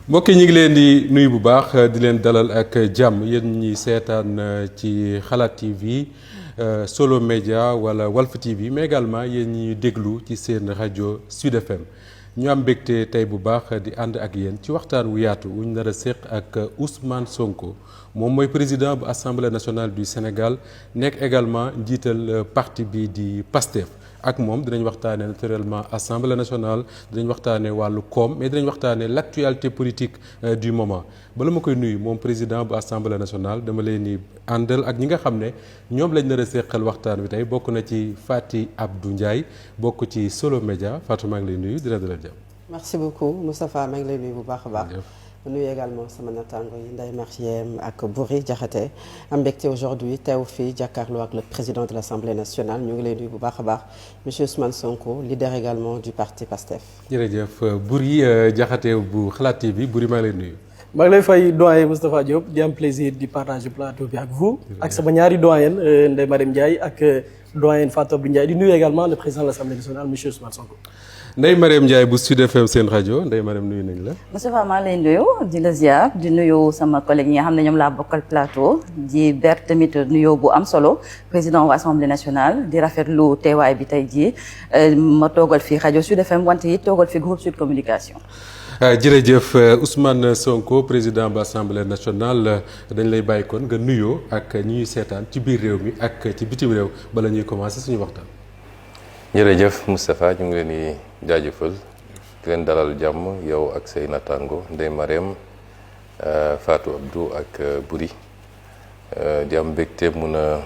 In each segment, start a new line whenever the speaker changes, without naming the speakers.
mbokk yi ñu ngi leen di nuyu bu baax di leen dalal ak jàmm yéen ñi seetaan ci Xalaat TV Solo Média wala Walf TV mais également yéen ñi déglu ci seen rajo Sud FM ñu am mbégte tey bu baax di ànd ak yéen ci waxtaan wu yaatu wuñ nar a séq ak Ousmane Sonko moom mooy président bu Assemblée nationale du Sénégal nekk également njiital parti bi di PASTEF. ak moom dinañ waxtaanee naturellement Assemblée nationale dinañ waxtaanee wàllu koom mais dinañ waxtaanee l'actualité politique du moment bala ma koy nuyu moom président bu Assemblée nationale dama leen ni àndal ak ñi nga xam ne ñoom lañ nar a seqal waxtaan wi tey bokk na ci Faty Abdou Ndiaye bokk ci Solo Média Fatou maa ngi lay nuyu dina dalal jàmm.
merci beaucoup Moustapha maa ngi lay nuyu bu baax a baax. nuyu également sama nattaango yi Ndeye Mariem ak Boury Diakhaté am mbégte aujourd'hui teew fii jàkkaarloo ak le président de l'Assemblée nationale ñu ngi lay nuyu bu baax a baax monsieur Ousmane Sonko leader également du parti PASTEF.
jërëjëf Boury Diakhaté bu Xalaat TV Boury maa ngi lay nuyu.
maa ngi lay fay doyen Moustapha Diop di am plaisir di partager plateau bi ak vous. ak sama ñaari doyen Ndeye Mariem Ndiaye ak doyen Fatou Abdou Ndiaye di nuyu également le président de l'Assemblée nationale monsieur Ousmane Sonko.
Ndeye Mariem Ndiaye bu Sud FM seen rajo Ndeye Mariem nuyu nañ la.
Moustapha maa lay nuyu di la ziar di nuyu sama collègue yi nga xam ne ñoom laa bokkal plateau di ber tamit nuyoo bu am solo président wu Assemblée nationale di rafetlu teewaay bi tey jii ma toogal fi rajo Sud FM wante it toogal fi groupe Sud Communication.
jërëjëf Ousmane Sonko président bu Assemblée nationale dañ lay bàyyi kon nga nuyoo ak ñi ñuy seetaan ci biir réew mi ak ci bitim réew bala ñuy commencer suñu waxtaan.
jërëjëf Moustapha ñu ngi leen di jaajëfal di leen dalal jàmm yow ak say nattaango Ndeye Mariem Fatou Abdou ak Boury di am mbégte mun a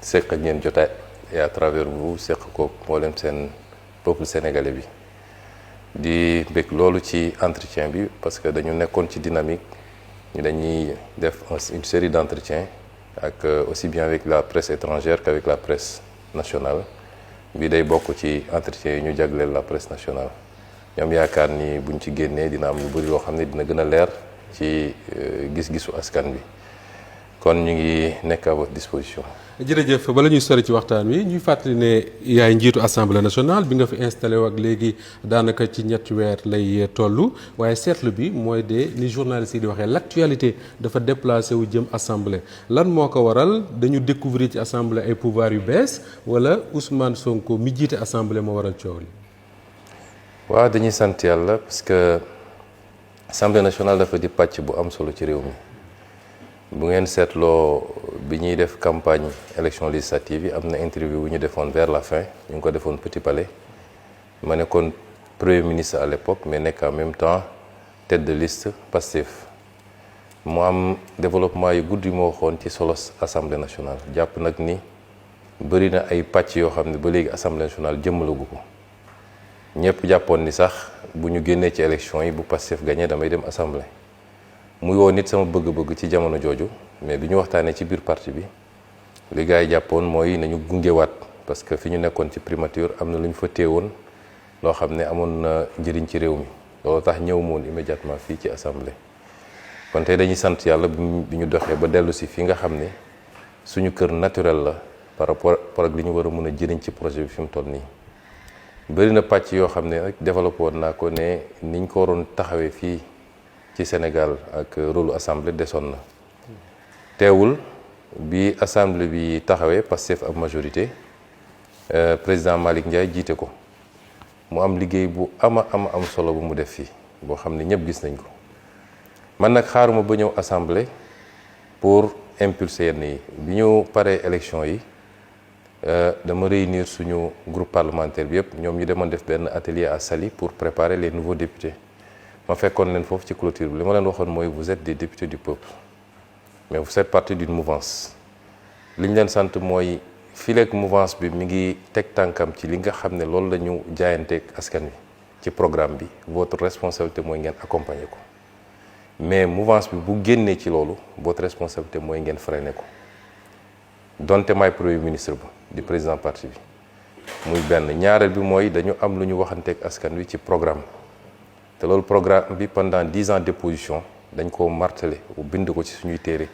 seq ak ñeen jotaay et à travers vous seq ko mboolem seen peuple sénégalais bi di bég loolu ci entretien bi parce que dañu nekkoon ci dynamique ñu dañuy def une série d'entretiens ak aussi bien avec la presse étrangère qu'avec la presse nationale bi day bokk ci entretien yi ñu jagleel la presse nationale ñoom yaakaar ni buñ ci génnee dina am lu bari loo xam ne dina gën a leer ci gis-gisu askan bi kon ñu ngi nekk à votre disposition.
jërëjëf bala ñuy sori ci waxtaan wi ñuy fàttali ne yaay njiitu Assemblée nationale bi nga fi installé ak léegi daanaka ci ñetti weer lay toll waaye seetlu bi mooy de ni journaliste yi di waxee l'actualité dafa déplacé wu jëm Assemblée lan moo ko waral dañu découvrir ci Assemblée ay pouvoir yu bees wala Ousmane Sonko mi jiite Assemblée moo waral coow li.
waaw dañuy sant yàlla parce que Assemblée nationale dafa di pàcc bu am solo ci réew mi. bu ngeen seetloo bi ñuy def campagne élection législative yi am na interview bu ñu defoon vers la fin ñu ngi ko defoon Petit Palais ma nekkoon premier ministre à l'époque mais nekk en même temps tête de liste PASTEF mu am développement yu gudd yu ma waxoon ci solos Assemblée nationale jàpp nag ni bëri na ay pàcc yoo xam ne ba léegi Assemblée nationale jëmmalagu ko ñëpp jàppoon ni sax bu ñu génnee ci élection yi bu PASTEF gagné damay dem Assemblée muy woo nit sama bëgg-bëgg ci jamono jooju mais bi ñu waxtaanee ci biir parti bi li gars yi jàppoon mooy nañu gungewaat parce que fi ñu nekkoon ci primature am na lu ñu fa téewoon loo xam ne amoon na njëriñ ci réew mi loolu tax ñëw moon immédiatement fii ci assemblée. kon tey dañuy sant yàlla bi ñu doxee ba dellu si fi nga xam ne suñu kër naturel la par rapport ak li ñu war a mën a jëriñ ci projet bi fi mu toll nii. bëri na pàcc yoo xam ne rek développé woon naa ko ne niñ ko waroon taxawee fii. ci Sénégal ak rôle assemblée desoon na teewul bi assemblée bi taxawee Pastef ab majorité président Malick Ndiaye jiite ko mu am liggéey bu am solo bu mu def fii boo xam ne ñëpp gis nañ ko man nag xaaruma ba ñëw assemblée pour impulser yenn yi bi ñu paree élection yi dama réunir suñu groupe parlementaire bi yëpp ñoom ñu demoon def benn atelier à Saly pour préparer les nouveaux députés ma fekkoon leen foofu ci clôture bi li ma leen waxoon mooy vous êtes des députés du peuple mais vous faites partie d'une mouvance li ñu leen sant mooy fileeg mouvance bi mi ngi teg tànkam ci li nga xam ne loolu la ñu jaayanteeg askan wi ci programme bi votre responsabilité mooy ngeen accompagner ko mais mouvance bi bu génnee ci loolu votre responsabilité mooy ngeen freiner ko donte maay premier ministre ba di président parti bi muy benn ñaareel bi mooy dañu am lu ñu waxanteeg askan wi ci programme te loolu programme bi pendant 10 ans d'opposition dañ ko martelé bind ko ci suñuy téere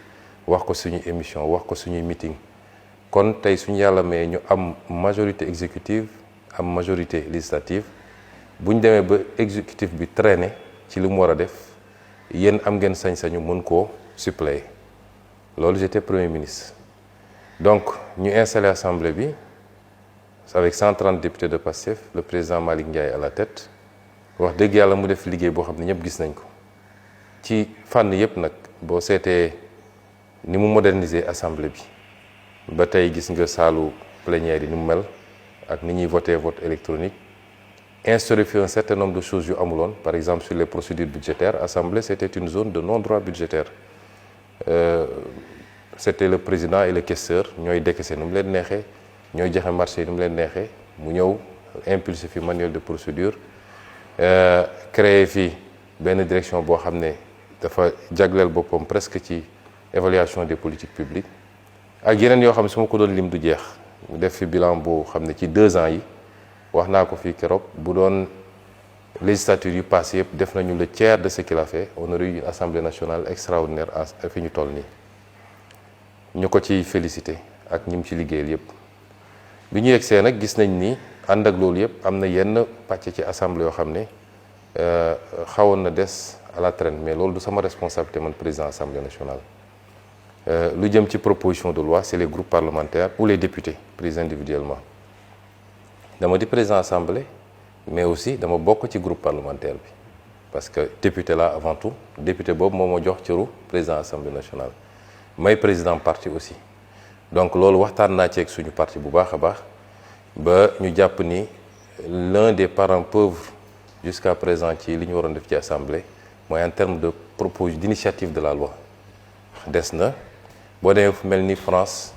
wax ko suñuy émission wax ko suñuy meeting kon tey suñu yàlla may ñu am majorité exécutive am majorité législative bu ñu demee ba exécutif bi traîné ci li mu war a def yéen am ngeen sañ-sañu mën koo suppléer loolu j'étais premier ministre donc ñu installé assemblée bi avec 130 députés de Pastef le président Malick Ndiaye à la tête wax dëgg yàlla mu def liggéey boo xam ne ñëpp gis nañ ko ci fànn yëpp nag boo seetee ni mu moderniser assemblée bi ba tey gis nga saalu plénière yi ni mu mel ak ni ñuy voter vote électronique instauré fi un certain nombre de choses yu amuloon par exemple sur les procédures budgétaires assemblée c'était une zone de non-droit budgétaire c'était le président et le questeur ñooy décaisser nu mu leen neexee ñooy joxe marché yi nu mu leen neexee mu ñëw impulsé fi manuel de procédure créé fi benn direction boo xam ne dafa jagleel boppam presque ci évaluation des politiques publiques ak yeneen yoo xam ne su ma ko doon lim du jeex mu def fi bilan boo xam ne ci 2 ans yi wax naa ko fii keroog bu doon législature yu passé yëpp def nañu le tiers de ce qu'il a fait on aurait eu une assemblée nationale extraordinaire fi ñu toll nii ñu ko ci félicité ak ñi mu ci liggéeyal yëpp bi ñu yegsee nag gis nañ ni ànd ak loolu yëpp am na yenn pàcc ci assemblée yoo xam ne xawoon na des à la traîne mais loolu du sama responsabilité man président assemblée nationale lu jëm ci proposition de loi c'est les groupes parlementaires ou les députés pris individuellement dama di président assemblée mais aussi dama bokk ci groupe parlementaire bi parce que député là avant tout député boobu moo ma jox cëru président assemblée nationale may président parti aussi donc loolu waxtaan naa ci ak suñu parti bu baax a baax ba ñu jàpp ni l'un des parents pauvres jusqu'à présent ci li ñu waroon def ci assemblée mooy en termes de proposition d'initiative de la loi des na boo demee fu mel ni France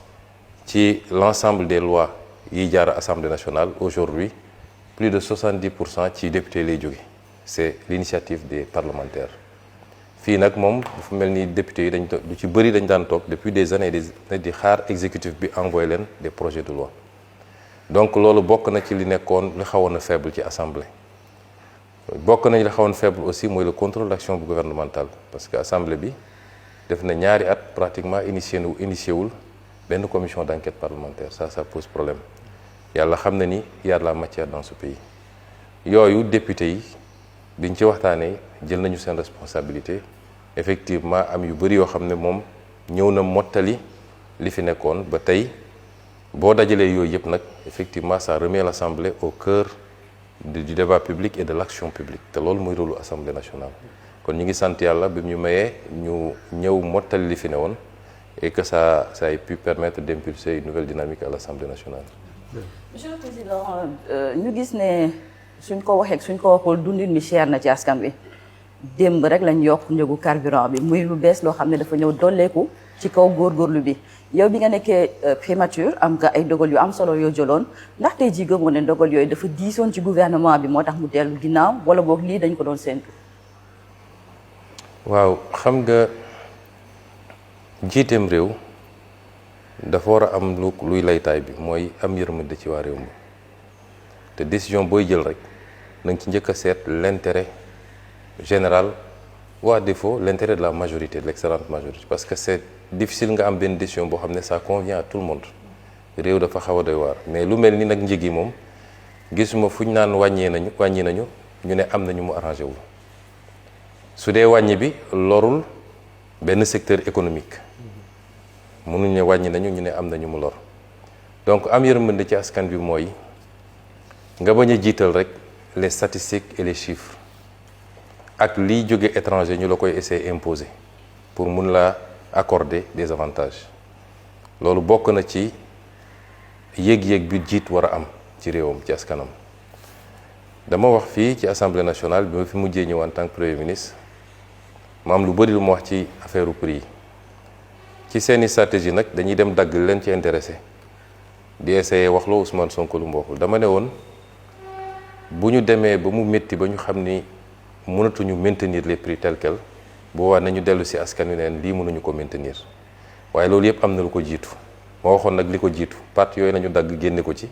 ci l'ensemble des lois yi jaar assemblée nationale aujourd'hui plus de 70% ci député lay jóge c'est l'initiative des parlementaires fii nag moom dafa mel ni député yi dañ lu ci bëri dañ daan toog depuis des années di xaar exécutif bi envoyé leen des projets de loi donc loolu bokk na ci li nekkoon li xawoon a faible ci assemblée bokk nañ li xawoon faible aussi mooy le contrôle d'action gouvernementale parce que assemblée bi def na ñaari at pratiquement initié wul benn commission d'enquête parlementaire ça pose problème yàlla xam na ni y a de la matière dans ce pays yooyu député yi biñ ci waxtaanee jël nañu seen responsabilité effectivement am yu bëri yoo xam ne moom ñëw na mottali li fi nekkoon ba tey boo dajalee yooyu yëpp nag effectivement ça remet l'Assemblée au cœur du débat public et de l'action publique te loolu mooy rôle Assemblée nationale kon ñu ngi sant yàlla bi ñu mayee ñu ñëw mottali li fi ne woon et que ça ait pu permettre d'impulser une nouvelle dynamique à l'Assemblée nationale.
Monsieur le Président ñu gis ne suñ ko waxee suñ ko waxul dundin mi cher na ci askan wi démb rek lañ yokk njëgu carburant bi muy lu bees loo xam ne dafa ñëw dolleeku ci kaw góorgóorlu bi yow bi nga nekkee primature am nga ay dogal yu am solo yoo jëloon ndax tey jii gëmoo ne dogal yooyu dafa diisoon ci gouvernement bi moo tax mu dellu ginnaaw wala boog lii dañ ko doon séntu.
waaw xam nga jiiteem réew dafa war a am luy laytaay bi mooy am yërmande ci waa réew mi te décision booy jël rek na nga ci njëkk a seet l'intérêt général ou à défaut l'intérêt de la majorité de l'excellente majorité parce que c'est difficile nga am benn décision boo xam ne ça convient à tout le monde réew dafa xaw a doy waar mais lu mel ni nag njëg yi moom gisuma fu ñu naan wàññi nañu ñu ne am na ñu mu arrangé wu su dee wàññi bi lorul benn secteur économique mënuñ ne wàññi nañu ñu ne am na ñu mu lor donc am yërmande ci askan bi mooy nga bañ a jiital rek les statistiques et les chiffres ak liy jóge étranger ñu la koy essayer imposer pour mun la accorder des avantages loolu bokk na ci yéeg-yéeg bi jiit war a am ci réewam ci askanam dama wax fii ci assemblée nationale bi ma fi mujjee ñëw en tant que premier ministre ma am lu bëri lu ma wax ci affaire prix yi ci seeni stratégie nag dañuy dem dagg leen ci intéressé di essayer wax loo Ousmane Sonko lu mu waxul dama ne woon bu ñu demee ba mu métti ba ñu xam ni mënatuñu maintenir les prix tels quels boobaa nañu dellu si askan wi neen lii mënuñu ko maintenir waaye loolu yëpp am na lu ko jiitu ma waxoon nag li ko jiitu parti yooyu nañu dagg génne ko ci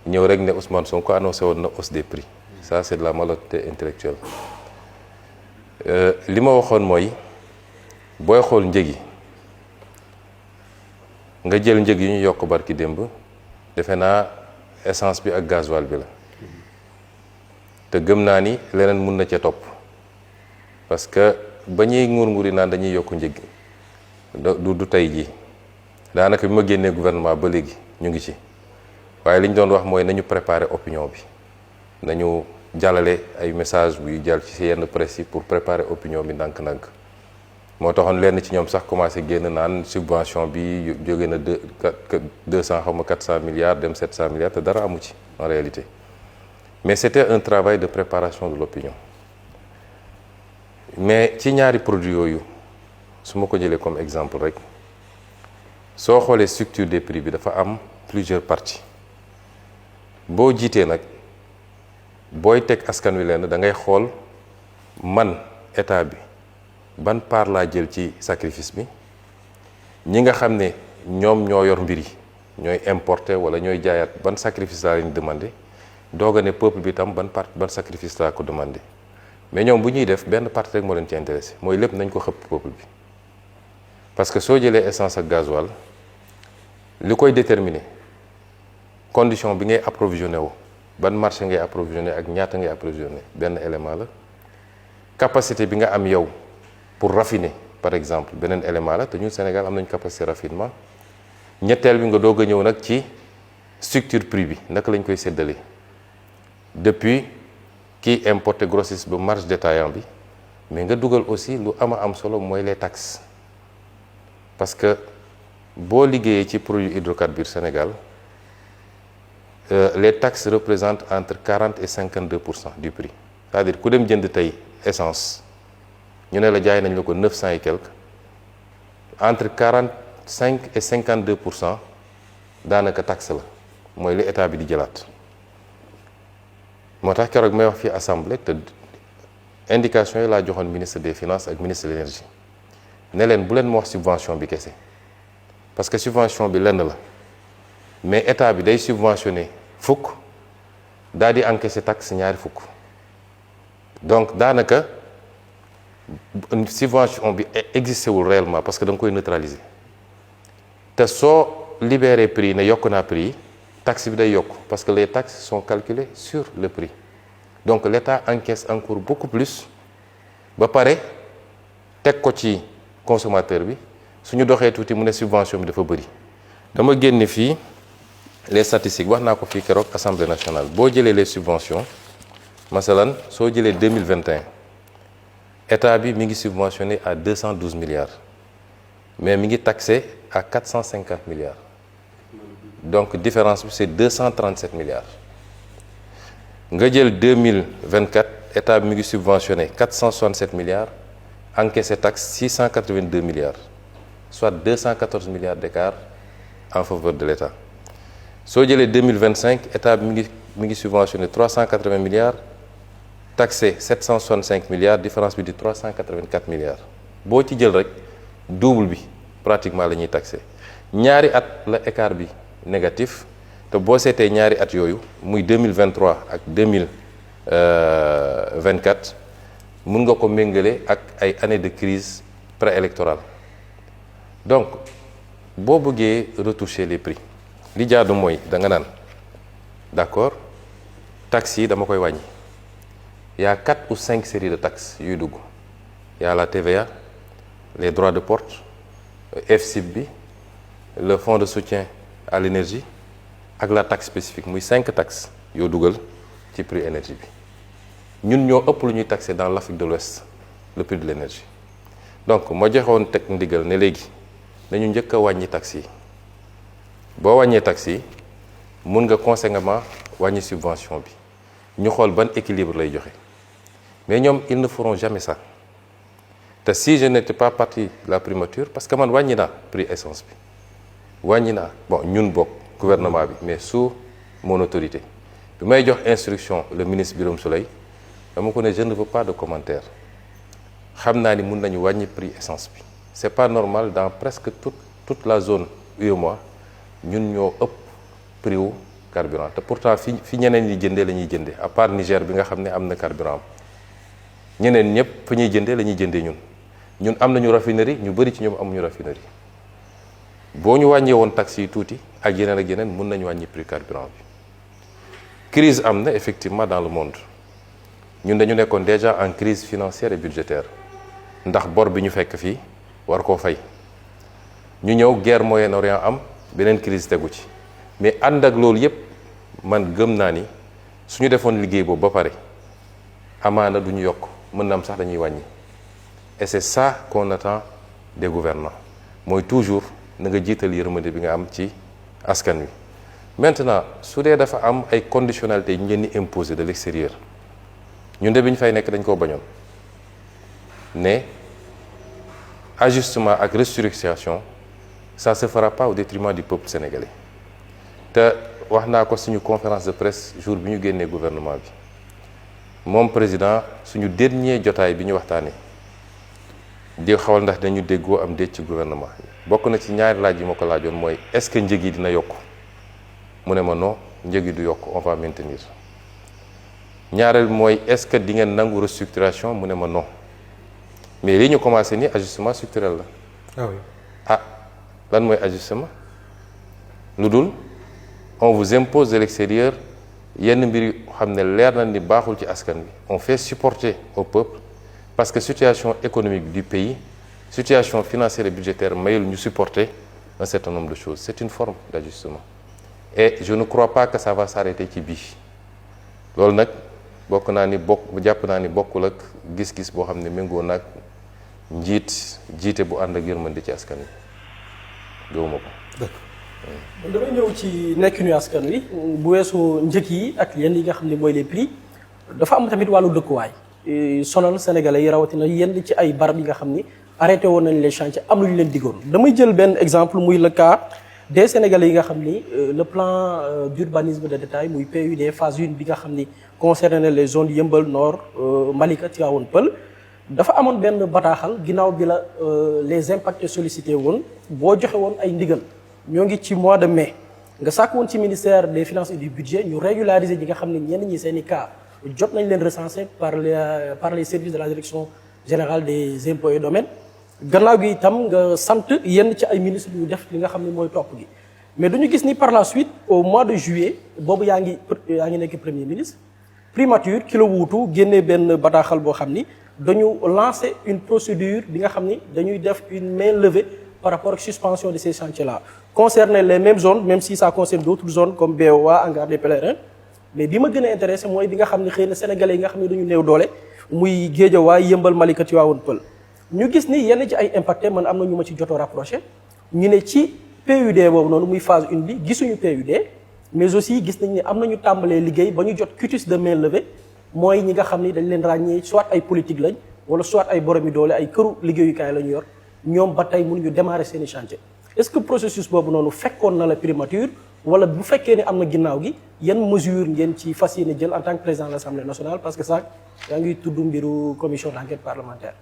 ñëw rek ne Ousmane Sonko annoncé woon na hausse des prix ça c'est de la malhonnêteté intellectuelle li ma waxoon mooy booy xool njëg yi nga jël njëg yi ñu yokk barki démb defe naa essence bi ak gasoil bi la te gëm naa ni leneen mun na ca topp parce que ba ñuy nguur-nguuri naan dañuy yokk njëg du tey jii daanaka bi ma génnee gouvernement ba léegi ñu ngi ci waaye li ñu doon wax mooy nañu préparer opinion bi nañu jàllale ay message buy jàll ci yenn presse yi pour préparer opinion bi ndànk-ndànk moo taxoon lenn ci ñoom sax commencé génn naan subvention bi jóge na 200 xaw ma 400 milliards dem 700 milliards te dara amu ci en réalité mais c'était un travail de préparation de l'opinion mais ci ñaari produits yooyu su ma ko jëlee comme exemple rek soo xoolee structure des prix bi dafa am plusieurs parties boo jiitee nag booy teg askan wi leen da ngay xool man état bi ban part laa jël ci sacrifice bi ñi nga xam ne ñoom ñoo yor mbir yi ñooy importer wala ñooy jaayaat ban sacrifice laa leen demandé doog a ne peuple bi tam ban sacrifice laa ko demandé mais ñoom bu ñuy def benn partie rek moo leen ci intéressé mooy lépp nañ ko xëpp peuple bi parce que soo jëlee essence ak gasoil li koy déterminer condition bi ngay approvisionné wu ban marché ngay approvisionné ak ñaata ngay approvisionné benn élément la capacité bi nga am yow pour raffiner par exemple beneen élément la te ñun Sénégal am nañu capacité raffinement ñetteel bi nga doog a ñëw nag ci structure prix bi naka lañ koy séddalee depuis kii importé grossiste ba marge détaillant bi mais nga dugal aussi lu am solo mooy les taxes parce que boo liggéeyee ci produit hydrocarbures Sénégal les taxes représentent entre 40 et 52% du prix c'est-à-dire ku dem jënd tey essence ñu ne la jaay nañ la ko 900 et quelques entre 45 et 52% daanaka taxe la mooy li état bi di jëlaat moo tax keroog may wax fii assemblée te indication yi laa joxoon ministre des finances ak ministre de l'énergie ne leen bu leen ma wax subvention bi kese parce que subvention bi lenn la mais état bi day subventionné fukk daal di encaissé taxe ñaari fukk donc daanaka subvention bi existé wul réellement parce que da nga koy neutraliser te soo libéré prix ne yokk naa prix yi taxe bi day yokk parce que les taxes sont calculées sur le prix donc l'État encaisse encore beaucoup plus ba pare teg ko ci consommateur bi suñu doxee tuuti mu ne subvention bi dafa bëri dama génne fii les statistiques wax naa ko fii keroog Assemblée nationale boo jëlee les subventions masalan soo jëlee 2021 état bi mi ngi subventionné à 212 milliards mais mi ngi taxé à 450 milliards donc différence bi c'est 237 milliards nga jël 2024 état bi mi ngi subventionné 467 milliards encaissé taxe 682 milliards soit 214 milliards d'écart en faveur de l'état soo jëlee 2025 état bi mi ngi subventionné 380 milliards taxé 765 milliards différence bi di 384 milliards boo ci jël rek double bi pratiquement la ñuy taxé ñaari at la écart bi négatif te boo seetee ñaari at yooyu muy 2023 ak 2024 mun nga ko méngale ak ay années de crise préélectorale donc boo bëggee retoucher les prix li jaadu mooy da nga naan d'accord taxes yi dama koy wàññi y a 4 ou 5 séries de taxes yuy dugg y a la TVA les droits de porte FCIB bi le fonds de soutien à l'énergie ak la taxe spécifique muy 5 taxes yoo dugal ci prix énergie bi ñun ñoo ëpp lu ñuy taxé dans l'Afrique de l'Ouest le prix de l'énergie donc moo joxoon teg ndigal ne léegi nañu njëkk a wàññi taxes yi boo wàññee taxes yi mun nga conséquemment wàññi subvention bi ñu xool ban équilibre lay joxe mais ñoom ils ne feront jamais ça te si je n'étais pas parti de la primature parce que man wàññi naa prix essence bi wàññi naa bon ñun bokk gouvernement bi mais sous mon autorité bi may jox instruction le ministre Birame Souleye dama ko ne je ne veux pas de commentaire xam naa ni mun nañu wàññi prix essence bi c'est pas normal dans presque toute la zone UEMOA ñun ñoo ëpp prix wu carburant te pourtant fi ñeneen ñi jëndee la ñuy jëndee à part Niger bi nga xam ne am na carburant ñeneen ñëpp fa ñuy jëndee la ñuy jëndee ñun am nañu raffinerie ñu bëri ci ñoom amuñu raffinerie boo ñu wàññee woon taxes yi tuuti ak yeneen mun nañu wàññi prix carburant bi crise am na effectivement dans le monde ñun dañu nekkoon déjà en crise financière et budgétaire ndax bor bi ñu fekk fii war koo fay ñu ñëw guerre Moyen-Orient am beneen crise tegu ci mais ànd ak loolu yépp man gëm naa ni suñu defoon liggéey boobu ba pare amaana du ñu yokk mën na am sax dañuy wàññi et c'est ça qu'on attend des gouvernants mooy toujours na nga jiital yërmande bi nga am ci askan wi. maintenant su dee dafa am ay conditionnalités ñu leen di imposer de l'extérieur ñun de bi ñu fay nekk dañ koo bañoon ne ajustement ak restructuration ça se fera pas au détriment du peuple sénégalais te wax naa ko suñu conférence de presse jour bi ñu génnee gouvernement bi moom président suñu dernier jotaay bi ñu waxtaanee di xawal ndax dañu déggoo am déet ci gouvernement bokk na ci ñaari laaj yi ma ko laajoon mooy est-ce que njëg yi dina yokk mu ne ma non njëg yi du yokk on va maintenir ñaareel mooy est-ce que di ngeen nangu restructuration mu ne ma non mais li ñu commencé ni ajustement structurel la.
ah oui
lan mooy ajustement lu dul on vous impose de l'extérieur yenn mbir yu xam ne leer na ni baaxul ci askan bi on fait supporter au peuple parce que situation économique du pays situation financière et budgétaire mayul ñu supporter un certain nombre de choses c'est une forme d'ajustement et je ne crois pas que ça va s'arrêter ci bii loolu nag bokk naa ni jàpp naa ni bokkul ak gis-gis boo xam ne méngoo nag jiite bu ànd ak yërmande ci askan wi gëwuma ko.
damay ñëw ci nekkinu askan wi bu weesoo njëkk yi ak yenn yi nga xam ne mooy les prix dafa am tamit wàllu dëkkuwaay sonal sénégalais yi rawatina yenn ci ay barab yi nga xam ni arrêté woon nañ les chantiers am lu ñu leen diggoon. damay jël benn exemple muy le cas des sénégalais yi nga xam ni le plan d'urbanisme de détail muy PUD phase 1 bi nga xam ni concerné les zones Yeumbeul Nord Malika Tivaouane Peulh dafa amoon benn bataaxal ginnaaw bi la les impactés sollicité woon boo joxe woon ay ndigal ñoo ngi ci mois de mai nga sàkk woon ci ministère des finances et du budget ñu régulariser ñi nga xam ne ñenn ñi seen i cas jot nañ leen recenser par les services de la direction générale des impôts et domaines gannaaw gi itam nga sant yenn ci ay ministres ñu def li nga xam ne mooy topp gi mais dañu gis ni par la suite au mois de juillet boobu yaa ngi nekk premier ministre primature ki la wuutu génnee benn bataaxal boo xam ni dañu lancer une procédure bi nga xam ni dañuy def une main levée par rapport ak suspension de ces chantiers là concerner les mêmes zones même si ça concerne d'autres zones comme BOA hangar des pèlerins mais bi ma gën a intéressé mooy bi nga xam ne xëy na sénégalais yi nga xam ne dañu néew doole muy Guédiawaye Yeumbeul Malika Tivaouane Peulh ñu gis ni yenn ci ay impacté man am na ñu ma ci jotoo rapproché ñu ne ci PUD boobu noonu muy phase 1 bi gisuñu PUD mais aussi gis nañ ne am nañu tàmbalee liggéey ba ñu jot quitus de main levée mooy ñi nga xam ni dañ leen ràññee soit ay politique lañ wala soit ay boromi doole ay këru liggéeyukaay la ñu yor ñoom ba tey mënuñu démarrer seeni chantier est-ce que processus boobu noonu fekkoon na la primature wala bu fekkee ne am na ginnaaw gi yan mesure ngeen ci fas yéene jël en tant que président de l'Assemblée nationale parce que ça yaa ngi tudd mbiru commission d'enquête parlementaire.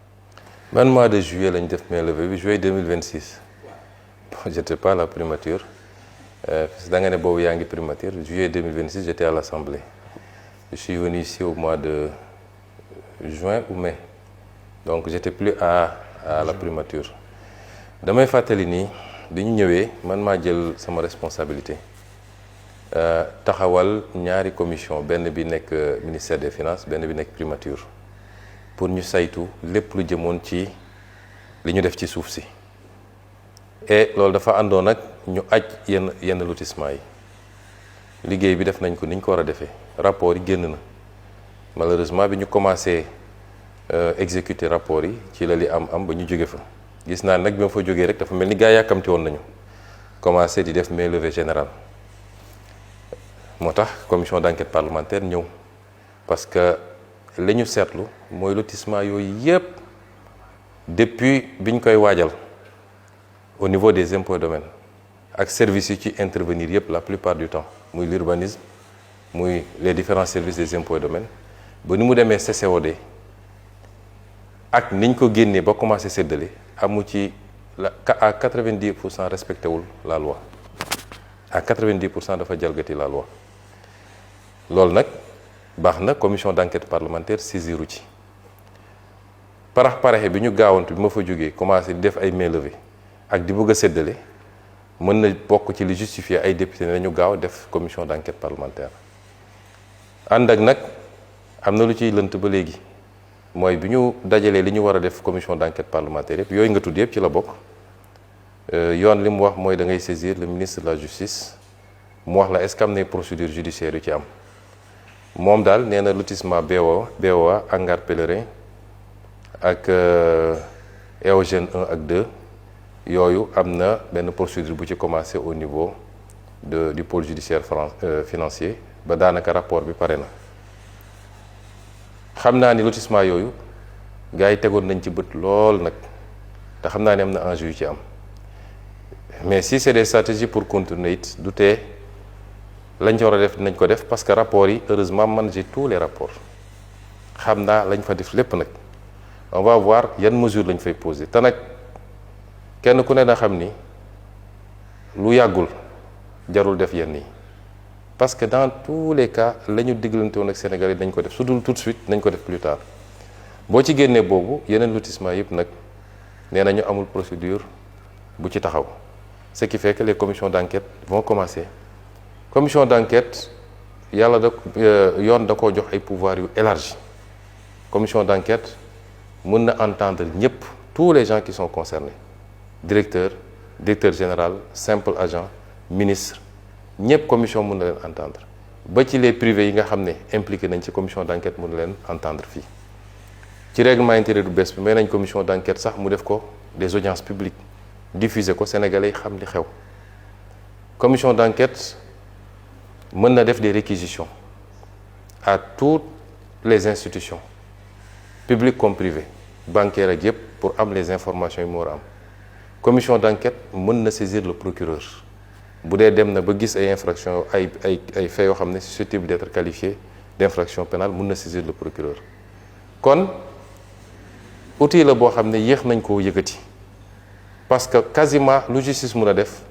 man mois de juillet lañ def main levée bi juillet 2026 bon j'étais pas à la primature parce que da nga ne boobu yaa ngi primature juillet 2026 j'étais à l'Assemblée je suis venu ici au mois de juin ou mai donc j'étais plus à la primature damay fàttali nii bi ñu ñëwee man maa jël sama responsabilité taxawal ñaari commission benn bi nekk ministère des finances benn bi nekk primature pour ñu saytu lépp lu jëmoon ci li ñu def ci suuf si et loolu dafa àndoon nag ñu aj yenn lotissement yi liggéey bi def nañ ko ni ñu ko war a defee rapport yi génn na malheureusement bi ñu commencé exécuter rapport yi ci la li am ba ñu jóge fa gis naa nag bi ma fa jógee rek dafa mel ni gaa yàkkamti woon nañu commencé di def main levée générale moo tax commission d'enquête parlementaire ñëw parce que li ñu seetlu mooy lotissement yooyu yépp depuis bi ñu koy waajal au niveau des impôts et domaines ak services yi ci intervenir yépp la plupart du temps muy l'urbanisme muy les différents services des impôts et domaines ba ni mu demee CCOD ak niñ ko génnee ba commencé séddale amu ci la à 90% respecté wul la loi à 90% dafa jalgati la loi loolu nag baax na commission d'enquête parlementaire saisiru ci paraxe bi ñu gaawantu bi ma fa jógee commencé di def ay main levée ak di bëgg a séddale mën na bokk ci li justifier ay député ne nañu gaaw def commission d'enquête parlementaire ànd ak nag am na lu ciy lënt ba léegi mooy bi ñu dajalee li ñu war a def commission d'enquête parlementaire yëpp yooyu nga tudd yëpp ci la bokk yoon li mu wax mooy da ngay saisir le ministre de la justice mu wax la est-ce que am na procédure judiciaire yu ci am moom daal nee na lotissement BOA hangar pèlerin ak Eogène 1 ak 2 yooyu am na benn procédure bu ci commencé au niveau du pôle judiciaire financier ba daanaka rapport bi pare na xam naa ni lotissement yooyu gars yi tegoon nañ ci bët lool nag te xam naa ne am na enjeu yu ci am mais si c'est des stratégies pour contourner it du tee lañ ci war a def dinañ ko def parce que rapport yi heureusement man j'ai tous les rapports xam naa lañ fa def lépp nag on va voir yan mesures lañ fay poser te nag kenn ku ne na xam ni lu yàggul jarul def yenn yi parce que dans tous les cas la ñu diglante woon ak Sénégal yi dañ ko def su dul tout de suite nañ ko def plus tard boo ci génnee boobu yeneen lotissement yëpp nag nee nañu amul procédure bu ci taxaw ce qui fait que les commissions d'enquête vont commencer commission d'enquête yàlla da yoon da koo jox ay pouvoirs yu élargi commission d'enquête mën na entendre ñëpp tous les gens qui sont concernés directeur général simple agent ministre ñëpp commission mën na leen entendre ba ci les privés yi nga xam ne impliqué nañ ci commission d'enquête mën na leen entendre fii ci règlement intérieur du bees bi may nañ commission d'enquête sax mu def ko des audiences publiques diffuser ko sénégalais yi xam li xew commission d'enquête mën na def des réquisitions à toutes les institutions publiques comme privées bancaires ak yëpp pour am les informations yi mu war a am commission d'enquête mën na saisir le procureur bu dee dem na ba gis ay infractions ay faits yoo xam ne susceptibles d'être qualifiés d'infraction pénale mën na saisir le procureur kon outil la boo xam ne yéex nañ koo yëkkati parce que quasiment lu justice mën a def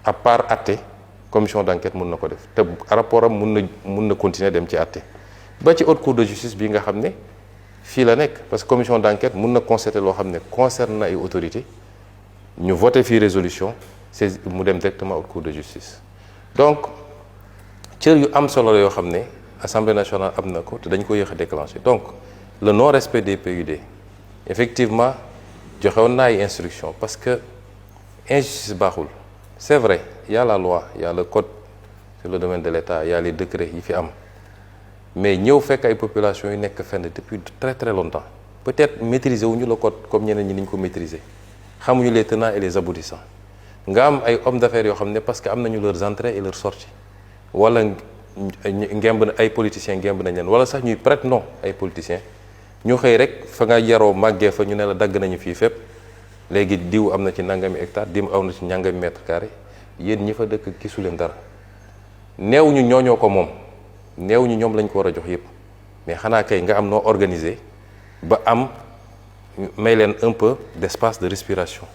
à part àtte commission d'enquête mën na ko def te rapport am mën na continuer dem ci àtte ba ci haute cour de justice bi nga xam ne fii la nekk parce que commission d'enquête mën na constater loo xam ne concerne na ay autorités ñu voté fii résolution c'est mu dem directement haute cour de justice donc cër yu am solo la yoo xam ne assemblée nationale am na ko te dañ ko yéex a déclenché donc le non respect des PUD effectivement joxewoon naa ay instructions parce que injustice baaxul c'est vrai il y a la loi il y a le code sur le domaine de l'État il y a les décrets yi fi am mais ñëw fekk ay populations yu nekk fenn depuis très très longtemps peut-être maîtriser wuñu le code comme ñeneen ñi niñ ko maîtriser xamuñu les tenants et les aboutissants nga am ay hommes d'affaires yoo xam ne parce que am nañu leurs entrées et leurs sorties wala ngemb na ay politiciens ngemb nañ leen wala sax ñuy prête non ay politiciens ñu xëy rek fa nga yaroo màggee fa ñu ne la dagg nañu fii fépp léegi diw am na ci nangami hectare diw am na ci nangami mètre carré yéen ñi fa dëkk gisu leen dara neew ñu ñooñoo ko moom neew ñu ñoom lañ ko war a jox yépp mais xanaa kay nga am noo organiser ba am may leen un peu d'espace de respiration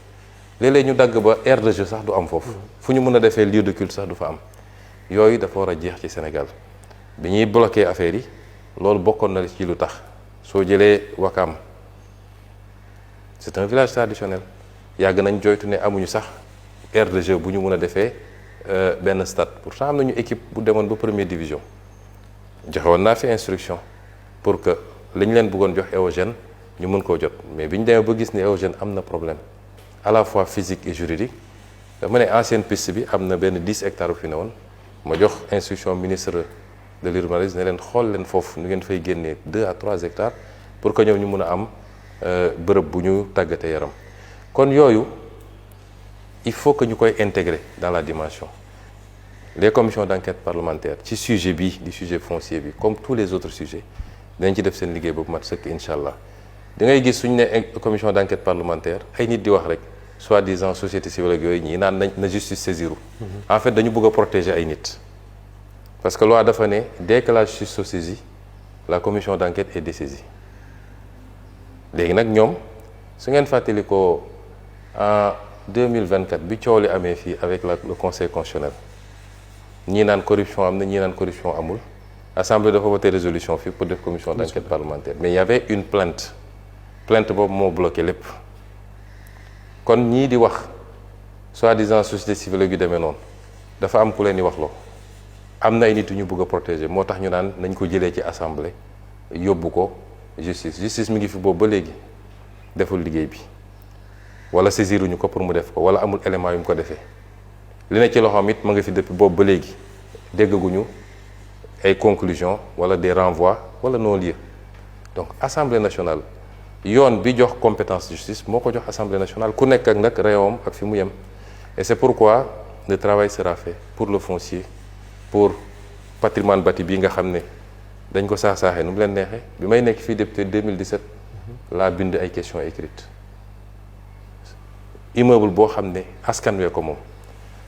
léeg-léeg ñu dagg ba aire de jeu sax du am foofu fu ñu mën a defee lieu de culte sax du fa am yooyu dafa war a jeex ci Sénégal bi ñuy bloquer affaire yi loolu bokkoon na ci lu tax soo jëlee Wakam c'est un village traditionnel yàgg nañ joytu ne amuñu sax aire de jeu bu ñu mën a defee benn stade pourtant am nañu équipe bu demoon ba première division joxewoon naa fi instruction pour que li ñu leen bëggoon jox Eogène ñu mën koo jot mais bi ñu demee ba gis ne Eogène am na problème à la fois physique et juridique dama ne ancienne piste bi am na benn 10 hectares bu fi ne woon ma jox instruction ministre de l'urbanisme ne leen xool leen foofu nu ngeen fay génnee 2 à 3 hectares pour que ñoom ñu mën a am bërëb bu ñu tàggatee yaram kon yooyu il faut que ñu koy intégrer dans la dimension les commissions d'enquête parlementaire ci sujet bi di sujet foncier bi comme tous les autres sujets dinañ ci def seen liggéey boobu mat sëkk incha allah da ngay gis suñu ne commission d'enquête parlementaire ay nit di wax rek soi-disant société civile ak yooyu ñii naan na justice saisiru en fait dañu bëgg a protéger ay nit parce que loi dafa ne dès que la justice se saisit la commission d'enquête est dessaisie léegi nag ñoom su ngeen fàttali ko en 2024 bi coow li amee fii avec le conseil constitutionnel ñii naan corruption am na ñii naan corruption amul assemblée dafa voté résolution fii pour def commission d'enquête parlementaire mais il y avait une plainte boobu moo bloqué lépp kon ñii di wax soi-disant société civile yu demee noonu dafa am ku leen di wax loo am na ay nit yu ñu bëgg a protéger moo tax ñu naan nañ ko jëlee ci assemblée yóbbu ko justice mi ngi fi boobu ba léegi deful liggéey bi wala saisiruñu ko pour mu def ko wala amul élément yu mu ko defee li ne ci loxoom it ma nga fi depuis boobu ba léegi déggaguñu ay conclusions wala des renvois wala non-lieu. Donc Assemblée nationale yoon bi jox compétence justice moo ko jox Assemblée nationale ku nekk ak nag réewam ak fi mu yem et c'est pourquoi le travail sera fait pour le foncier pour patrimoine bâti bii nga xam ne dañ ko saaxee nu mu leen neexee bi may nekk fii député 2017 laa bind ay questions écrites immeuble boo xam ne askan wee ko moom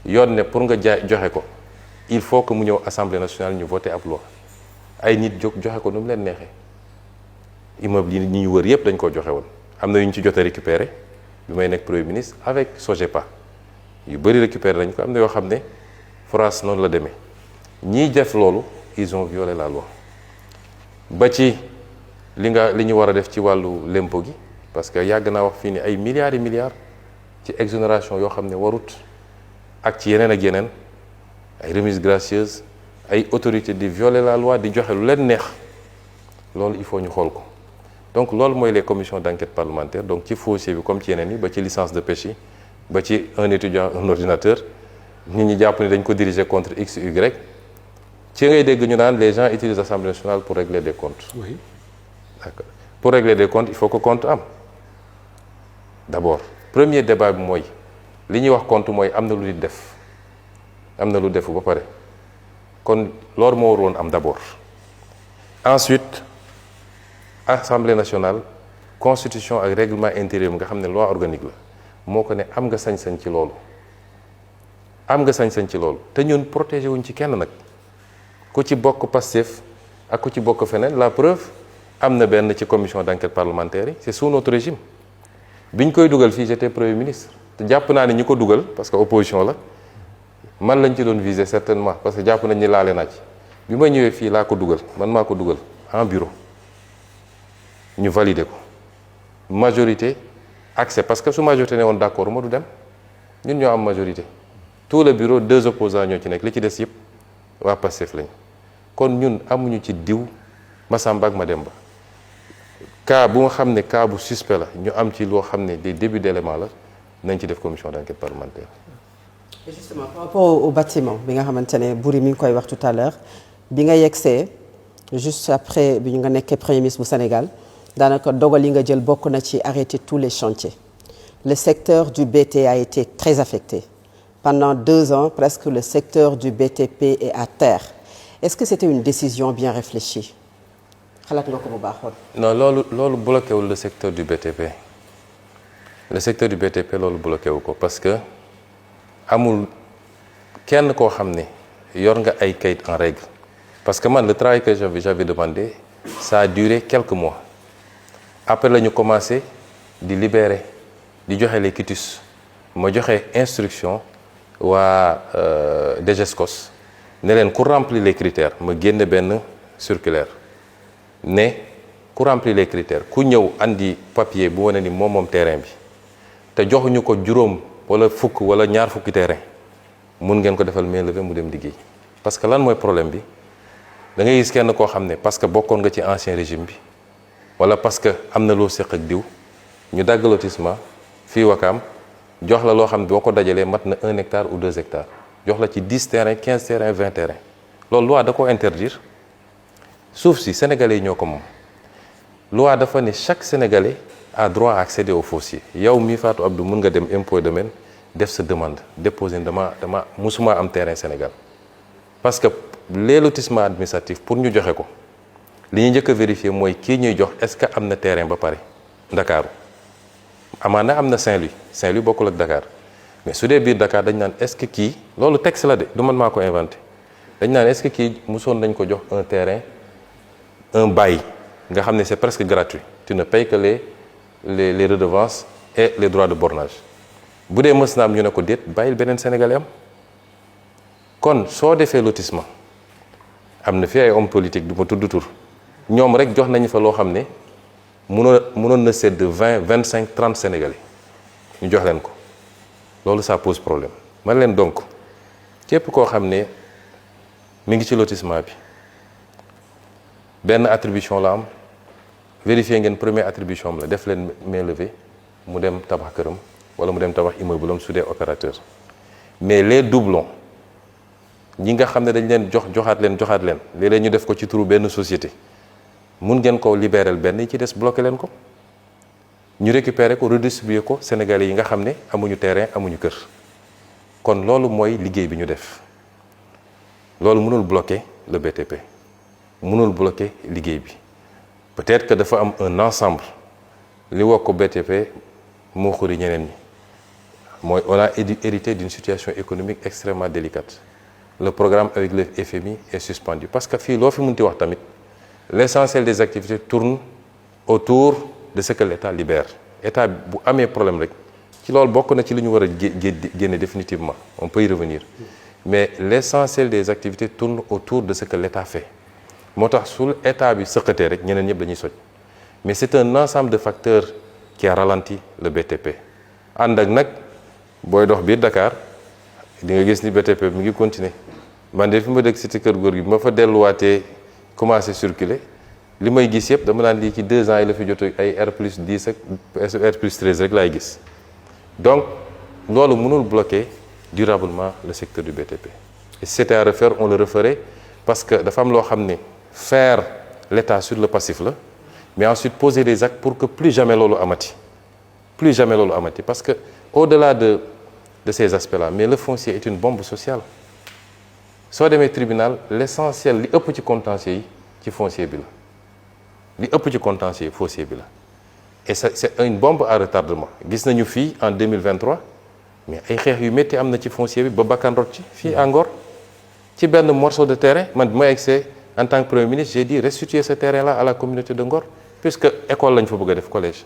yoon ne pour nga joxe ko il faut que mu ñëw Assemblée nationale ñu voté ab loi ay nit jóg joxe ko nu mu leen neexee immeuble yi ñi ñu wër yëpp dañ koo joxe woon am na yu ñu ci jot a récupéré bi may nekk premier ministre avec SOGEPA yu bëri récupéré nañ ko am na yoo xam ne France noonu la demee ñiy def loolu ils ont violé la loi ba ci li ñu war a def ci wàllu lempo gi parce que yàgg naa wax fii ni ay milliards et milliards ci exonération yoo xam ne warut ak ci yeneen ak yeneen ay remises gracieuses ay autorités di violer la loi di joxe lu leen neex loolu il faut ñu xool ko donc loolu mooy les commissions d'enquête parlementaire donc ci foncier bi comme ci yeneen yi ba ci licence de pêche yi ba ci un étudiant un ordinateur nit ñi jàpp ni dañ ko diriger contre x y ci ngay dégg ñu naan les gens utilisent l'Assemblée nationale pour régler des comptes.
Oui.
D'accord. Pour régler des comptes il faut que compte am d'abord premier débat bi mooy li ñuy wax compte mooy am na lu nit def am na lu defu ba pare kon loolu moo waroon am d'abord ensuite Assemblée nationale constitution ak règlement intérieur nga xam ne loi organique la moo ko ne am nga sañ-sañ ci loolu am nga sañ-sañ ci loolu te ñun protégé wuñ ci kenn nag ku ci bokk Pastef ak ku ci bokk feneen la preuve am na benn ci commission d'enquête parlementaire yi c'est sous notre régime biñ koy dugal fii j'étais premier ministre te jàpp naa ne ñi ko dugal parce que opposition la man lañ ci doon viser certainement parce que jàpp nañ ni laale naa ci bi ma ñëwee fii laa ko dugal man maa ko dugal en bureau ñu valider ko majorité accès parce que su majorité ne woon d'accord ma du dem ñun ñoo am majorité tout le bureau 2 opposants ñoo ci nekk li ci des yëpp waa Pastef lañ kon ñun amuñu ci diw Massamba ak Mademba cas bu nga xam ne cas bu suspect la ñu am ci loo xam ne des débuts d'éléments la nañ ci def commission d'enquête parlementaire.
Et justement par rapport au bâtiment bi nga xamante ne Boury mi ngi koy wax tout à l'heure bi nga yegsee juste après bi nga nekkee premier ministre bu Sénégal daanaka dogal yi nga jël bokk na ci arrêter tous les chantiers le secteur du BT a été très affecté pendant 2 ans presque le secteur du BTP est à terre est-ce que c'était une décision bien réfléchie xalaat nga ko bu baaxoon.
non loolu bloqué wul le secteur du BTP le secteur du BTP loolu bloqué wu ko parce que amul kenn koo xam ne yor nga ay kayit en règle parce que man le travail que j'avais demandé ça a duré quelques mois après la ñu commencé di libérer di joxe les quitus ma joxe instruction waa DGESCOS ne leen ku remplir les critères ma génne benn circulaire ne ku remplir les critères ku ñëw andi papier bu wane ni moom terrain bi te joxuñu ko juróom wala fukk wala ñaar fukki terrain mun ngeen ko defal mainlevée mu dem liggéey parce que lan mooy problème bi da ngay gis kenn koo xam ne parce que bokkoon nga ci ancien régime bi wala parce que am na loo séq ak diw ñu dagg lotissement fii Wakaam jox la loo xam ne boo ko dajalee mat na 1 hectare ou 2 hectares jox la ci 10 terrains 15 terrains 20 terrains loolu loi da ko interdire suuf si sénégalais yi ñoo ko moom loi dafa ne chaque sénégalais a droit à accéder au foncier yow mii Fatou Abdou mun nga dem impôt domaine def sa demande déposer dama musuma am terrain Sénégal parce que les lotissements administratifs pour ñu joxe ko li ñuy njëkk a vérifier mooy kii ñuy jox est-ce que am na terrain ba pare Ndakaaru amaana am na Saint-Louis bokkul ak Dakar mais su dee biir Dakar dañ naan est-ce que kii loolu texte la de du man maa ko inventé dañ naan est-ce que kii mosoon nañ ko jox un terrain un bail nga xam ne c'est presque gratuit tu ne payes que les redevances et les droits de bornage bu dee mës na am ñu ne ko déet bàyyil beneen sénégalais am kon soo defee lotissement am na fi ay homme politique du ma tudd tur ñoom rek jox nañu fa loo xam ne mënoon na sedd 20 25 30 sénégalais ñu jox leen ko loolu ça pose problème man leen donc képp koo xam ne mi ngi ci lotissement bi benn attribution la am vérifier ngeen première attribution am la def leen main levée mu dem tabax këram wala mu dem tabax immeuble am su dee opérateur mais les doublons ñi nga xam ne dañ leen joxaat leen léeg-léeg ñu def ko ci turu benn société mun ngeen ko libéral benn yi ci des bloqué leen ko ñu récupérer ko redistribuer ko Sénégalais yi nga xam ne amuñu terrain amuñu kër kon loolu mooy liggéey bi ñu def loolu mënul bloquer le BTP mënul bloquer liggéey bi peut-être que dafa am un ensemble li wax ko BTP moo xuri ñeneen ñi mooy on a hérité d'une situation économique extrêmement délicate le programme avec le FMI est suspendu parce que fii loo fi mënti wax tamit l'essentiel des activités tourne autour de ce que l'État libère État bu amee problème rek ci loolu bokk na ci li ñu war a génne définitivement on peut y revenir mais l'essentiel des activités tourne autour de ce que l'État fait moo tax su État bi sëqatee rek ñeneen ñëpp dañuy soj mais c'est un ensemble de facteurs qui a ralenti le BTP ànd ak nag booy dox biir Dakar di nga gis ni BTP mi ngi continuer man de fi ma dëkk cité Kër Góor gi bi ma fa delluwaatee commencé circuler li may gis yëpp dama naan lii ci 2 ans yi la fi jot ay R+10 ak R+13 rek laay gis donc loolu mënul bloquer durablement le secteur du BTP et si c'était à refaire on le referait parce que dafa am loo xam ne faire l'État sur le passif la mais ensuite poser des actes pour que plus jamais loolu amati parce que au-delà de ces aspects-là mais le foncier est une bombe sociale soo demee tribunal l'essentiel li ëpp ci contentieux yi ci foncier bi la li ëpp ci contentieux yi foncier bi la et c'est une bombe à retardement gis nañu fii en 2023 mais ay xeex yu métti am na ci foncier bi ba bakkan rot ci fii à Ngor ci benn morceau de terrain man bi ma egsee en tant que premier ministre j'ai dit restituer ce terrain-là à la communauté de Ngor puisque école lañ fa bëgg a def collège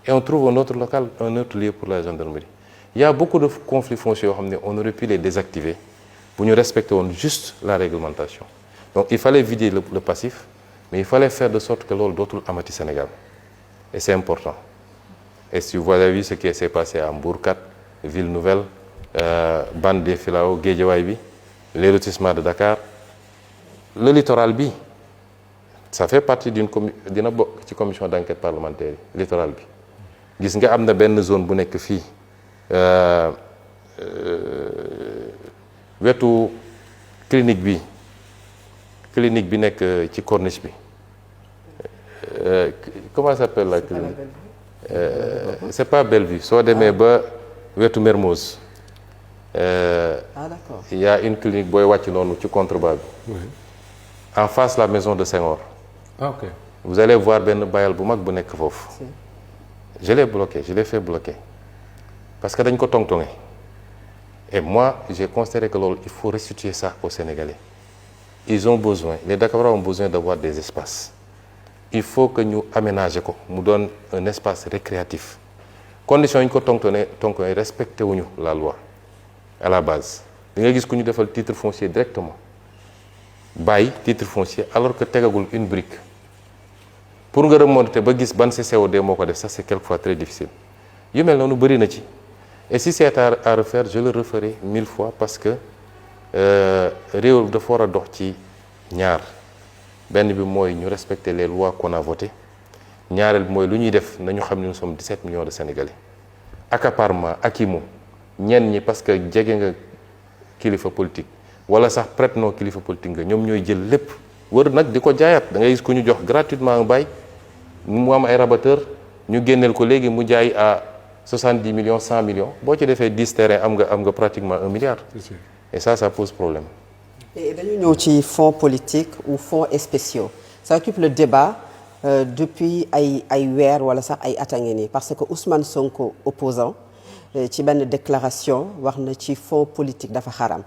et on trouve un autre local un autre lieu pour la gendarmerie il y a beaucoup de conflits fonciers yoo xam ne on aurait pu les désactiver bu ñu respecter woon juste la réglementation donc il fallait vider le passif mais il fallait faire de sorte que loolu dootul amati Sénégal et c'est important et si vous avez vu ce qui s'est passé à Mbour 4 Ville Nouvelle Bande des Filao Guédiawaye bi les lotissements de Dakar le littoral bi ça fait partie dina bokk ci commission d'enquête parlementaire yi littoral bi gis nga am na benn zone bu nekk fii wetu clinique bi nekk ci corniche bi comment s'appelle la clinique c'est pas Bellevue soo demee ba wetu Mermoz
d'accord.
Il y a une clinique booy wàcc noonu ci contrebas bi en face la maison de Senghor
ok
vous allez voir benn bayal bu mag bu nekk foofu je l'ai fait bloquer parce que dañ ko tongtonge et moi j'ai considéré que loolu il faut restituer ça aux Sénégalais ils ont besoin les Dakarois ont besoin d'avoir des espaces il faut que ñu aménager ko mu doon un espace récréatif conditions yi ñu ko tongtonge respecté wuñu la loi à la base di nga gis ku ñu defal titre foncier directement bàyyi titre foncier alors que tegagul une brique pour nga remonter ba gis ban CCOD moo ko def ça c'est quelquefois très difficile yu mel noonu bëri na ci et si c'est à refaire je le referai 1000 fois parce que réew dafa war a dox ci ñaar benn bi mooy ñu respecter les lois qu'on a votées ñaareel bi mooy lu ñuy def nañu xam ne nous sommes 17 millions de Sénégalais accaparement akimo ñenn ñi parce que jege nga kilifa politique wala sax prête-nom kilifa politique nga ñoom ñooy jël lépp wër nag di ko jaayaat da ngay gis ku ñu jox gratuitement un bail mu am ay rabatteur ñu génneel ko léegi mu jaay à 70 millions 100 millions boo ci defee 10 terrains am nga pratiquement 1 milliard. Et ça pose problème.
Et dañu ñëw ci fonds politiques ou fonds spéciaux ça occupe le débat depuis ay weer wala sax ay at a ngi nii parce que Ousmane Sonko opposant ci benn déclaration wax na ci fonds politique dafa xaram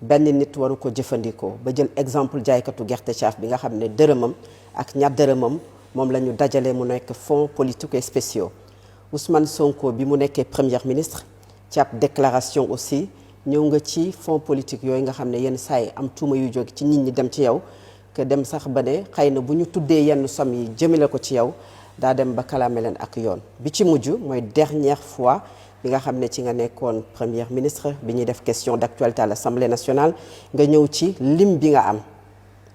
benn nit waru ko jëfandikoo ba jël exemple jaaykatu gerte caaf bi nga xam ne dërëmam ak ñaar dërëmam moom la ñu dajale mu nekk fonds politiques et spéciaux Ousmane Sonko bi mu nekkee premier ministre ci ab déclaration aussi ñëw nga ci fonds politique yooyu nga xam ne yenn saa yi am tuuma yu jóge ci nit ñi dem ci yow que dem sax ba ne xëy na bu ñu tuddee yenn somme yi jëmale ko ci yow daa dem ba kalaame leen ak yoon bi ci mujj mooy dernière fois bi nga xam ne ci nga nekkoon premier ministre bi ñuy def question d'actualité à l'Assemblée nationale nga ñëw ci lim bi nga am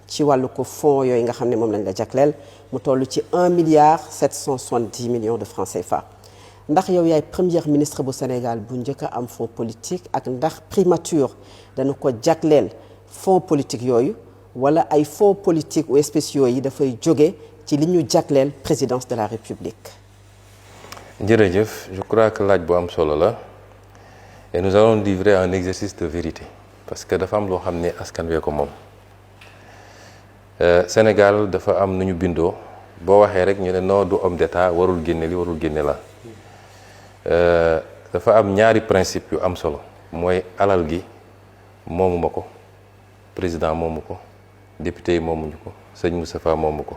ci wàllu ko fonds yooyu nga xam ne moom lañ la jagleel mu toll ci 1,770 milliard de francs CFA ndax yow yaay premier ministre bu Sénégal bu njëkk a am fonds politique ak ndax primature dana ko jagleel fonds politique yooyu wala ay fonds politique ou spéciaux yi dafay jóge ci li ñu jagleel présidence de la République.
jërëjëf je crois que laaj bu am solo la et nous allons livrer un exercice de vérité parce que dafa am loo xam ne askan wee ko moom Sénégal dafa am nu ñu bindoo boo waxee rek ñu ne non du homme d'état warul génne li warul génne la dafa am ñaari principe yu am solo mooy alal gi moomuma ko président moomu ko député yi moomuñu ko sëñ Moustapha moomu ko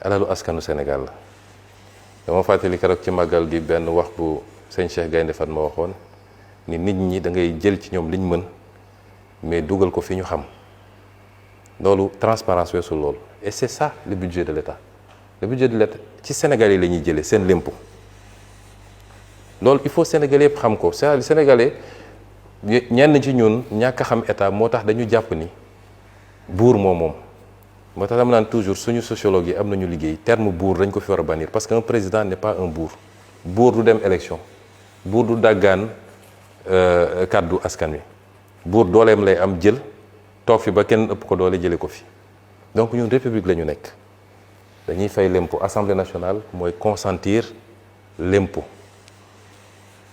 alalu askanu Sénégal la dama fàttali keroog ci màggal gi benn wax bu sëñ Cheikh Gaynde Fatma waxoon ni nit ñi da ngay jël ci ñoom liñ mën mais dugal ko fi ñu xam loolu transparence weesu loolu et c'est ça le budget de l'État le budget de l'État ci Sénégal yi la ñuy jëlee seen lempo loolu il faut Sénégalais yëpp xam ko c'est Sénégalais ñenn ci ñun ñàkk a xam état moo tax dañu jàpp ni buur moom moo tax dama naan toujours suñu sociologue yi am nañu liggéey terme buur dañ ko fi war a bannir parce que un président n'est pas un buur buur du dem élection buur du dàggaan kàddu askan wi buur dooleem lay am jël toog fi ba kenn ëpp ko doole jële ko fi donc ñun république la ñu nekk dañuy fay l'impôt assemblée nationale mooy consentir l'impôt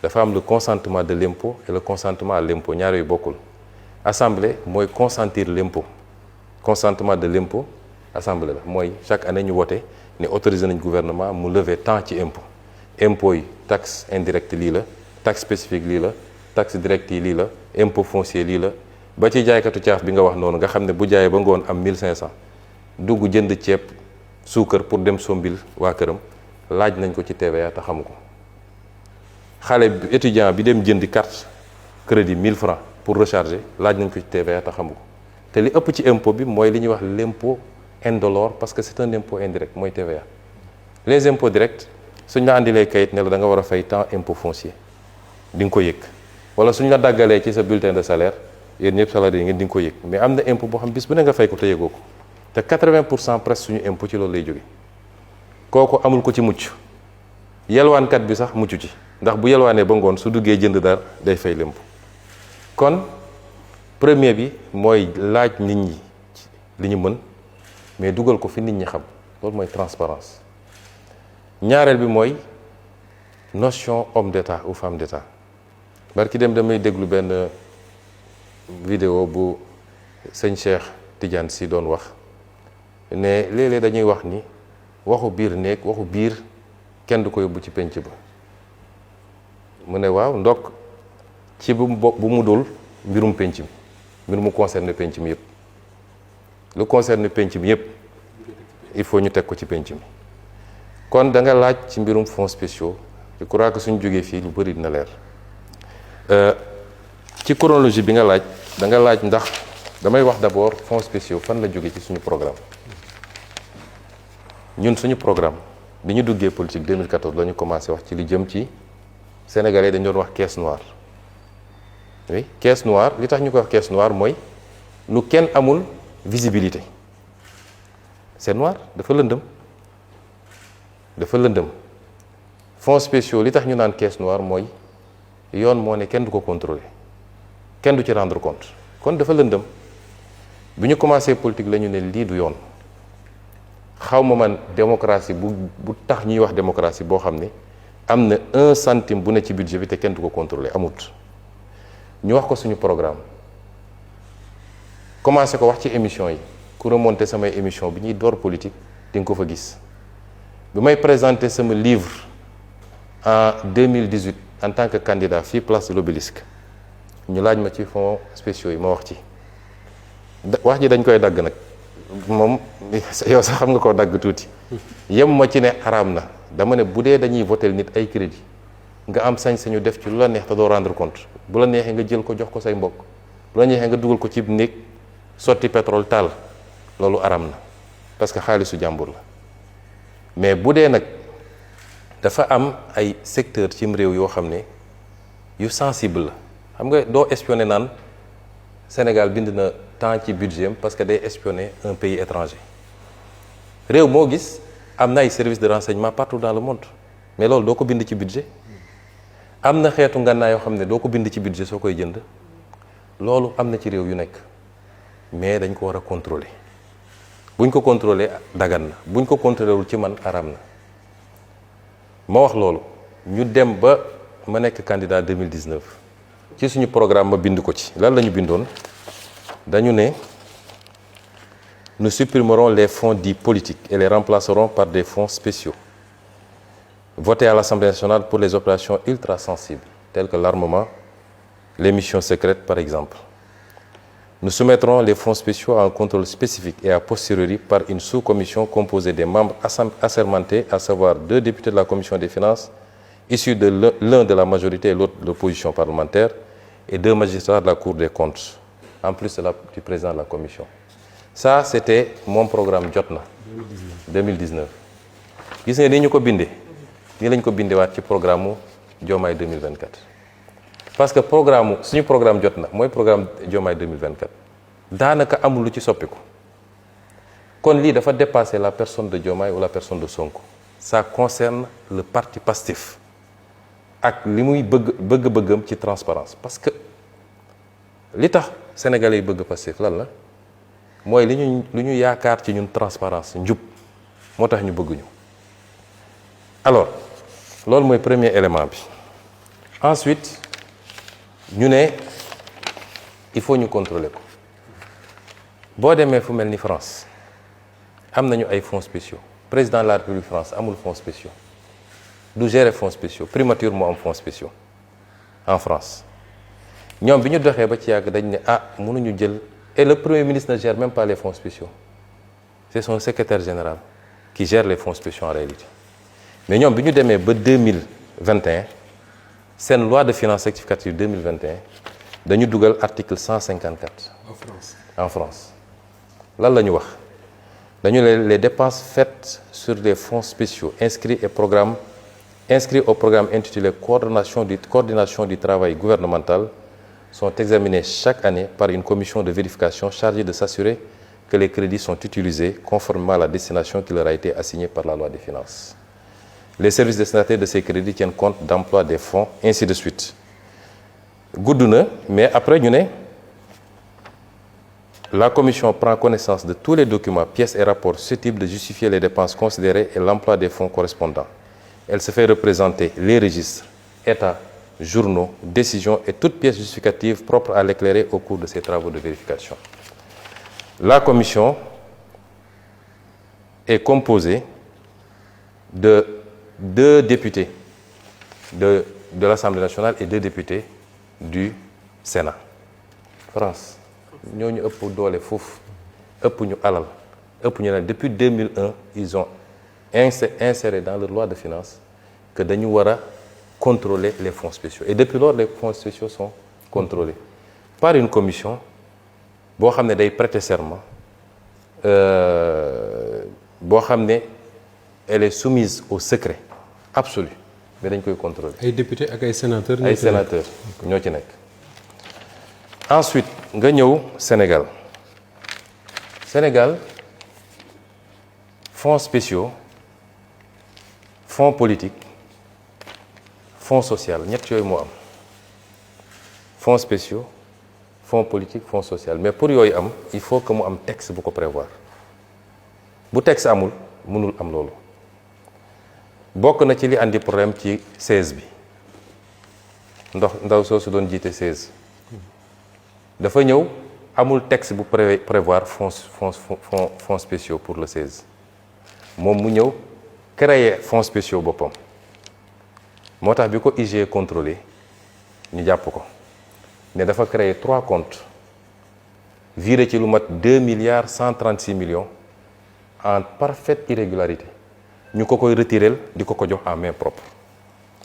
dafa am le consentement de l'impôt et le consentement à l'impôt ñaar yooyu bokkul assemblée mooy consentir l'impôt consentement de l'impôt assemblée la mooy chaque année ñu wote ne autorisé nañ gouvernement mu lever tant ci impôt impôt yi taxe indirecte lii la taxe spécifique lii la taxe directe yi lii la impôt foncier lii la ba ci jaaykatu caaf bi nga wax noonu nga xam ne bu jaayee ba ngoon am 1500 dugg jënd ceeb suukar pour dem sombil waa këram laaj nañ ko ci TVA te xamu ko xale bi étudiant bi dem jëndi carte crédit 1000 francs pour recharger laaj nañ ko ci TVA te xamu ko te li ëpp ci impôt bi mooy li ñuy wax l'impôt indolore parce que c'est un impôt indirect mooy TVA les impôts directs suñ la andilee kayit ne la da nga war a fay tant impôt foncier di nga ko yëg wala suñ la daggalee ci sa bulletin de salaire yéen ñëpp salarié yi ngeen di nga ko yëg mais am na impôt boo xam bis bu ne nga fay ko te yëgoo ko te 80% presque suñu impôt ci loolu lay jóge kooku amul ko ci mucc yelwaankat bi sax mucc ci ndax bu yelwaanee ba ngoon su duggee jënd dara day fay l'impôt kon premier bi mooy laaj nit ñi li ñu mën mais dugal ko fi nit ñi xam loolu mooy transparence ñaareel bi mooy notion homme d'état ou femme d'état barki dem damay déglu benn vidéo bu sëñ Cheikh Tidiane Sy doon wax ne léeg-léeg dañuy wax ni waxu biir néeg waxu biir kenn du ko yóbbu ci penc ba mu ne waaw ndokk ci bu mu dul mbirum penc mi mbir mu concerne penc mi yëpp lu concerne penc mi yëpp il faut ñu teg ko ci penc mi kon da nga laaj ci mbirum fonds spéciaux je crois que suñu jógee fii lu bëri dina leer ci chronologie bi nga laaj da nga laaj ndax damay wax d'abord fonds spéciaux fan la jóge ci suñu programme ñun suñu programme bi ñu duggee politique 2014 la ñu commencé wax ci li jëm ci sénégalais dañu doon wax caisse noire oui caisse noire li tax ñu ko wax caisse noire mooy lu kenn amul visibilité c'est noir dafa lëndëm fonds spéciaux li tax ñu naan caisse noire mooy yoon moo ne kenn du ko contrôler kenn du ci rendre compte kon dafa lëndëm bi ñu commencé politique la ñu ne lii du yoon xaw ma man démocratie bu tax ñuy wax démocratie boo xam ne am na 1 centime bu ne ci budget bi te kenn du ko contrôler amut ñu wax ko suñu programme commencé ko wax ci émission yi ku remonter samay émission bi ñuy door politique di nga ko fa gis bi may présenter sama livre en 2018 en tant que candidat fii place de l'Obélisque ñu laaj ma ci fonds spéciaux yi ma wax ci wax ji dañ koy dagg nag moom yow sax xam nga koo dagg tuuti yem ma ci ne xaraam na dama ne bu dee dañuy voter nit ay crédit nga am sañ-sañu def ci lu la neex te doo rendre compte bu la neexee nga jël ko jox ko say mbokk bu la neexee nga dugal ko ci néeg sotti pétrole taal loolu araam na parce que xaalisu jàmbur la mais bu dee nag dafa am ay secteur cim réew yoo xam ne yu sensible la xam nga doo espionné naan Sénégal bind na temps ci budget parce que day espionner un pays étranger réew moo gis am na ay services de renseignement partout dans le monde mais loolu doo ko bind ci budget am na xeetu ngànnaay yoo xam ne doo ko bind ci budget soo koy jënd loolu am na ci réew yu nekk mais dañ ko war a contrôler buñ ko contrôler dagan na buñ ko contrôler wul ci man araam na ma wax loolu ñu dem ba ma nekk candidat 2019 ci suñu programme ma bind ko ci lan la ñu bindoon dañu ne nous supprimerons les fonds dits politiques et les remplacerons par des fonds spéciaux votés à l'Assemblée nationale pour les opérations ultra sensibles telles que l'armement, les missions secrètes par exemple. Nous soumettrons les fonds spéciaux à un contrôle spécifique et a posteriori par une sous-commission composée des membres assermentés, à savoir 2 députés de la commission des finances, issus de l'un de la majorité et l'autre de l'opposition parlementaire, et 2 magistrats de la Cour des comptes, en plus du président de la commission. Ça, c'était mon programme Jotna 2019. Gis nga ni ñu ko bindee nii lañ ko bindewaat ci programme Diomaye 2024 parce que suñu programme Jotna mooy programme Diomaye 2024 daanaka amul lu ci soppiku kon lii dafa dépasser la personne de Diomaye ou la personne de Sonko. Ça concerne le parti Pastef ak li muy bëgg-bëggam ci transparence parce que li tax sénégalais yi bëgg Pastef lan la mooy li ñu yaakaar ci ñun transparence njub moo tax ñu bëgguñu. Alors loolu mooy premier élément bi ensuite ñu ne il faut ñu contrôler ko boo demee fu mel ni France am nañu ay fonds spéciaux président de la République France amul fonds spéciaux du gérer fonds spéciaux primature moo am fonds spéciaux en France ñoom bi ñu doxee ba ci yàgg dañ ne mënuñu jël et le premier ministre ne gère même pas les fonds spéciaux c'est son secrétaire général qui gère les fonds spéciaux en réalité mais ñoom bi ñu demee ba 2021 seen loi de finances rectificative 2021 dañu dugal article 154 en France lan la ñu wax dañu les dépenses faites sur des fonds spéciaux inscrits au programme intitulé coordination du travail gouvernemental sont examinés chaque année par une commission de vérification chargée de s'assurer que les crédits sont utilisés conformément à la destination qui leur a été assignée par la loi des finances. Les services destinataires de ces crédits tiennent compte d'emploi des fonds, ainsi de suite. Gudd na mais après ñu ne la commission prend connaissance de tous les documents, pièces et rapports susceptibles de justifier les dépenses considérées et l'emploi des fonds correspondants. Elle se fait représenter les registres, états, journaux, décisions et toutes pièces justificatives propres à l'éclairer au cours de ces travaux de vérification. La commission est composée de 2 députés de l'Assemblée nationale et 2 députés du Sénat. France ñooñu ëpp doole foofu ëpp ñu alal ëpp ñu leen depuis 2001 ils ont inséré dans leur loi de finances que dañu war a contrôler les fonds spéciaux et depuis lors les fonds spéciaux sont contrôlés par une commission boo xam ne day prêter serment boo xam ne elle est soumise au secret absolu mais dañ koy contrôler.
ay députés ak ay sénateurs.
ñoo ci nekk. Ensuite nga ñëw Sénégal fonds spéciaux fonds politique fonds social ñett yooyu moo am fonds spéciaux fonds politique fonds social mais pour yooyu am il faut que mu am texte bu ko prévoir bu texte amul mënul am loolu bokk na ci li andi problème ci 16 bi ndaw soo su doon jiite 16 dafa ñëw amul texte bu prévoir fonds spéciaux pour le 16 moom mu ñëw créer fonds spéciaux boppam moo tax bi ko IGE contrôlé ñu jàpp ko ne dafa créer 3 comptes viré ci lu mat 2 milliards 136 millions en parfaite irrégularité ñu ko koy retirel di ko jox en main propre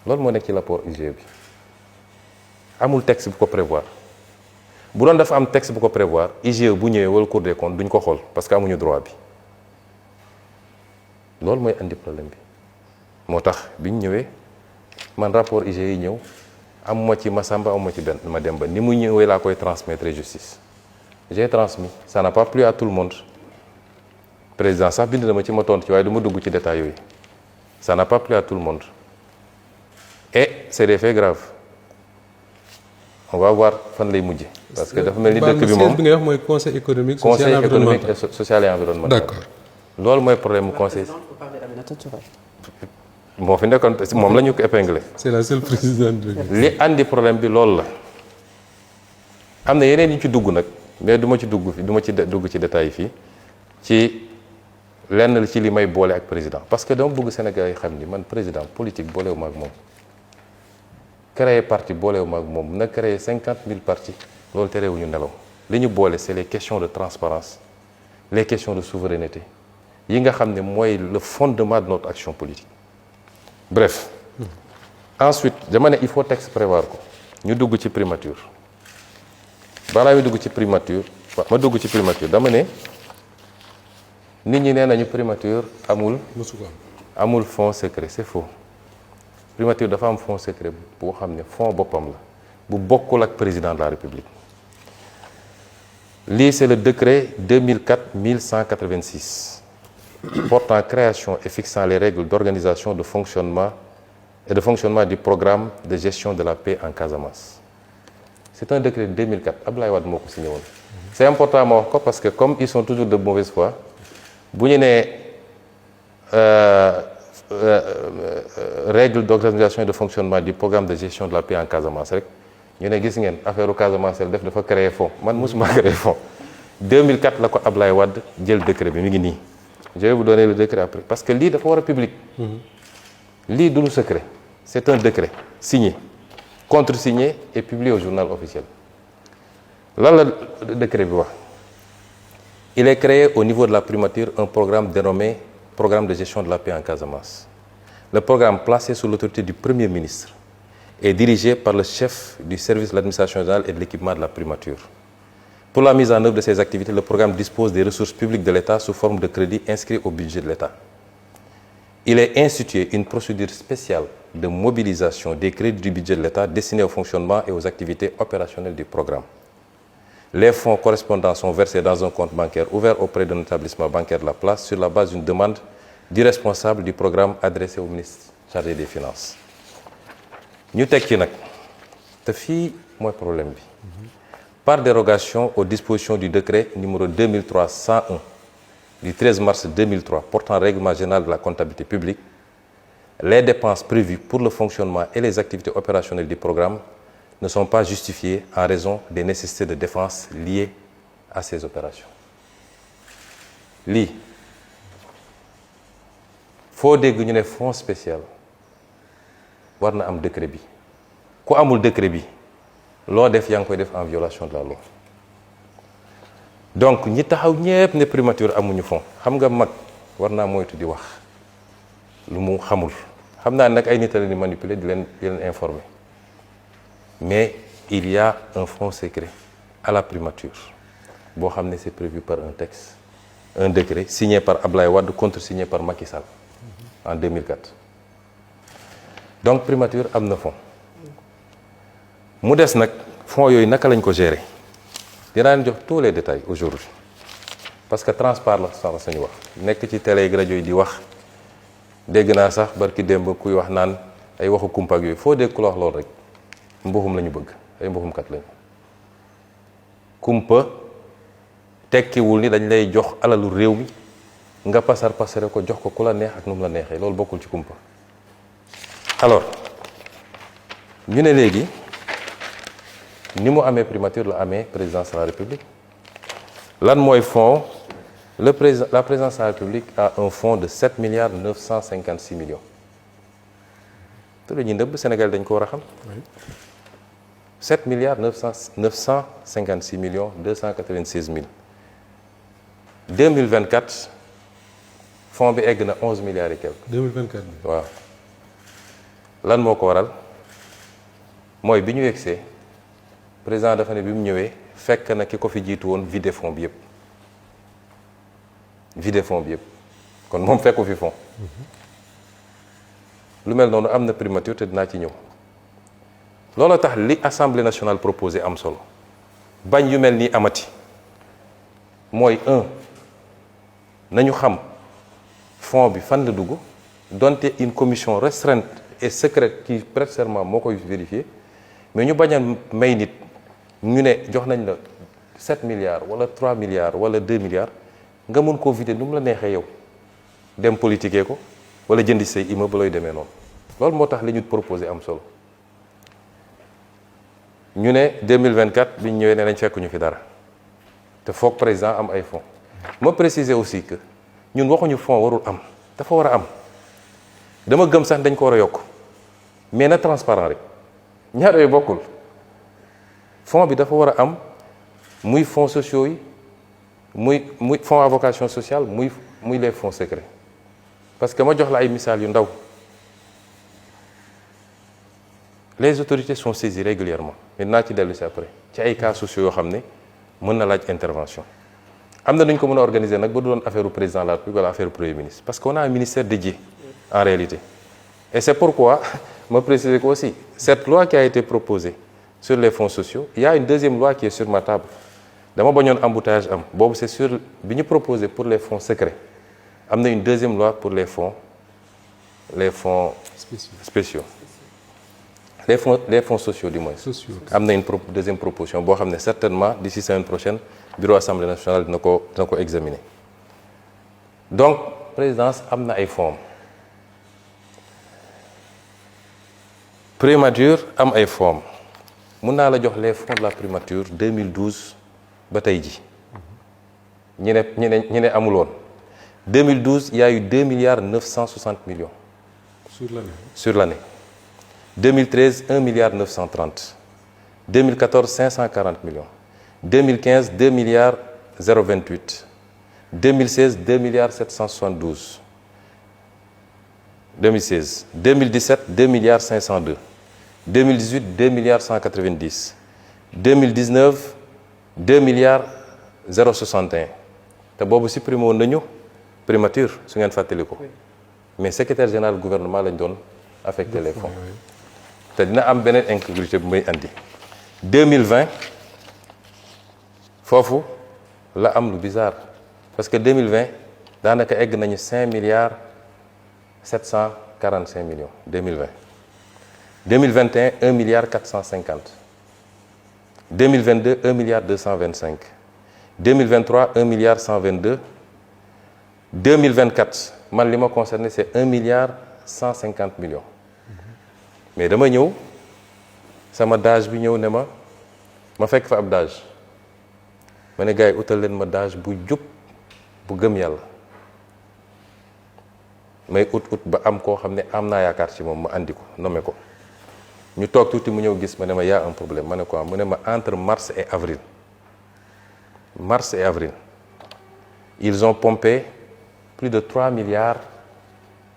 loolu moo nekk ci rapport IGE bi amul texte bu ko prévoir bu doon dafa am texte bu ko prévoir IGE bu ñëwee wala Cour des comptes duñ ko xool parce que amuñu droit bi loolu mooy andi problème bi moo tax biñ ñëwee man rapport IGE yi ñëw amuma ci Massamba amuma ci benn Mademba ni mu ñëwee laa koy transmettre justice j'ai transmis ça n'a pas plu à tout le monde président sax bind na ma ci ma tontu ci waaye du ma dugg ci détails yooyu ça n'a pas plu à tout le monde et c'est des faits graves on va voir fan lay mujje parce que dafa mel ni dëkk bi moom
bi ngay wax mooy conseil économique
social et environnemental
d'accord
loolu mooy problème mu conseil moo fi nekkoon moom la ñu ko épinglé
c'est la seule présidente
li andi problème bi loolu la am na yeneen yu ci dugg nag mais du ma ci dugg fi du ma ci dugg ci détails yi fii ci lenn ci li may boole ak président parce que dama bëgg Sénégal yi xam ni man président politique boolewu ma ak moom créer parti boolewu ma ak moom na créer 50 000 partis loolu terewuñu nelaw li ñu boole c'est les questions de transparence les questions de souveraineté yi nga xam ne mooy le fondement de notre action politique bref ensuite dama ne il faut texte prévoir ko ñu dugg ci primature balaa ñu dugg ci primature ma dugg ci primature dama ne nit ñi nee nañu primature amul fonds secret c'est faux primature dafa am fonds secret boo xam ne fonds boppam la bu bokkul ak président de la République lii c'est le décret 2004-1186 portant création et fixant les règles d'organisation de fonctionnement du programme de gestion de la paix en Casamance. C'est un décret de 2004 Abdoulaye Wade moo ko signé woon. C'est important ma wax ko parce que comme ils sont toujours de mauvaise foi bu ñu nee règles d'organisation et de fonctionnement du programme de gestion de la paix en Casamance rek ñu ne gis ngeen affaire Casamance def dafa créer fonds man mosuma créer fonds 2004 la ko Abdoulaye Wade jël décret bi mi ngi nii. Je vais vous donner le décret après parce que lii dafa war a public lii du lu secret c'est un décret signé contresigné et publié au journal officiel lan la décret bi wax il est créé au niveau de la primature un programme dénommé programme de gestion de la paix en Casamance le programme placé sous l'autorité du Premier ministre est dirigé par le chef du service de l'administration générale et de l'équipement de la primature. Pour la mise en œuvre de ces activités, le programme dispose des ressources publiques de l'État sous forme de crédits inscrits au budget de l'État. Il est institué une procédure spéciale de mobilisation des crédits du budget de l'État destinés au fonctionnement et aux activités opérationnelles du programme. Les fonds correspondants sont versés dans un compte bancaire ouvert auprès d'un établissement bancaire de la place sur la base d'une demande du responsable du programme adressé au ministre chargé des Finances. ñu teg ci nag te fii mooy problème bi. Par dérogation aux dispositions du décret numéro 2003-101 du 13 mars 2003 portant règlement général de la comptabilité publique, les dépenses prévues pour le fonctionnement et les activités opérationnelles du programme ne sont pas justifiées en raison des nécessités de défense liées à ces opérations. Lii foo dégg ñu ne fonds spécial war na am décret bi ku amul décret bi loo def yaa ngi koy def en violation de la loi donc ñi taxaw ñépp ne primature amuñu fonds xam nga mag war naa moytu di wax lu mu xamul xam naa nag ay nit a leen di manipuler di leen informer mais il y a un fonds secret à la primature boo xam ne c'est prévu par un texte un décret signé par Abdoulaye Wade contresigné par Macky Sall en 2004 donc primature am na fonds mu des nag fonds yooyu naka lañ ko gérer dinaa leen jox tous les détails aujourd'hui parce que transparence la sañu wax nekk ci télé ak rajo yi di wax dégg naa sax barki démb kuy wax naan ay waxu kumpa ak yooyu foo dégg ku la wax loolu rek mbuxum la ñu bëgg ay mbuxumkat lañu kumpa tekkiwul ni dañ lay jox alalu réew mi nga pasare ko jox ko ku la neex ak nu mu la neexee loolu bokkul ci kumpa alors ñu ne léegi ni mu amee primature la amee présidence de la République lan mooy fonds la présidence de la République a un fonds de 7 milliards 956 millions te lu ñuy nëbb Sénégal dañ ko war a xam 7 milliards 956 millions 296 mille 2024 fonds bi egg na 11 milliards et quelques
2024 bi
waaw lan moo ko waral mooy bi ñu yegsee président dafa ne bi mu ñëwee fekk na ki ko fi jiitu woon vidé fonds bi yëpp kon moom fekku fi fonds lu mel noonu am na primature te dinaa ci ñëw loolu tax li assemblée nationale proposé am solo bañ yu mel nii amati mooy nañu xam fonds bi fan la dugg donte une commission restreinte et secrète qui prête serment moo koy vérifier mais ñu bañ a may nit ñu ne jox nañ la 7 milliards wala 3 milliards wala 2 milliards nga mun koo vider nu mu la neexee yow dem politiquer ko wala jëndi say immeuble looy demee noonu loolu moo tax li ñu proposé am solo ñu ne 2024 bi ñu ñëwee ne nañ fekk ñu fi dara te foog président am ay fonds ma préciser aussi que ñun waxuñu fonds warul am dafa war a am dama gëm sax dañ ko war a yokk mais na transparent rek ñaar yooyu bokkul fonds bi dafa war a am muy fonds sociaux yi muy fonds à vocation sociale muy les fonds secrets parce que ma jox la ay misaal yu ndaw les autorités sont saisies régulièrement mais dinaa ci dellu si après ci ay cas sociaux yoo xam ne mën na laaj intervention am na nu ñu ko mën a organiser nag ba du doon affaire u président de la République wala affaire u premier ministre parce qu'on a un ministère dédié en réalité et c'est pourquoi ma préciser ko aussi cette loi qui a été proposée sur les fonds sociaux il y a une deuxième loi qui est sur ma table dama bañoon embouteillage am boobu c'est sur bi ñu proposé pour les fonds secrets am na une deuxième loi pour les fonds spéciaux les fonds sociaux du moins am na une deuxième proposition boo xam ne certainement d'ici semaine prochaine bureau assemblée nationale dina ko examiner donc présidence am na ay fonds primature am ay fonds mun naa la jox les fonds de la primature 2012 ba tey ji ñi ne amuloon 2012 il y a eu 2 milliards 960 millions sur l'année 2013 1 milliard 930 2014 540 millions 2015 2 milliards 028 2016 2 milliards 772 2016 2017 2 milliards 502 2018 2 milliards 190 2019 2 milliards 061 te boobu supprimé woon nañu primature su ngeen fàttali ko mais secrétaire général du gouvernement lañ doon affecté les fonds te dina am beneen incongruité bu may andi 2020 foofu la am lu bizarre parce que 2020 daanaka egg nañu 5 milliards 745 millions 2020 2021 1 milliard 450 2022 1 milliard 225 2023 1 milliard 122 2024 man li ma concerné c'est 1 milliard 150 millions mais dama ñëw sama DAGE bi ñëw ne ma fekk fa ab DAGE ma ne gars yi utal leen ma DAGE bu jub bu gëm yàlla may ut ba am koo xam ne am naa yaakaar ci moom ma andi ko nommé ko ñu toog tuuti mu ñëw gis ma ne ma y a un problème ma ne quoi mu ne ma entre mars et avril ils ont pompé plus de 3 milliards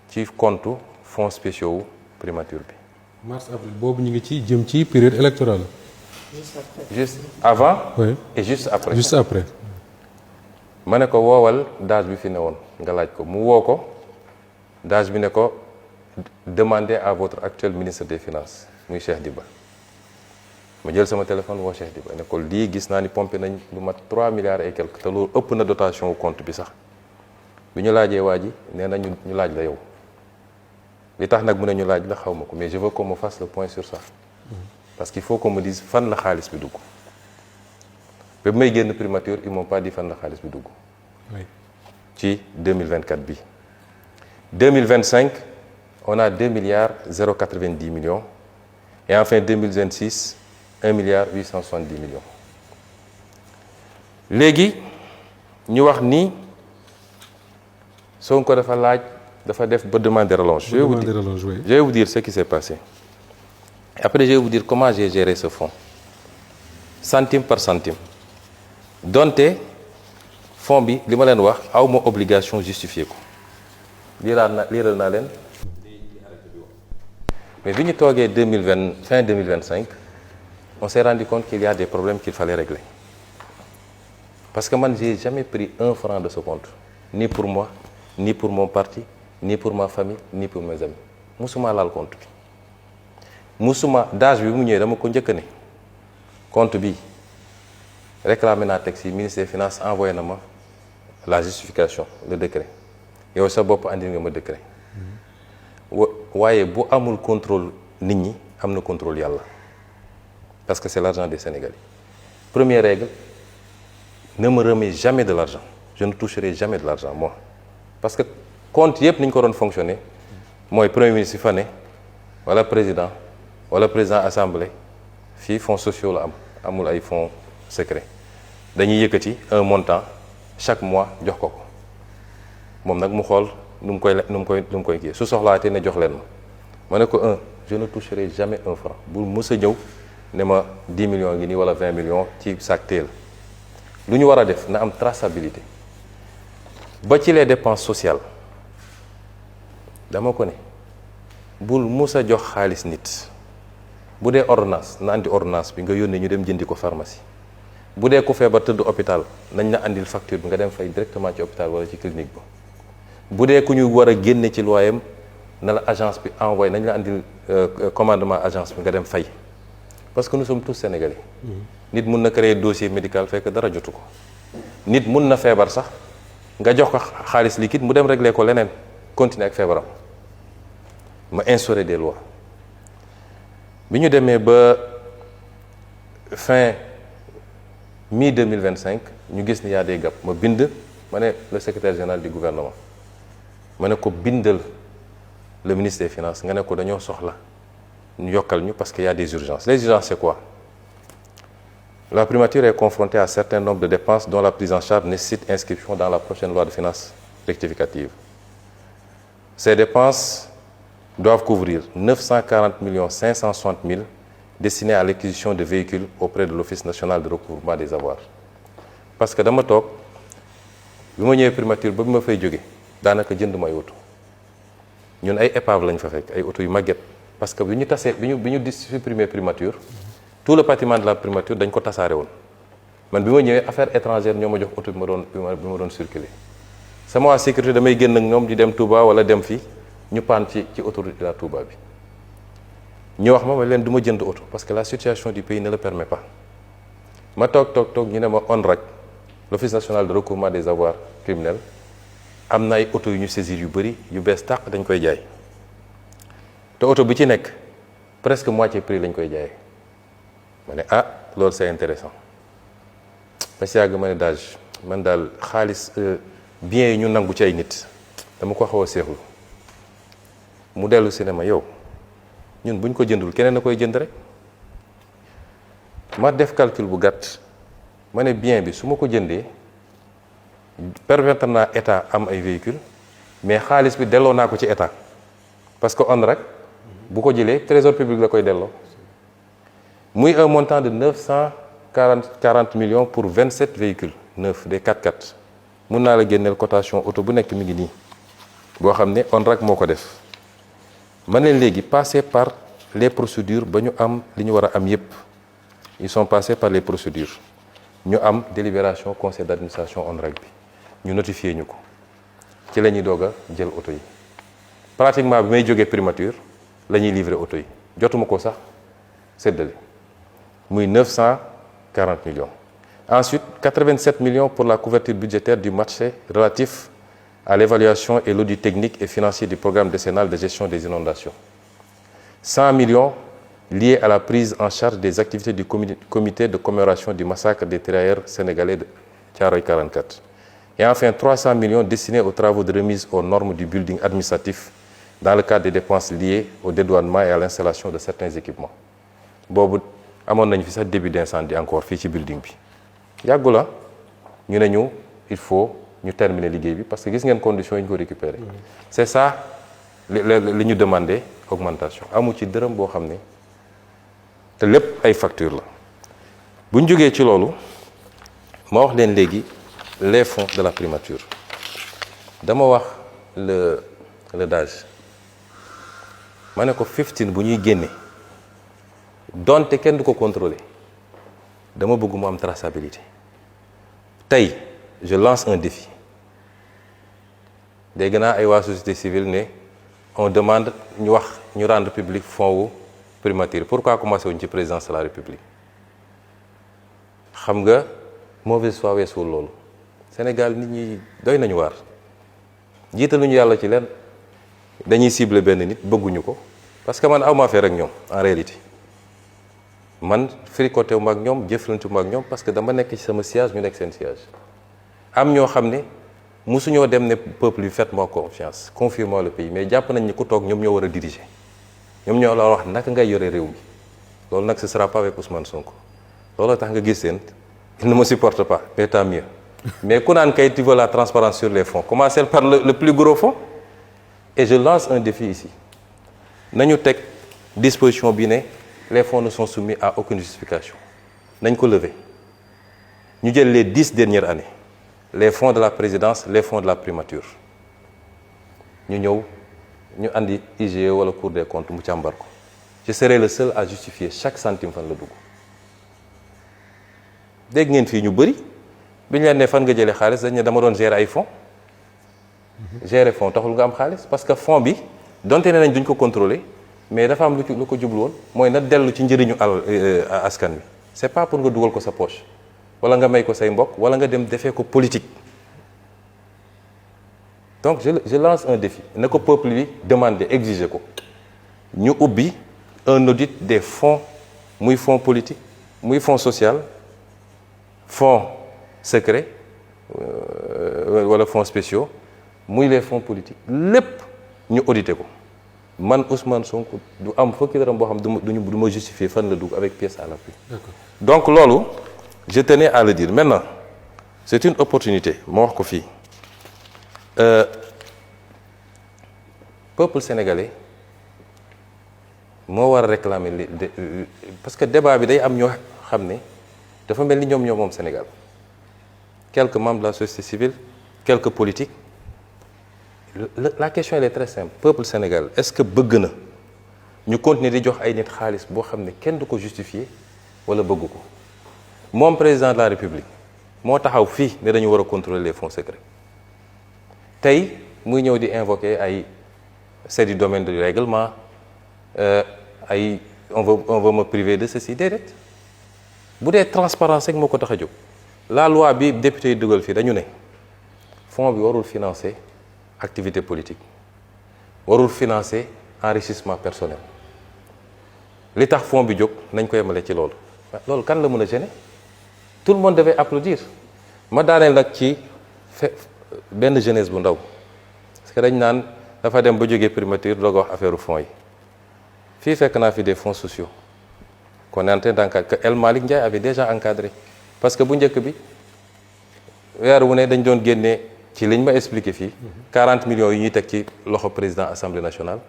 ci compte fonds spéciaux primature bi.
mars avril boobu ñu ngi ci jëm ci période électorale.
juste avant.
oui
et juste après.
juste après.
ma ne ko woowal DAGE bi fi ne woon nga laaj ko mu woo ko DAGE bi ne ko demandez à votre actuel ministre des finances muy Cheikh Diba ma jël sama téléphone woo Cheikh Diba ne ko lii gis naa ni pompé nañ lu mat 3 milliards et quelque te loolu ëpp na dotation wu compte bi sax bi ñu laajee waa ji nee na ñu laaj la yow li tax nag mu ne ñu laaj la xaw ma ko mais je veux qu'on me fasse le point sur ça parce qu'il faut qu'on me dise fan la xaalis bi dugg ba may génn primature ils m'ont pas dit fan la xaalis bi dugg ci 2024 bi 2025 on a 2 milliards 090 millions et enfin 2026 1 milliard 870 millions léegi ñu wax ni Sonko dafa def ba demander rallonge. Je vais vous dire ce qui s'est passé. Après je vais vous dire comment j'ai géré ce fonds centime par centime donte fonds bi li ma leen wax aw ma obligation justifier ko liiral naa leen mais bi ñu toogee fin 2025 on s'est rendu compte qu'il y a des problèmes qu'il fallait régler parce que man j'ai jamais pris 1 franc de ce compte ni pour moi ni pour mon parti ni pour ma famille ni pour mes amis musuma laal compte bi musuma DAGE bi mu ñëwee dama ko njëkk ne compte bi réclamé naa texte yi ministère des finances envoyé na ma la justification le décret yow sa bopp andil nga ma décret waaye bu amul contrôle nit ñi am na contrôle yàlla parce que c'est l'argent des Sénégalais. Première règle, ne me remets jamais de l'argent. Je ne toucherai jamais de l'argent, moi. Parce que compte yëpp ni ñu ko doon fonctionner mooy premier ministre fa ne wala président assemblée fii fonds sociaux la am amul ay fonds secrets dañuy yëkkati un montant chaque mois jox ko moom nag mu xool nu mu koy kii su soxlaatee ne jox leen ma ne ko je ne toucherai jamais un franc bu mës a ñëw ne ma 10 millions ngi nii wala 20 millions ci sac teel lu ñu war a def na am traçabilité ba ci les dépenses sociales dama ko ne bul mës a jox xaalis nit bu dee ordonnance na andi ordonnance bi nga yónnee ñu dem jëndi ko pharmacie bu dee ku feebar tëdd hôpital nañ la andil facture bi nga dem fay directement ci hôpital wala ci clinique ba bu dee ku ñu war a génne ci loyam na la agence bi envoyé nañ la andil commandement agence bi nga dem fay parce que nous sommes tous sénégalais. nit mun na créer dossier médical fekk dara jotu ko nit mun na feebar sax nga jox ko xaalis liquide mu dem régler ko leneen continuer ak feebaram ma instaurer des lois bi ñu demee ba fin mi-2025 ñu gis ni y a des gaps ma bind ma ne le secrétaire général du gouvernement ma ne ko bindal le ministre des finances nga ne ko dañoo soxla ñu yokkal ñu parce qu'il y a des urgences. Les urgences c'est quoi? La primature est confrontée à un certain nombre de dépenses dont la prise en charge nécessite inscription dans la prochaine loi de finances rectificative. Ces dépenses doivent couvrir 940 560 000 destinés à l'acquisition de véhicules auprès de l'Office national de recouvrement des avoirs. Parce que dama toog bi ma ñëwee primature ba bi ma fay jóge daanaka jënd may oto ñun ay épave lañ fa fekk ay oto yu màgget parce que bi ñu supprimer primature tout le patrimoine de la primature dañ ko tasaare woon man bi ma ñëwee affaire étrangère ñoo ma jox oto bi ma doon circuler sama waa sécurité damay génn ak ñoom di dem Touba wala dem fii ñu paan ci autoroute de la Touba bi ñu wax ma leen du ma jënd oto parce que la situation du pays ne le permet pas ma toog ñu ne ma ONRAC l'Office national de recouvrement des avoirs criminels am na ay oto yu ñu saisir yu bëri yu bees tàq dañ koy jaay te oto bi ci nekk presque moitié prix lañ koy jaayee ma ne loolu c'est intéressant ba si yàgg ma ne daaj man daal xaalis biens yi ñu nangu ci ay nit dama ko xaw a seexlu mu dellu si ne ma yow ñun buñ ko jëndul keneen na koy jënd rek ma def calcul bu gàtt ma ne bien bi su ma ko jëndee permettre naa état am ay véhicules mais xaalis bi delloo naa ko ci état parce que on rek bu ko jëlee trésor public la koy delloo muy un montant de 940 millions pour 27 véhicules neufs des 4x4 mun naa la génneel cotation auto bu nekk mi ngi nii boo xam ne on rek moo ko def ma ne léegi passer par les procédures ba ñu am li ñu war a am yépp ils sont passés par les procédures ñu am délibération conseil d'administration on rek bi ñu notifié ñu ko ci la ñuy doog a jël auto yi pratiquement bi may jógee primature la ñuy livrer auto yi jotuma ko sax séddale muy 940 millions. Ensuite, 87 millions pour la couverture budgétaire du marché relatif à l'évaluation et l'audit technique et financier du programme décennal de gestion des inondations. 100 millions liés à la prise en charge des activités du comité de commémoration du massacre des tirailleurs sénégalais de Thiaroye 44. Et enfin, 300 millions destinés aux travaux de remise aux normes du building administratif dans le cadre des dépenses liées au dédouanement et à l'installation de certains équipements. boobu amoon nañu fi sax début d'incendie encore fii ci building bi yàggu la ñu ne ñu il faut ñu terminer liggéey bi parce que gis ngeen conditions yi ñu ko récupérer c'est ça li ñu demandé augmentation amu ci dërëm boo xam ne te lépp ay facture la bu ñu jógee ci loolu ma wax leen léegi les fonds de la primature dama wax le DAGE ma ne ko 15 bu ñuy génne donte kenn du ko contrôler dama bëgg mu am traçabilité tey je lance un défi dégg naa ay waa société civile ne on demande ñu wax ñu rendre public fonds wu primature pourquoi commencé wuñ ci présidence de la république xam nga mauvaise foi weesuwul loolu Sénégal nit ñi doy nañu waar jiitaluñu yàlla ci leen dañuy cibler benn nit bëgguñu ko parce que man awma affaire ak ñoom en réalité man fricoté wu ma ak ñoom jëflante wu ma ak ñoom parce que dama nekk ci sama siège ñu nekk seen siège am ñoo xam ne mosuñoo dem ne peuple bi faites-moi confiance confiez-moi le pays mais jàpp nañ ni ku toog ñoom ñoo war a diriger ñoom ñoo la wax naka ngay yore réew mi loolu nag ce sera pas avec Ousmane Sonko loolu tax nga gis seen il ne me supporte pas mais tant mieux mais ku naan kay tu veux la transparence sur les fonds commencez par le plus gros fonds et je lance un défi ici nañu teg disposition bi ne les fonds ne sont soumis à aucune justification nañ ko lever ñu jël les 10 dernières années les fonds de la présidence les fonds de la primature ñu ñëw ñu andi IGE wala Cour des comptes mu càmbar ko je serai le seul à justifier chaque centime fan la dugg dégg ngeen fii ñu bëri bi ñu leen ne fan nga jëlee xaalis dañ ne dama doon gérer ay fonds gérer fonds taxul nga am xaalis parce que fonds bi donte ne nañ duñ ko contrôler mais dafa am lu ko jublu woon mooy na dellu ci njëriñu askan wi c'est pas pour nga dugal ko sa poche wala nga may ko say mbokk wala nga dem defee ko politique donc je lance un défi na ko peuple bi demander exiger ko ñu ubbi un audit des fonds muy fonds politique muy fonds social fonds secret wala fonds spéciaux muy les fonds politiques lépp ñu audité ko man Ousmane Sonko du am fukki dërëm boo xam du ma justifier fan la dugg avec pièce à l'appui. Donc loolu je tenais à le dire maintenant c'est une opportunité ma wax ko fii peuple sénégalais moo war a réclamer parce que débat bi day am ñoo xam ne dafa mel ni ñoom moom Sénégal quelques membres de la société civile quelques politiques la question elle est très simple peuple sénégal est-ce que bëgg na ñu continuer di jox ay nit xaalis boo xam ne kenn du ko justifier wala bëgg ko moom président de la république moo taxaw fii ne dañu war a contrôler les fonds secrets tey muy ñëw di invoquer ay c'est du domaine du règlement ay on veut me priver de ceci déedéet bu dee transparence rek moo ko tax a jóg la loi bi député yi dugal fii dañu ne fonds bi warul financer activité politique warul financer enrichissement personnel li tax fonds bi jóg nañ ko yemale ci loolu loolu kan la mën a gêner tout le monde devait applaudir ma daaneel nag ci benn jeunesse bu ndaw parce que dañ naan dafa dem ba jógee primature doog a wax affaire fonds yi fii fekk naa fi des fonds sociaux qu'on est en train d'encadrer que El Malick Ndiaye avait déjà encadré parce que bu njëkk bi weer wu ne dañ doon génnee ci liñ ma expliqué fii 40 millions yi ñuy teg ci loxo président assemblée nationale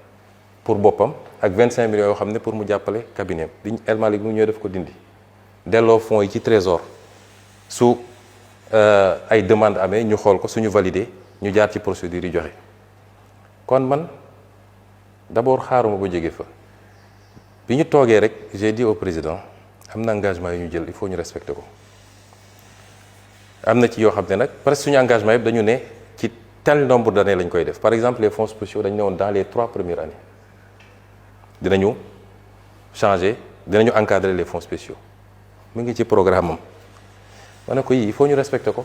pour boppam ak 25 millions yoo xam ne pour mu jàppale cabinet bi El Malick mu ñëw def ko dindi delloo fonds yi ci trésor su ay demande amee ñu xool ko suñu validé ñu jaar ci procédure yi joxe kon man d'abord xaaruma ba jóge fa bi ñu toogee rek j'ai dit au président am na engagement yu ñu jël il faut ñu respecter ko am na ci yoo xam ne nag presque suñu engagement yëpp dañu ne ci tel nombre d'années lañ koy def par exemple les fonds spéciaux dañu ne woon dans les 3 premières années dinañu changer dinañu encadrer les fonds spéciaux mu ngi ci programme am ma ne ko yii il faut ñu respecter ko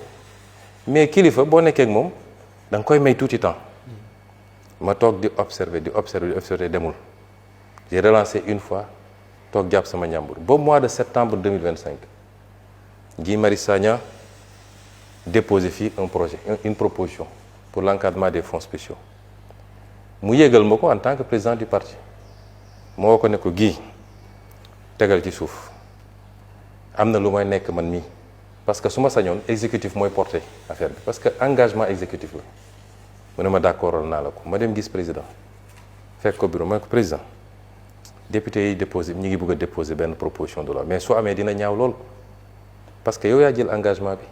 mais kilifa boo nekkee ak moom da nga koy may tuuti temps ma toog di observer demul j'ai relancé une fois toog jàpp sama ñàmbur ba mois de septembre 2025 Guy Marius Sagna déposé fii un projet une proposition pour l'encadrement des fonds spéciaux mu yégal ma ko en tant que président du parti moo ko ne ko Guy tegal ci suuf am na lu may nekk man mii parce que su ma sañoon exécutif mooy porter affaire bi parce que engagement exécutif la mu ne ma d'accord naa la ko ma dem gis président fekk ko bureau ma ne ko président député yi déposé ñi ngi bëgg a déposer benn proposition de loi mais soo amee dina ñaaw lool parce que yow yaa jël engagement bi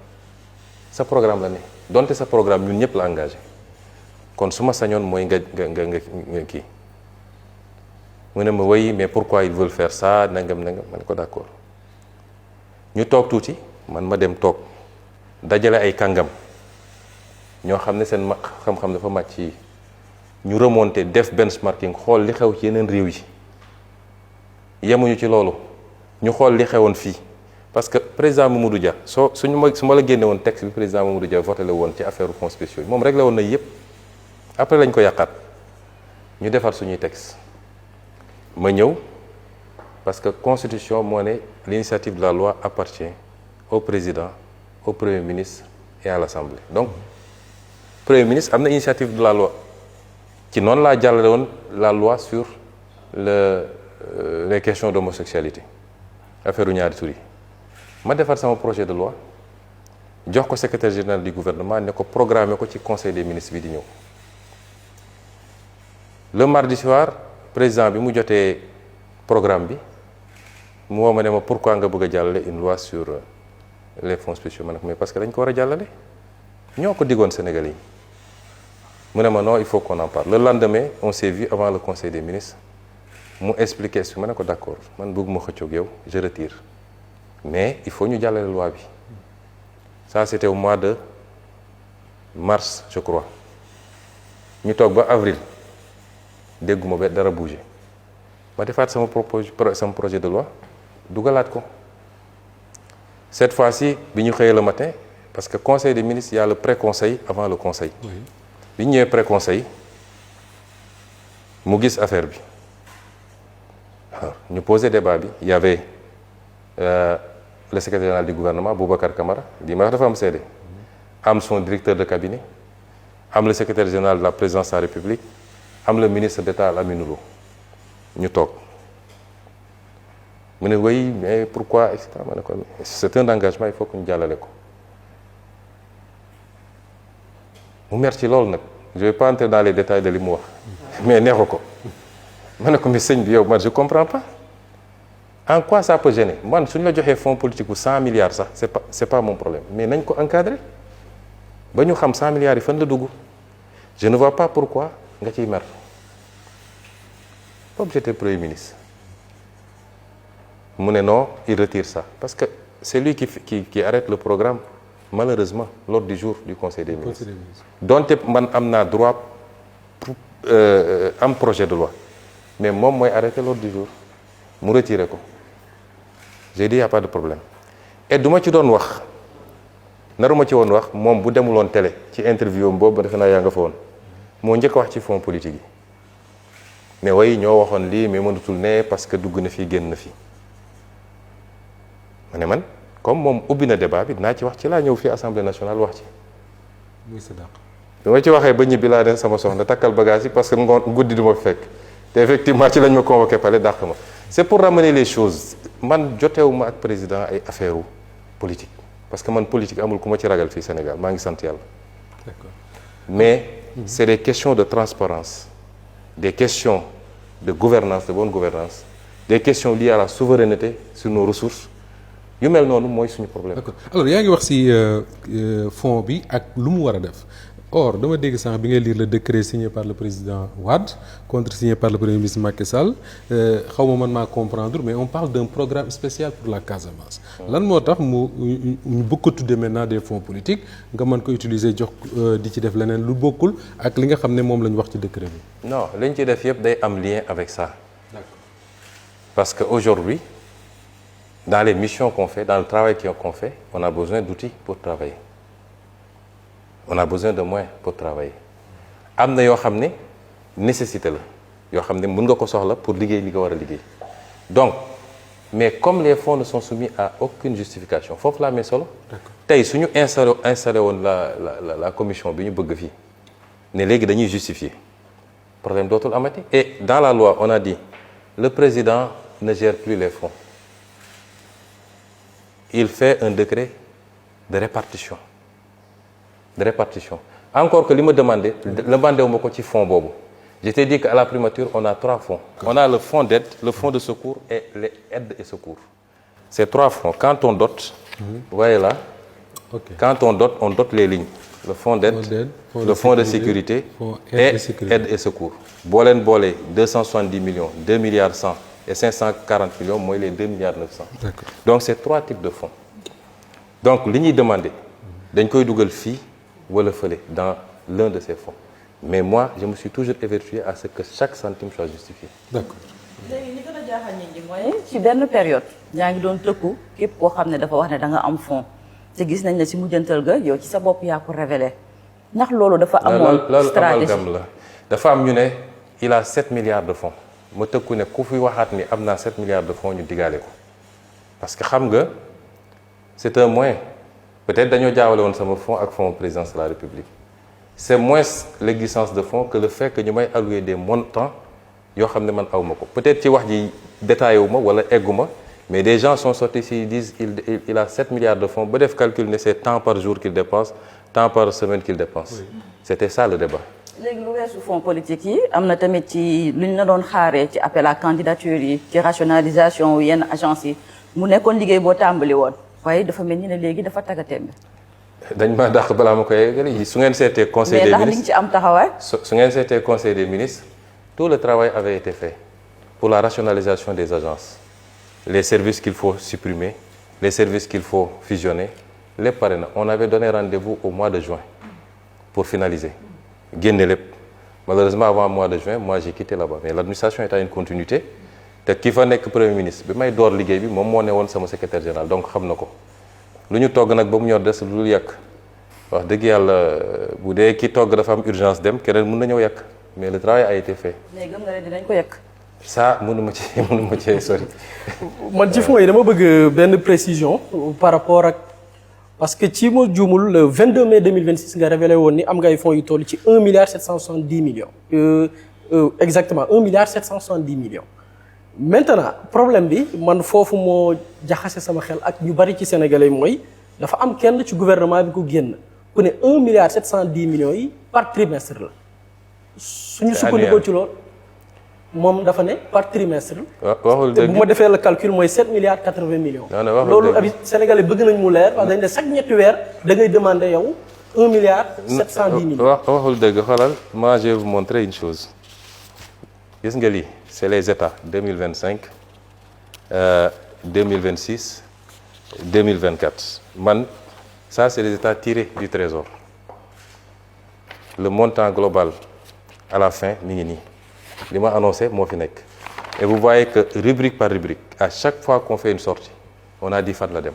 sa programme la ne donte sa programme ñun ñëpp la engagé kon su ma sañoon mooy nga kii mu ne ma oui mais pourquoi ils veulent faire ça nangam ma ne ko d'accord ñu toog tuuti man ma dem toog dajale ay kàngam ñoo xam ne seen xam-xam dafa màcc yi ñu remonté def benchmarking xool li xew ci yeneen réew yi yemuñu ci loolu ñu xool li xewoon fii parce que président Mamadou Dia su ma la génne woon texte bi président Mamadou Dia voté la woon ci affaire fonds spéciaux yi moom réglé woon na yëpp après lañ ko yàqaat ñu defar suñuy texte ma ñëw parce que constitution moo ne l'initiative de la loi appartient au président au premier ministre et à l'Assemblée donc premier ministre am na initiative de la loi ci noonu laa jàllale woon la loi sur les questions d'homosexualité affaire u ñaari tur yi ma defar sama projet de loi jox ko secrétaire général du gouvernement ne ko programmer ko ci conseil des ministres bi di ñëw le mardi soir président bi mu jotee programme bi mu woo ma ne ma pourquoi nga bëgg a jàllale une loi sur les fonds spéciaux ma ne ko mais parce que dañ ko war a jàllale ñoo ko diggoon Sénégalais yi mu ne ma non il faut qu'on en parle le lendemain on s'est vu avant le conseil des ministres mu expliquer si ma ne ko d'accord man bëgguma xëccoog yow je retire mais il faut ñu jàllale loi bi ça c'était au mois de mars je crois ñu toog ba avril dégguma ba dara bouger ma defaat sama projet de loi dugalaat ko cette fois-ci bi ñu xëyee le matin parce que conseil des ministres il y a le pré-conseil avant le conseil bi ñu ñëwee pré-conseil mu gis affaire bi alors ñu posé débat bi il y avait le secrétaire général du gouvernement Boubacar Camara di ma wax dafa am seede am son directeur de cabinet am le secrétaire général de la présidence de la République am le ministre d'État Lamine Lo ñu toog mu ne oui mais pourquoi et cetera ma ne ko c'est un engagement il faut que ñu jàllale ko mu mer ci loolu nag je vais pas entrer dans les détails de li mu wax mais neexu ko ma ne ko mais sëñ bi yow man je comprends pas en quoi ça peut gêner man suñu la joxee fonds politique bu 100 milliards sax c'est pas mon problème mais nañ ko encadrer ba ñu xam 100 milliards yi fan la dugg je ne vois pas pourquoi nga ciy mer comme j'étais premier ministre mu ne non il retire ça parce que c'est lui qui arrête le programme malheureusement l'ordre du jour du conseil des ministres donte man am naa droit pour am projet de loi mais moom mooy arrêter l'ordre du jour mu retirer ko j'ai dit y a pas de problème et du ma ci doon wax naruma ci woon wax moom bu demuloon télé ci interview am boobu ba defe naa yaa nga fa woon moo njëkk wax ci fonds politique yi ne way ñoo waxoon lii mais mënatul ne parce que dugg na fii génn na fii ma ne man comme moom ubbi na débat bi dinaa ci wax ci laa ñëw fii assemblée nationale wax ci
muy sa dàq
bi ma ci waxee ba ñibbi laa ne sama soxna takkal bagage yi parce que ngoon guddi du ma fekk te effectivement ci lañ ma convoqué pale dàq ma c'est pour ramener les choses man jotewuma ak président ay affaire politique parce que man politique amul ku ma ci ragal fii Sénégal maa ngi sant yàlla
d'accord
mais c'est des questions de transparence des questions de gouvernance de bonne gouvernance des questions liées à la souveraineté sur nos ressources yu mel noonu mooy suñu problème.
d'accord alors yaa ngi wax ci fonds bi ak lu mu war a def or dama dégg sànq bi ngay lire le décret signé par le président Wade contresigné par le premier ministre Macky Sall xaw ma man maa comprendre mais on parle d'un programme spécial pour la Casamance. lan moo tax ñu bëgg ko tuddee maintenant des fonds politiques nga mën ko utiliser jox di ci def leneen lu bokkul ak li nga xam ne moom la ñu wax ci décret bi.
non li ñu ci def yëpp day am lien avec ça.
d'accord
parce que aujourd'hui dans les missions qu'on fait dans le travail qu'on fait on a besoin d'outils pour travailler. on a besoin de moyens pour travailler am na yoo xam ne nécessité la yoo xam ne mën nga ko soxla pour liggéey li nga war a liggéey donc mais comme les fonds ne sont soumis à aucune justification foofu laa amee solo tey suñu installé woon la commission bi ñu bëgg fii ne léegi dañuy justifier problème dootul amati et dans la loi on a dit le président ne gère plus les fonds il fait un décret de répartition encore que li ma demandé wu ma ko ci fonds boobu je t'ai dit qu'à la primature on a 3 fonds on a le fonds d'aide le fonds de secours et les aides et secours ces 3 fonds quand on dote vous voyez là quand on dote les lignes le fonds d'aide le fonds de sécurité et aide et secours boo leen boolee 270 millions 2 milliards 100 et 540 millions mooy les 2 milliards 900 donc c'est 3 types de fonds donc li ñuy demandé dañ koy dugal fii wala fële dans l'un de ces fonds mais moi je me suis toujours évertué à ce que chaque centime soit justifié.
D'accord.
léegi li gën a jaaxal nit ñi mooy ci benn période yaa ngi doon tëkku képp koo xam ne dafa wax ne da nga am fonds te gis nañ ne si mujjantal ga yow ci sa bopp yaa ko révélé ndax loolu dafa amoon stratégie
amalgame la dafa am ñu ne il a 7 milliards de fonds ma tëkku ne ku fi waxaat ni am naa 7 milliards de fonds ñu digaale ko parce que xam nga c'est un moyen peut-être dañoo jaawale woon sama fonds ak fonds présidence de la République c'est moins l'existence de fonds que le fait que ñu may allouer des montants yoo xam ne man awma ko peut-être ci wax ji détaillé wu ma wala eggu ma mais des gens sont sortis ici ils disent il a 7 milliards de fonds ba def calcul ne c'est tant par jour qu'il dépense tant par semaine qu'il dépense. Oui. C'était ça le débat.
léegi lu weesu fonds politique yi am na tamit ci lu ñu la doon xaaree ci appel à candidature yi ci rationalisation yenn agence yi mu nekkoon liggéey boo tàmbali woon waaye dafa mel ni ne léegi dafa taggatémbe.
dañ ma dàq balaa ma koy yeggali su ngeen seetee conseil des ministres
mais ndax li nga ci am taxawaay.
su ngeen seetee conseil des ministres tout le travail avait été fait pour la rationalisation des agences les services qu'il faut supprimer les services qu'il faut fusionner lépp pare na on avait donné rendez-vous au mois de juin pour finaliser génne lépp malheureusement avant le mois de juin moi j'ai quitté là-bas mais l'administration est à une continuité te ki fa nekk premier ministre bi may door liggéey bi moom moo ne woon sama secrétaire général donc xam na ko lu ñu togg nag ba mu ñor des lu dul yàq wax dëgg yàlla bu dee ki togg dafa am urgence dem keneen mën na ñëw yàq mais le travail a été fait.
mais gëm nga ne dinañ ko yàq.
ça mënuma ci sori.
man ci fonds yi dama bëgg benn précision par rapport ak parce que ci ma juumul le 22 mai 2026 nga révélé woon ni am nga ay fonds yu toll ci 1 milliard 770 millions. Exactement 1 milliard 770 millions. Maintenant problème bi man foofu moo jaxase sama xel ak ñu bari ci sénégalais mooy dafa am kenn ci gouvernement bi ko génn ku ne 1 milliard 710 millions yi par trimestre la. suñu sukkandikoo ci loolu moom dafa ne par trimestre.
waxul
te
dëgg
bu ma defee le calcul mooy 7 milliards 80 millions.
non waxul
loolu
dëgg
abi sénégalais bëgg nañ mu leer parce que dañ ne chaque ñetti weer da ngay demander yow 1 milliard 710 millions.
waxul dëgg xoolal moi je vais vous montrer une chose gis nga lii c'est les états 2025 2026 2024 man ça c'est les états tirés du trésor le montant global à la fin mi ngi nii li ma annoncé moo fi nekk et vous voyez que rubrique par rubrique à chaque fois qu'on fait une sortie on a dit fan la dem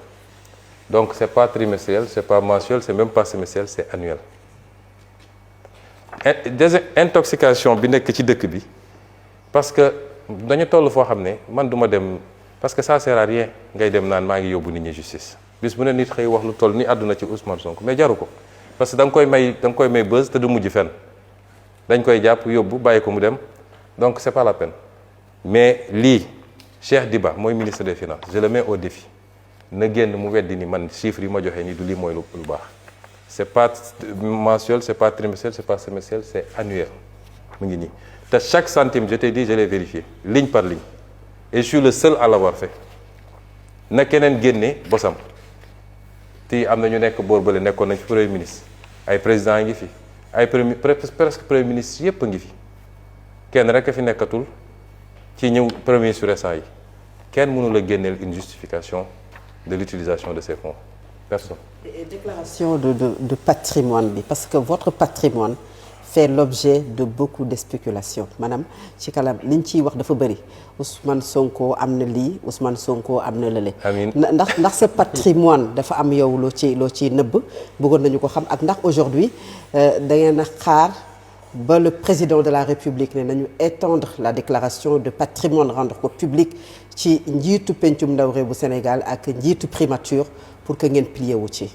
donc c'est pas trimestriel c'est pas mensuel c'est même pas semestriel c'est annuel désintoxication bi nekk ci dëkk bi parce que dañu toll foo xam ne man duma dem parce que ça sert à rien ngay dem naan maa ngi yóbbu nit ñi justice bis bu ne nit xëy wax lu toll ni àdduna ci Ousmane Sonko mais jaru ko parce que da nga koy may buzz te du mujj fenn dañ koy jàpp yóbbu bàyyi ko mu dem donc c'est pas la peine mais lii Cheikh Diba mooy ministre des finances je le mets au défi na génn mu weddi ni man chiffres yi ma joxe nii du lii mooy lu baax c'est pas mensuel c'est pas trimestriel c'est pas semestriel c'est annuel mu ngi nii te chaque centime je t'ai dit je l'ai vérifié ligne par ligne et je suis le seul à l'avoir fait na keneen génne bosam te am na ñu nekk boor bële nekkoon nañ fi premier ministre ay président ngi fi ay presque premier ministre yépp a ngi fi kenn rek a fi nekkatul ci ñëw premier ministre récent yi kenn mënu la génneel une justification de l'utilisation de ces fonds personne.
Et déclaration de patrimoine bi parce que votre patrimoine fait l'objet de beaucoup de spéculations maanaam ci kalam li ñu ciy wax dafa bëri Ousmane Sonko am na lii Ousmane Sonko am na lële.
amiin
ndax sa patrimoine dafa am yow loo ci nëbb bëggoon nañu ko xam ak ndax aujourd'hui da ngeen a xaar ba le président de la République ne nañu étendre la déclaration de patrimoine rendre ko public ci njiitu pencum ndaw réew bu Sénégal ak njiitu primature pour que ngeen plié wu ci.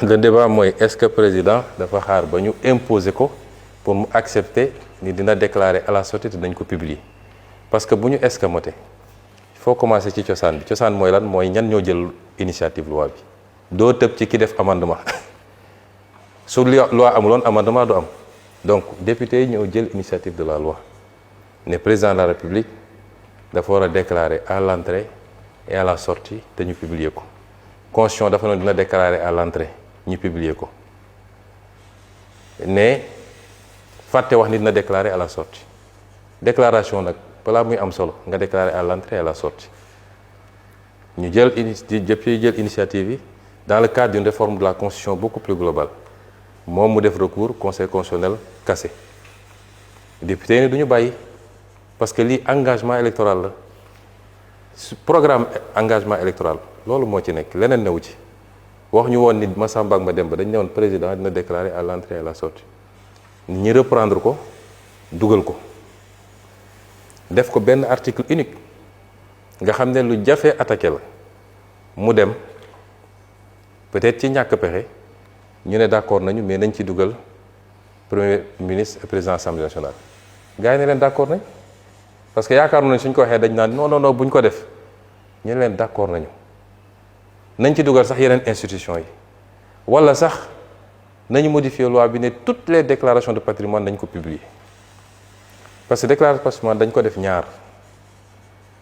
le débat mooy est-ce que président dafa xaar ba ñu imposer ko pour mu accepter ni dina déclarer à la sortie te dañ ko publier parce que bu ñu escamoter il faut commencer ci cosaan bi cosaan mooy lan mooy ñan ñoo jël initiative loi bi doo tëb ci ki def amendement su loi amuloon amendement du am donc député yi ñoo jël initiative de la loi ne président de la République dafa war a déclarer à l'entrée et à la sortie te ñu publier ko constitution dafa noonu dina déclarer à l'entrée ñu publier ko ne fàtte wax ni dina déclarer à la sortie déclaration nag balaa muy am solo nga déclarer à l'entrée et à la sortie ñu jël initiative yi dans le cadre d'une réforme de la constitution beaucoup plus globale moom mu def recours conseil constitutionnel cassé député yi ne du ñu bàyyi parce que lii engagement électoral la programme engagement électoral loolu moo ci nekk leneen newu ci wax ñu woon ni Massamba ak Mademba dañ ne woon président dina déclarer à l'entrée et à la sortie nit ñi reprendre ko dugal ko def ko benn article unique nga xam ne lu jafe attaqué la mu dem peut-être ci ñàkk pexe ñu ne d'accord nañu mais nañ ci dugal premier ministre et président assemblée nationale gars yi ne leen d'accord nañ parce que yaakaar nañ suñ ko waxee dañ naan non non non buñ ko def ñu ne leen d'accord nañ ci dugal sax yeneen institution yi wala sax nañu modifier loi bi ne toutes les déclarations de patrimoine dañ ko publier parce que déclaration de patrimoine dañ ko def ñaar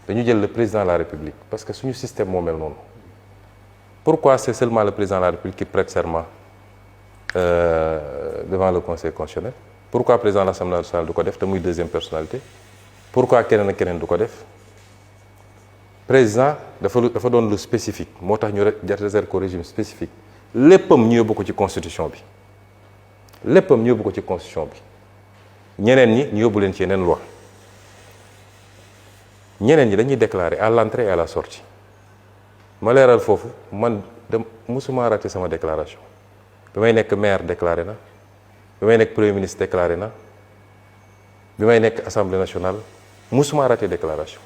dañu jël le président de la République parce que suñu système moo mel noonu pourquoi c'est seulement le président de la République qui prête serment devant le Conseil constitutionnel pourquoi président de l'Assemblée nationale du ko def te muy deuxième personnalité pourquoi keneen ak keneen du ko def président dafa doon lu spécifique moo tax ñu réserve ko régime spécifique léppam ñu yóbbu ko ci constitution bi léppam ñu yóbbu ko ci constitution bi ñeneen ñi ñu yóbbu leen ci yeneen loi ñeneen ñi dañuy déclarer à l'entrée et à la sortie ma leeral foofu man musuma raté sama déclaration bi may nekk maire déclaré na bi may nekk premier ministre déclaré na bi may nekk assemblée nationale musuma raté déclaration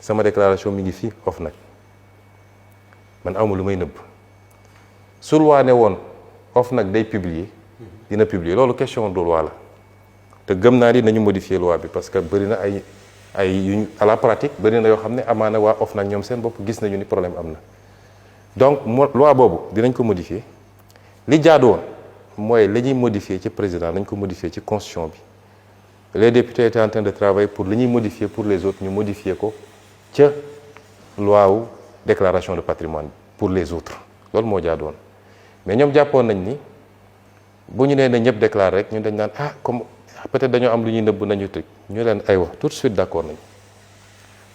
sama déclaration mi ngi fii OFNAC man awma lu may nëbb su loi ne woon OFNAC day publier dina publier loolu question de loi la te gëm naa ni nañu modifier loi bi parce que bëri na ay yuñ à la pratique bëri na yoo xam ne amaana waa OFNAC ñoom seen bopp gis nañu ni problème am na donc loi boobu dinañ ko modifier li jaadu woon mooy la ñuy modifier ci président nañ ko modifier ci constitution bi les députés étaient en train de travailler pour li ñuy modifier pour les autres ñu modifier ko ca loi wu déclaration de patrimoine pour les autres loolu moo jaadu woon mais ñoom jàppoon nañ ni bu ñu nee na ñëpp déclaré rek ñun dañ naan comme peut-être dañoo am lu ñuy nëbb nañu tëj ñu leen ay wax tout de suite d'accord nañu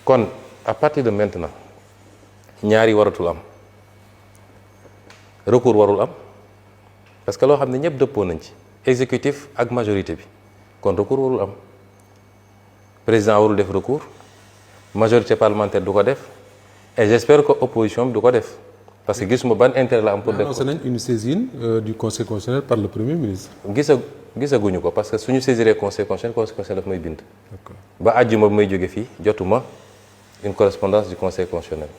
kon à partir de maintenant ñaari waratul am recours warul am parce que loo xam ne ñëpp dëppoo nañ ci exécutif ak majorité bi kon recours warul am président warul def recours majorité parlementaire du ko def et j'espère que opposition bi du ko def parce que gisuma ban intérêt la am pour def ko.
annoncé nañ une saisine du conseil constitutionnel par le premier ministre.
gisaguñu ko parce que suñu saisiree conseil constitutionnel daf may bind. ba àjjuma bi may jóge fii jotuma une correspondance du conseil constitutionnel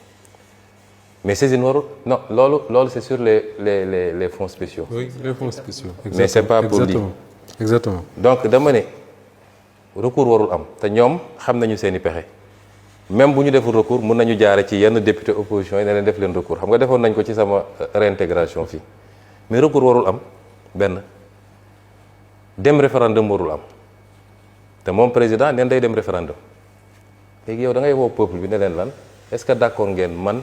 mais saisine warul non loolu c'est sur les fonds spéciaux.
oui les fonds spéciaux.
mais c'est pas pour lii
exactement.
donc dama ne recours warul am te ñoom xam nañu seeni pexe. même bu ñu deful recours mun nañu jaare ci yenn député opposition yi ne leen def leen recours xam nga defoon nañ ko ci sama réintégration fii mais recours warul am benn dem référendum warul am te moom président neen day dem référendum léegi yow da ngay woo peuple bi ne leen lan est-ce que d'accord ngeen man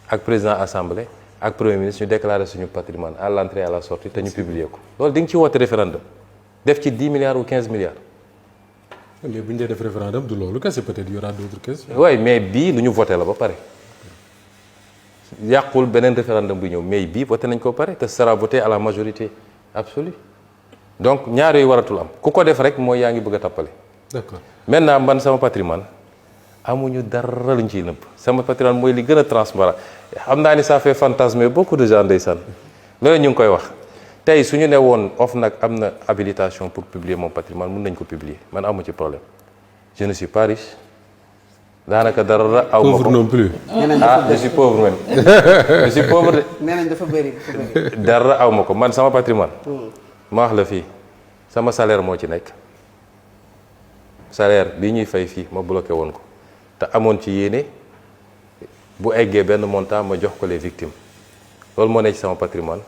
ak président assemblée ak premier ministre ñu déclarer suñu patrimoine à l'entrée et à la sortie te ñu publier ko loolu di nga ci woote référendum def ci 10 milliards ou 15 milliards.
mais bu ñu dee def référendum du loolu kese peut-être y aura d'autres questions.
oui mais bii lu ñu voté la ba pare yàqul beneen référendum bu ñëw mais bii voté nañ ko ba pare te sera voté à la majorité absolue donc ñaar yooyu waratul am ku ko def rek mooy yaa ngi bëgg a tappale.
d'accord
maintenant man sama patrimoine amuñu dara luñ ciy nëbb sama patrimoine mooy li gën a transparent xam naa ni ça fait fantasmer beaucoup de gens ndeysaan loolu ñu ngi koy wax. tey su ñu ne woon OFNAC am na habilitation pour publier mon patrimoine mën nañ ko publier man amu ci problème je ne suis pas riche daanaka dara aw ma ko
pauvre non plus.
je suis pauvre même je suis pauvre de.
nee nañ dafa bëri.
dara aw ma ko man sama patrimoine ma wax la fii sama salaire moo ci nekk salaire bi ñuy fay fii ma bloqué woon ko te amoon ci yéene bu eggee benn montant ma jox ko les victimes loolu moo nekk ci sama patrimoine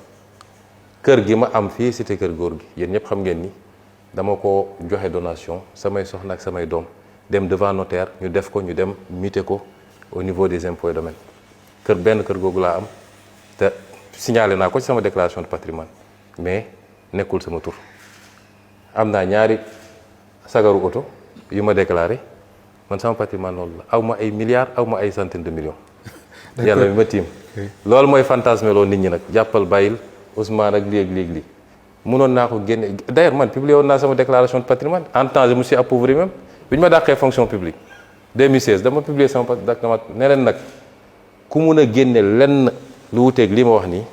kër gi ma am fii cité kër góor gi yéen ñëpp xam ngeen ni dama ko joxe donation samay soxna ak samay doom dem devant notaire ñu def ko ñu dem muté ko au niveau des impôts et domaines benn kër googu laa am te signalé naa ko ci sama déclaration de patrimoine mais nekkul sama tur am naa ñaari sagaru oto yu ma déclaré man sama patrimoine loolu la aw ma ay milliards aw ma ay centaines de millions yàlla bi ma tiim loolu mooy fantasme loolu nit ñi nag jàppal bàyyil Ousmane ak léegi mënoon naa ko génne d'ailleurs man publié woon naa sama déclaration de patrimoine en temps je me suis appauvri même bi ñu ma dàqee fonction publique 2016 dama publier sama dama ne leen nag ku mun a génne lenn lu wuteeg li ma wax nii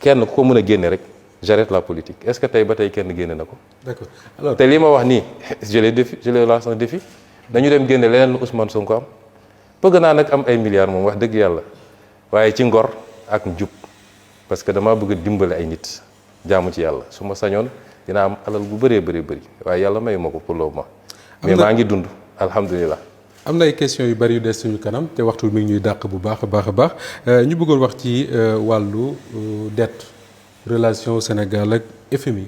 kenn ku ko mun a génne rek j'arrête la politique est-ce que tey ba tey kenn génne na ko.
d'accord alors
te li ma wax nii je les lance un défi dañu dem génne leneen lu Ousmane Sonko am bëgg naa nag am ay milliards moom wax dëgg yàlla waaye ci ngor ak njub parce que dama bëgg dimbale ay nit jaamu ci yàlla su ma sañoon dina am alal bu bëree bëri waaye yàlla mayu ma ko pour le moment. mais maa ngi dund alhamdulilah.
am na ay questions yu bari yu des suñu kanam te waxtu mi ngi ñuy dàq bu baax a baax ñu bëggoon wax ci wàllu dette relation Sénégal ak FMI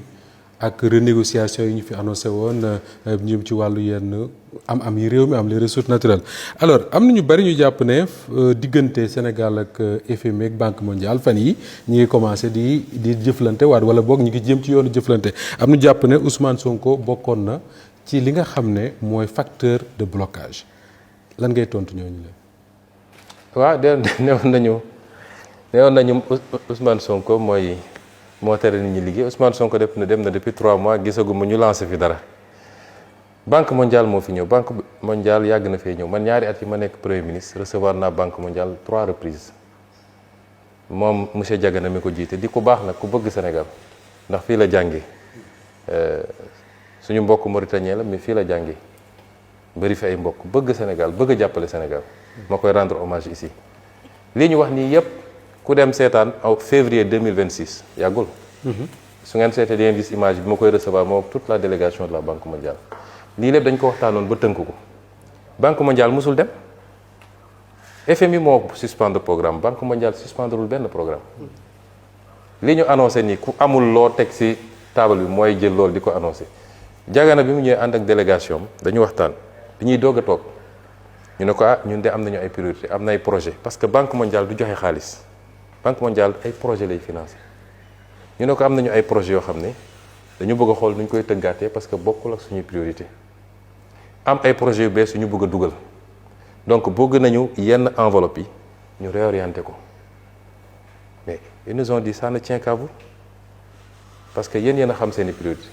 ak renégociation yi ñu fi annoncé woon ñu ci wàllu yenn am yi réew mi am les ressources naturelles. alors am na ñu bari ñu jàpp ne diggante Sénégal ak FMI ak Banque mondiale fan yi ñu ngi commencé di jëflante wala boog ñu ngi jëm ci yoonu jëflante am ñu jàpp ne Ousmane Sonko bokkoon na ci li nga xam ne mooy facteur de blocage. lan ngay tontu ñooñu leen.
waaw newoon nañu Ousmane Sonko moo tere nit ñi liggéey Ousmane Sonko dem na depuis 3 mois gisaguma ñu lancé fi dara. Banque mondiale moo fi ñëw Banque mondiale yàgg na fee ñëw man ñaari at yi ma nekk premier ministre recevoir naa Banque mondiale 3 reprises moom monsieur Diagana mi ko jiite di ku baax nag ku bëgg Sénégal ndax fii la jàngee suñu mbokk mauritanien la mais fii la jàngee. bëri fi ay mbokk bëgg Sénégal bëgg jàppale Sénégal ma koy rendre hommage ici lii ñu wax nii yépp ku dem seetaan en février 2026 yàggul su ngeen seetee di ngeen gis image bi ma koy recevoir moom toute la délégation de la Banque mondiale lii lépp dañ ko waxtaanoon ba tënk ko Banque mondiale musul dem FMI moo suspendre programme Banque mondiale suspendrewul benn programme li ñu annoncé nii ku amul loo teg ci table bi mooy jël loolu di ko annoncé Diagana bi mu ñëwee ànd ak délégation dañu waxtaan bi ñuy doog a toog ñu ne ko ñun de am nañu ay priorité am na ay projet parce que Banque mondiale du joxe xaalis Banque mondiale ay projet lay financé ñu ne ko am nañu ay projet yoo xam ne dañu bëgg a xool nu ñu koy tëggaatee parce que bokkul ak suñuy priorité am ay projet yu bees yu ñu bëgg a dugal donc bëgg nañu yenn enveloppe yi ñu réorienté ko mais ils nous ont dit ça ne tient qu'à vous parce que yéen a xam seeni priorité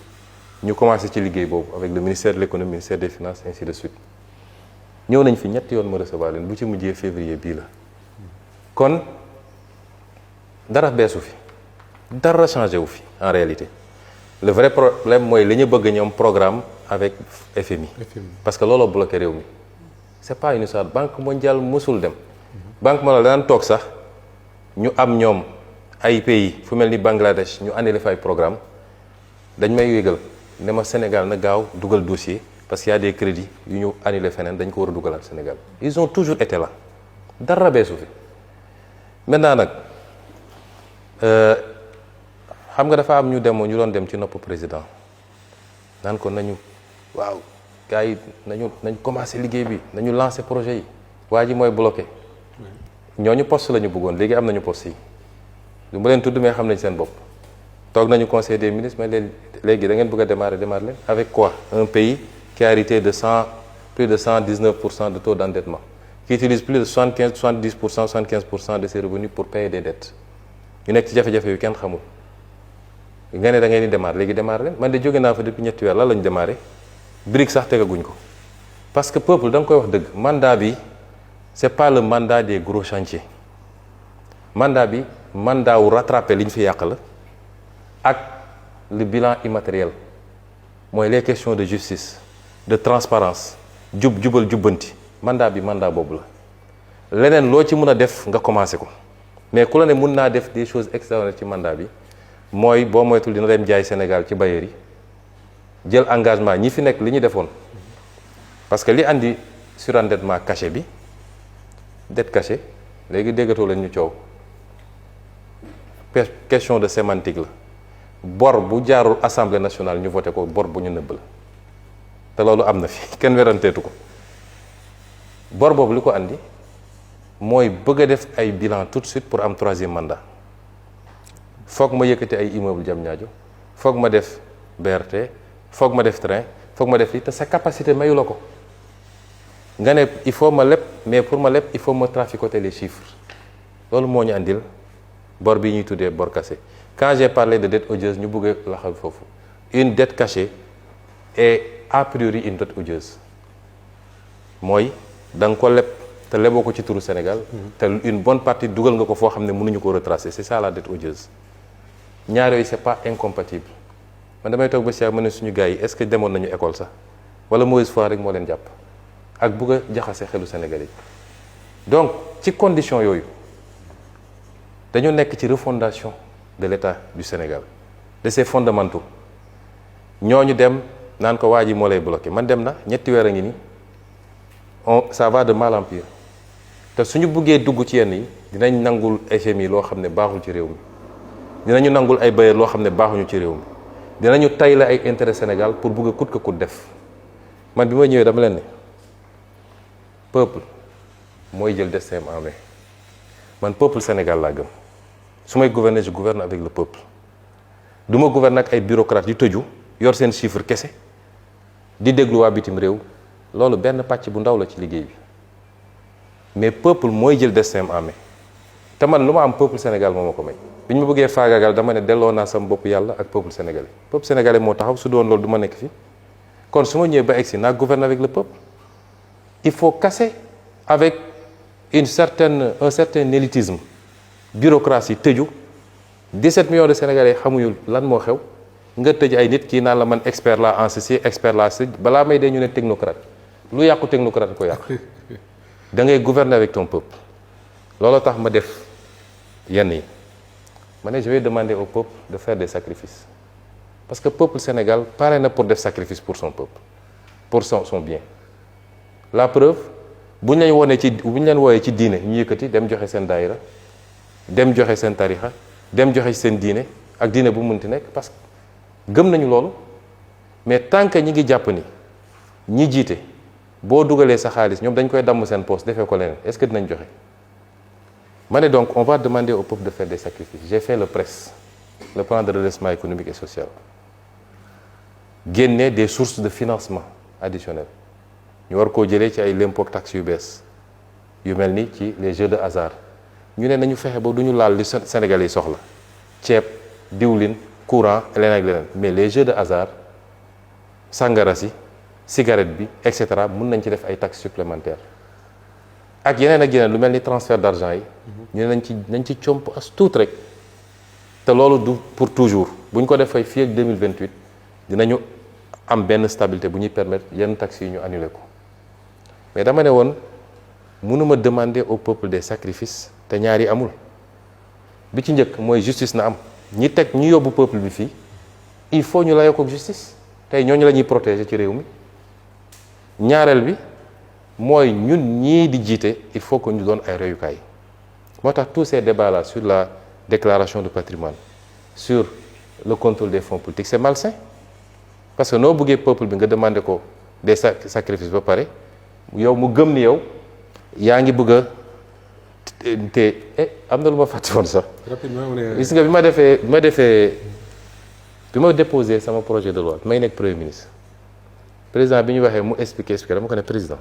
ñu commencé ci liggéey boobu avec le ministère de l'économie ministère des finances ainsi de suite ñëw nañ fi ñetti yoon ma recevoir leen bu ci mujjee février bii la kon dara beesu fi dara changé wu fi en réalité le vrai problème mooy li ñu bëgg ñoom programme avec FMI parce que looloo bloqué réew mi c'est pas une histoire Banque mondiale mosul dem Banque mondiale daan toog sax ñu am ñoom ay pays fu mel ni Bangladesh ñu annulé fa ay programme dañ may yégal ne ma Sénégal na gaaw dugal dossier parce qu'il y a des crédits yu ñu annulé feneen dañ ko war a dugalaat Sénégal ils ont toujours été là dara beesu fi maintenant nag xam nga dafa am ñu doon dem ci nopp président naan ko nañu waaw gars yi nañ commencé liggéey bi nañu lancé projet yi waa ji mooy bloqué ñooñu poste la ñu bëggoon léegi am nañu poste yi du ma leen tudd mais xam nañ seen bopp toog nañu conseil des ministres mais léegi da ngeen bëgg a démarrer leen avec quoi un pays qui a hérité de plus de 119% de taux d'endettement qui utilise plus de 75% de ses revenus pour payer des dettes ñu nekk ci jafe-jafe yu kenn xamul nga ne da ngeen di démarrer léegi démarrer leen man de jóge naa fa depuis ñetti weer lan la ñu démarrer brique sax tegaguñ ko parce que peuple da nga koy wax dëgg mandat bi c'est pas le mandat des gros chantiers mandat bi mandat wu rattraper li ñu fi yàq la ak le bilan immatériel mooy les questions de justice de transparence jubal jubbanti mandat bi mandat boobu la leneen loo ci mën a def nga commencé ko mais ku la ne mun naa def des choses extraordinaires ci mandat bi mooy boo moytul dina dem jaay Sénégal ci bailleurs yi jël engagement ñi fi nekk li ñu defoon parce que li andi surendettement caché bi dette cachée léegi déggatoo leen ñu coow question de sémantique la bor bu jaarul assemblée nationale ñu voté ko bor bu ñu nëbb la te loolu am na fi kenn weranteetu ko bor boobu li ko andi mooy bëgg a def ay bilan tout de suite pour am 3e mandat foog ma yëkkati ay immeuble Diamniadio foog ma def BRT foog ma def train foog ma def lii te sa capacité mayu la ko nga ne il faut ma leb mais pour ma leb il faut ma traficoter les chiffres loolu moo ñu andil bor bi ñuy tuddee bor cassé quand j'ai parlé de dette odieuse ñu bëgg la xam foofu une dette cachée est a priori une dette odieuse mooy da nga ko leb te leboo ko ci turu Sénégal te une bonne partie dugal nga ko foo xam ne mënuñu ko retracer c'est ça la dette odieuse. ñaar yooyu c'est pas incompatible man damay toog ba si ma ne suñu gars yi est-ce que demoon nañu école sax wala mauvaise foi rek moo leen jàpp ak bugg a jaxase xelu Sénégalais yi. donc ci condition yooyu dañoo nekk ci refondation de l'État du Sénégal de ses fondamentaux ñooñu dem naan ko waa ji moo lay bloqué man dem na ñetti weer a ngi nii ça va de mal en pire te suñu buggee dugg ci yenn yi dinañ nangul FMI loo xam ne baaxul ci réew mi dinañu nangul ay bailleurs loo xam ne baaxuñu ci réew mi dinañu tayle ay intérêt Sénégal pour bugg a coûte que coûte def man bi ma ñëwee dama leen ne peuple mooy jël destin en main man peuple Sénégal laa gëm su may gouverner je gouverne avec le peuple du ma gouverner ak ay bureaucrates yu tëju yor seen chiffre kese di déglu waa bitim réew loolu benn pàcc bu ndaw la ci liggéey bi mais peuple mooy jël destin en main te man lu ma am peuple Sénégal moo ma ko may bi ñu ma bëggee faagaagal dama ne delloo naa sama bopp yàlla ak peuple sénégalais moo taxaw su doon loolu du ma nekk fi kon su ma ñëwee ba egsi naa gouverner avec le peuple il faut casser avec un certain élitisme bureaucratie tëju 17 millions de Sénégalais xamuñu lan moo xew nga tëj ay nit kii naan la man expert la en ceci expert la ceci balaa may dee ñu ne technocrate lu yàqu technocrate ko yàq da ngay gouverner avec ton peuple looloo tax ma def yenn yi ma ne je vais demander au peuple de faire des sacrifices parce que peuple Sénégal pare na pour def sacrifice pour son peuple pour son bien la preuve bu ñu leen wooyee ci diine ñu yëkkati dem joxe seen daayira dem joxe seen tarixa dem joxe seen diine ak diine bu mënti nekk parce que gëm nañu loolu mais tant que ñi ngi jàpp ni ñi jiite boo dugalee sa xaalis ñoom dañ koy damm seen poste defee ko leneen est-ce que dinañ joxe ma ne donc on va demander au peuple de faire des sacrifices j'ai fait le PRES le plan de redressement économique et social génne des sources de financement additionnelles ñu war koo jëlee ci ay l'impôt taxe yu bees yu mel ni ci les jeux de hasard ñu ne nañu fexe ba du ñu laal li Sénégalais yi soxla ceeb diwlin courant leneen ak leneen mais les jeux de hasard sàngara si cigarette bi et cetera mun nañ ci def ay taxes supplémentaires ak yeneen lu mel ni transfert d'argent yi ñu ne nañ ci comp as tuut rek te loolu du pour toujours bu ñu ko defee fii ak 2028 dinañu am benn stabilité bu ñuy permettre yenn taxes yi ñu annuler ko mais dama ne woon mënuma demander au peuple des sacrifices te ñaar yi amul bi ci njëkk mooy justice na am ñi yóbbu peuple bi fii il faut ñu layoo ko justice tey ñooñu la ñuy protéger ci réew mi ñaareel bi mooy ñun ñii di jiite il faut que ñu doon ay royukaay moo tax tous ces débats là sur la déclaration de patrimoine sur le contrôle des fonds politiques c'est malsain parce que noo bëggee peuple bi nga demander ko des sacrifices ba pare yow mu gëm ni yow yaa ngi bëgg a te am na lu ma fàtte woon sax gis nga bi ma déposé sama projet de loi may nekk premier ministre président bi ñu waxee mu expliqué dama ko ne président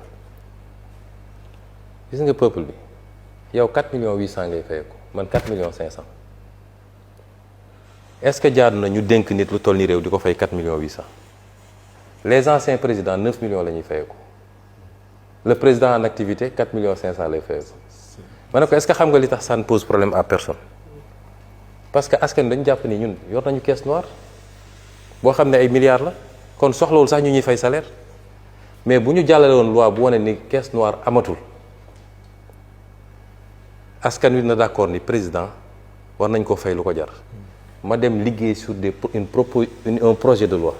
gis nga peuple bi yow 4 millions 800 ngay fay ko man 4 millions 500 est-ce que jaadu na ñu dénk nit lu toll ni réew di ko fay 4 millions 800 les anciens présidents 9 millions la ñuy fay ko le président en activité 4 millions 500 lay fay ko ma ne ko est-ce que xam nga li tax ça ne pose problème à personne parce que askan dañu jàpp ni ñun yor nañu caisse noire boo xam ne ay milliards la kon soxlawul sax ñu ñuy fay salaire mais bu ñu jàllale woon loi bu wane ni caisse noire amatul askan wi na d'accord ni président war nañ ko fay lu ko jar ma dem liggéey sur un projet de loi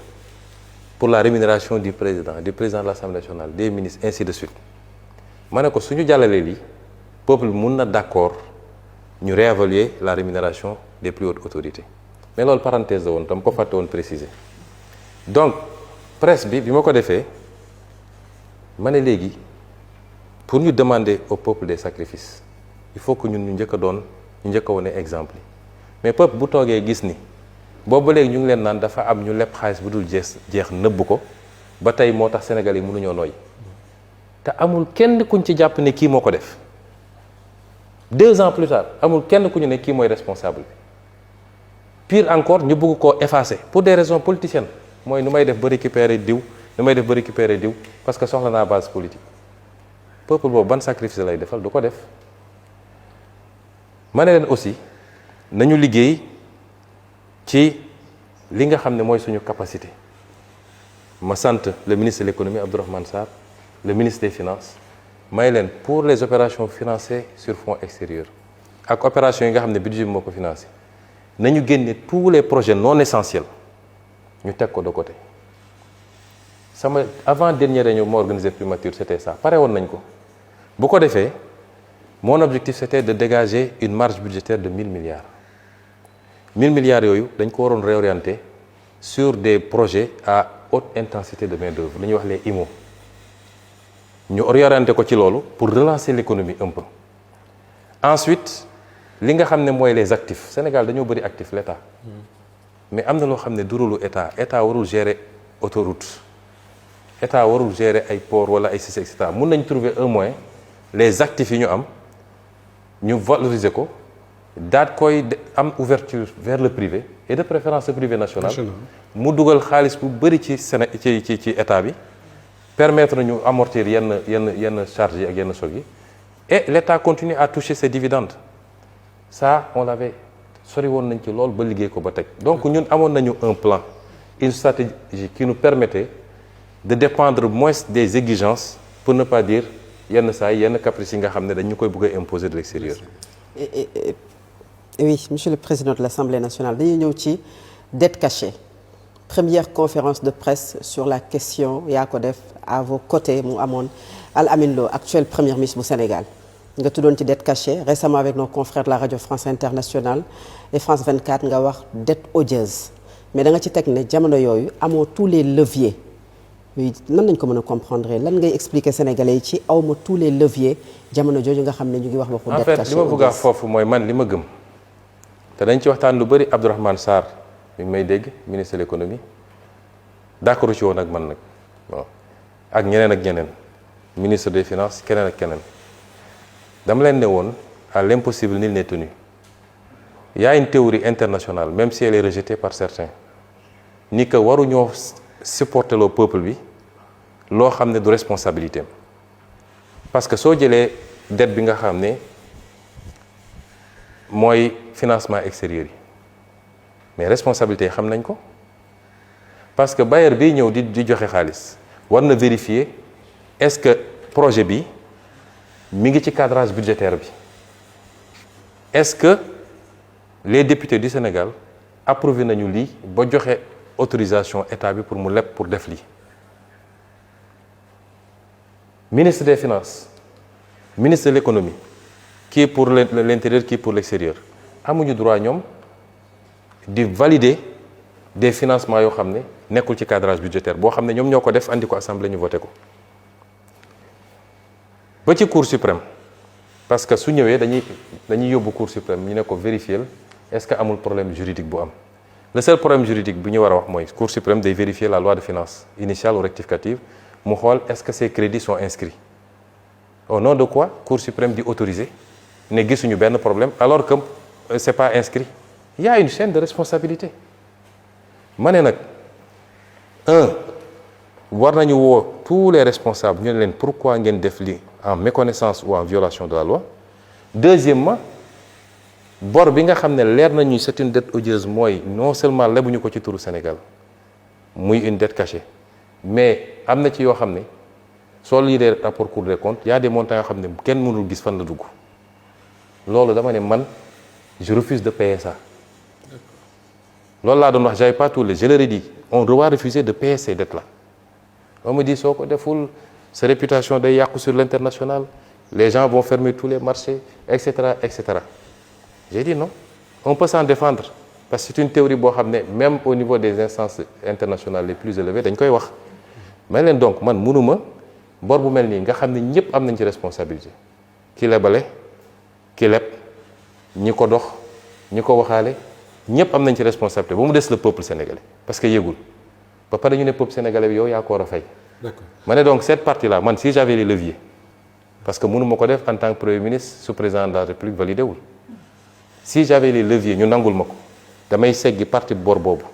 pour la rémunération du président de l'Assemblée nationale des ministres ainsi de suite ma ne ko suñu jàllalee lii peuple bi mun na d'accord ñu réévaluer la rémunération des plus hautes autorités mais loolu parenthèse la woon dama ko fàtte woon préciser donc presse bi ma ko defee ma ne léegi pour ñu demander au peuple des sacrifices il faut que ñun ñu njëkk a wone exemple yi mais peuple bu toogee gis ni boobu ba léegi ñu ngi leen naan dafa am ñu leb xaalis bu dul jeex nëbb ko ba tey moo tax Sénégal yi mënuñoo nooy te amul kenn kuñ ci jàpp ne kii moo ko def 2 ans plus tard amul kenn ku ñu ne kii mooy responsable bi pire encore ñu bëgg koo effacer pour des raisons politiciennes mooy nu may def ba récupérer diw parce que soxla naa base politique peuple boobu ban sacrifice lay defal du ko def. ma ne leen aussi nañu liggéey ci li nga xam ne mooy suñu capacité ma sant le ministre de l'économie Abdourahmane Sarr le ministre des finances may leen pour les opérations financées sur fonds extérieurs ak opérations yi nga xam ne budget bi moo ko financé nañu génne tous les projets non essentiels ñu teg ko de côté. sama avant dernière réunion moo organisé primature c'était ça pare woon nañ ko bu ko defee mon objectif c'était de dégager une marge budgétaire de 1000 milliards 1000 milliards yooyu dañ ko waroon réorienter sur des projets à haute intensité de main-d'œuvre li ñuy wax les IMO ñu orienté ko ci loolu pour relancer l'économie un peu. Ensuite li nga xam ne mooy les actifs Sénégal dañoo bëri actifs l'État mais am na loo xam ne du rôle état warul gérer autoroute état warul gérer ay port wala ay CICE et cetera mun nañ trouver un moyen les actifs yi ñu am ñu valoriser ko daat koy am ouverture vers le privé et de préférence le privé national mu dugal xaalis bu bëri ci ci état bi permettre ñu amortir yenn charges yi ak yenn soog yi et l'État continue à toucher ses dividendes ça on l'avait sori woon nañ ci lool ba liggéey ko ba teg donc ñun amoon nañu un plan une stratégie qui nous permettait de dépendre moins des exigences pour ne pas dire yenn saa yi yenn caprice yi nga xam ne dañ ñu koy bëgg a imposer de l'extérieur.
Oui, monsieur le président de l'Assemblée nationale dañuy ñëw ci dette cachée première conférence de presse sur la question yaa ko def à vos côtés mu amoon Al Amin Lo actuel premier ministre bu Sénégal nga tuddoon ci dette cachée récemment avec nos confrères de la radio France Internationale et France 24 nga wax dette odieuse mais da nga ci teg ne jamono yooyu amoo tous les leviers nan lañ ko mën a comprendre lan ngay expliquer Sénégalais yi ci awma tous les leviers jamono jooju nga xam ne ñu ngi wax waxu dette cachée
en fait li ma bëgg a foofu mooy man li ma gëm te dañ ci waxtaan lu bëri Abdourahmane Sarr mi ngi may dégg ministre de l'économie d'accord ci woon ak man nag bon ak ñeneen ministre des finances keneen ak keneen dama leen ne woon à l'impossible nul n'est tenu. Il y a une théorie internationale même si elle est rejetée par certains ni que waruñoo supporter le peuple bi loo xam ne du responsabilité parce que soo jëlee dette bi nga xam ne mooy financement extérieur yi mais responsabilité yi xam nañ ko parce que bailleur bi ñëw di joxe xaalis war na vérifier est-ce que projet bi mi ngi ci cadrage budgétaire bi est-ce que les députés du Sénégal approuvé nañu lii ba joxe autorisation état bi pour mu leb pour def lii ministre des finances ministre de l'économie kii pour l'intérieur kii pour l'extérieur amuñu droit ñoom di valider des financements yoo xam ne nekkul ci cadrage budgétaire boo xam ne ñoom ñoo ko def andi ko assemblée ñu voté ko ba ci cour suprême parce que su ñëwee dañuy yóbbu cour suprême ñu ne ko vérifier est-ce que amul problème juridique bu am le seul problème juridique bi ñu war a wax mooy cour suprême day vérifier la loi de finances initiale ou rectificative mu xool est-ce que ces crédits sont inscrits au nom de quoi cour suprême di autoriser ne gisuñu benn problème alors que c'est pas inscrit il y a une chaîne de responsabilité ma ne nag war nañu woo tous les responsables ñu ne leen pourquoi ngeen def li en méconnaissance ou en violation de la loi deuxièmement bor bi nga xam ne leer nañu c'est une dette odieuse mooy non seulement lebuñu ko ci turu Sénégal muy une dette cachée mais am na ci yoo xam ne soo lire rapport Cour des comptes y a des montants yoo xam ne kenn mënul gis fan la dugg loolu dama ne man je refuse de payer ça loolu laa doon wax j'avais pas tous les je leur ai dit on doit refuser de payer ces dettes là on me dit soo ko deful sa réputation day yàqu sur l'international les gens vont fermer tous les marchés etc etc j'ai dit non on peut s'en défendre parce que c'est une théorie boo xam ne même au niveau des instances internationales les plus élevées dañ koy wax mais leen donc man mënuma bor bu mel nii nga xam ne ñëpp am nañ ci responsabilité ki lebale ki leb ñi ko dox ñi ko waxaale ñëpp am nañ ci responsabilité ba mu des le peuple sénégalais parce que yëgul ba pare ñu ne peuple sénégalais bi yow yaa ko war a fay.
D'accord.
ma ne donc cette partie là man si j'avais les leviers parce que mënuma ko def en tant que premier ministre sous président de la République validé wul si j'avais les leviers ñu nangul ma ko damay seggi partie bor boobu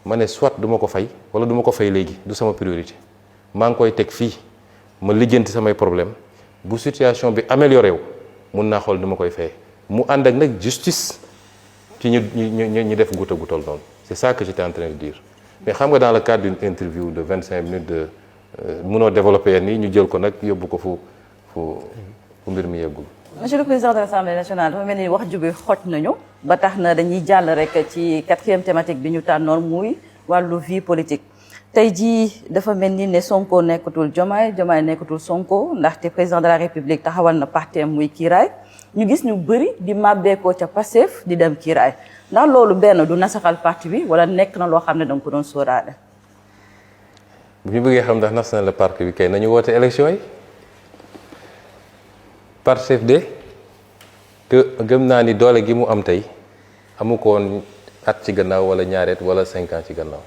ma ne soit du ma ko fay wala du ma ko fay léegi du sama priorité maa ngi koy teg fii ma lijjanti samay problème bu situation bi amélioré wu mun naa xool ni ma koy fay mu ànd ak nag justice ci ñu def guuta gu toll noonu c'est ça que j'étais en train de dire mais xam nga dans le cadre d'une interview de 25 minutes de mënoo développer yenn yi ñu jël ko nag yóbbu ko fu mbir mi yeggul.
Monsieur le Président de l'Assemblée nationale dafa mel ni wax ju bi xoj nañu ba tax na dañuy jàll rek ci 4e thématique bi ñu tànnoon muy wàllu vie politique tey jii dafa mel ni ne Sonko nekkatul Diomaye nekkatul Sonko ndaxte président de la République taxawal na partem muy kiiraay ñu gis ñu bëri di màbbeekoo ca Pastef di dem kiiraay ndax loolu benn du nasaxal parti bi wala nekk na loo xam ne danga ko doon sóoraale.
bu ñu bëggee xam ndax nas na la parti bi kay nañu woote élection yi Pastef de que gëm naa ni doole gi mu am tey amu ko woon at ci gannaaw wala ñaareet wala 5 ans ci gannaaw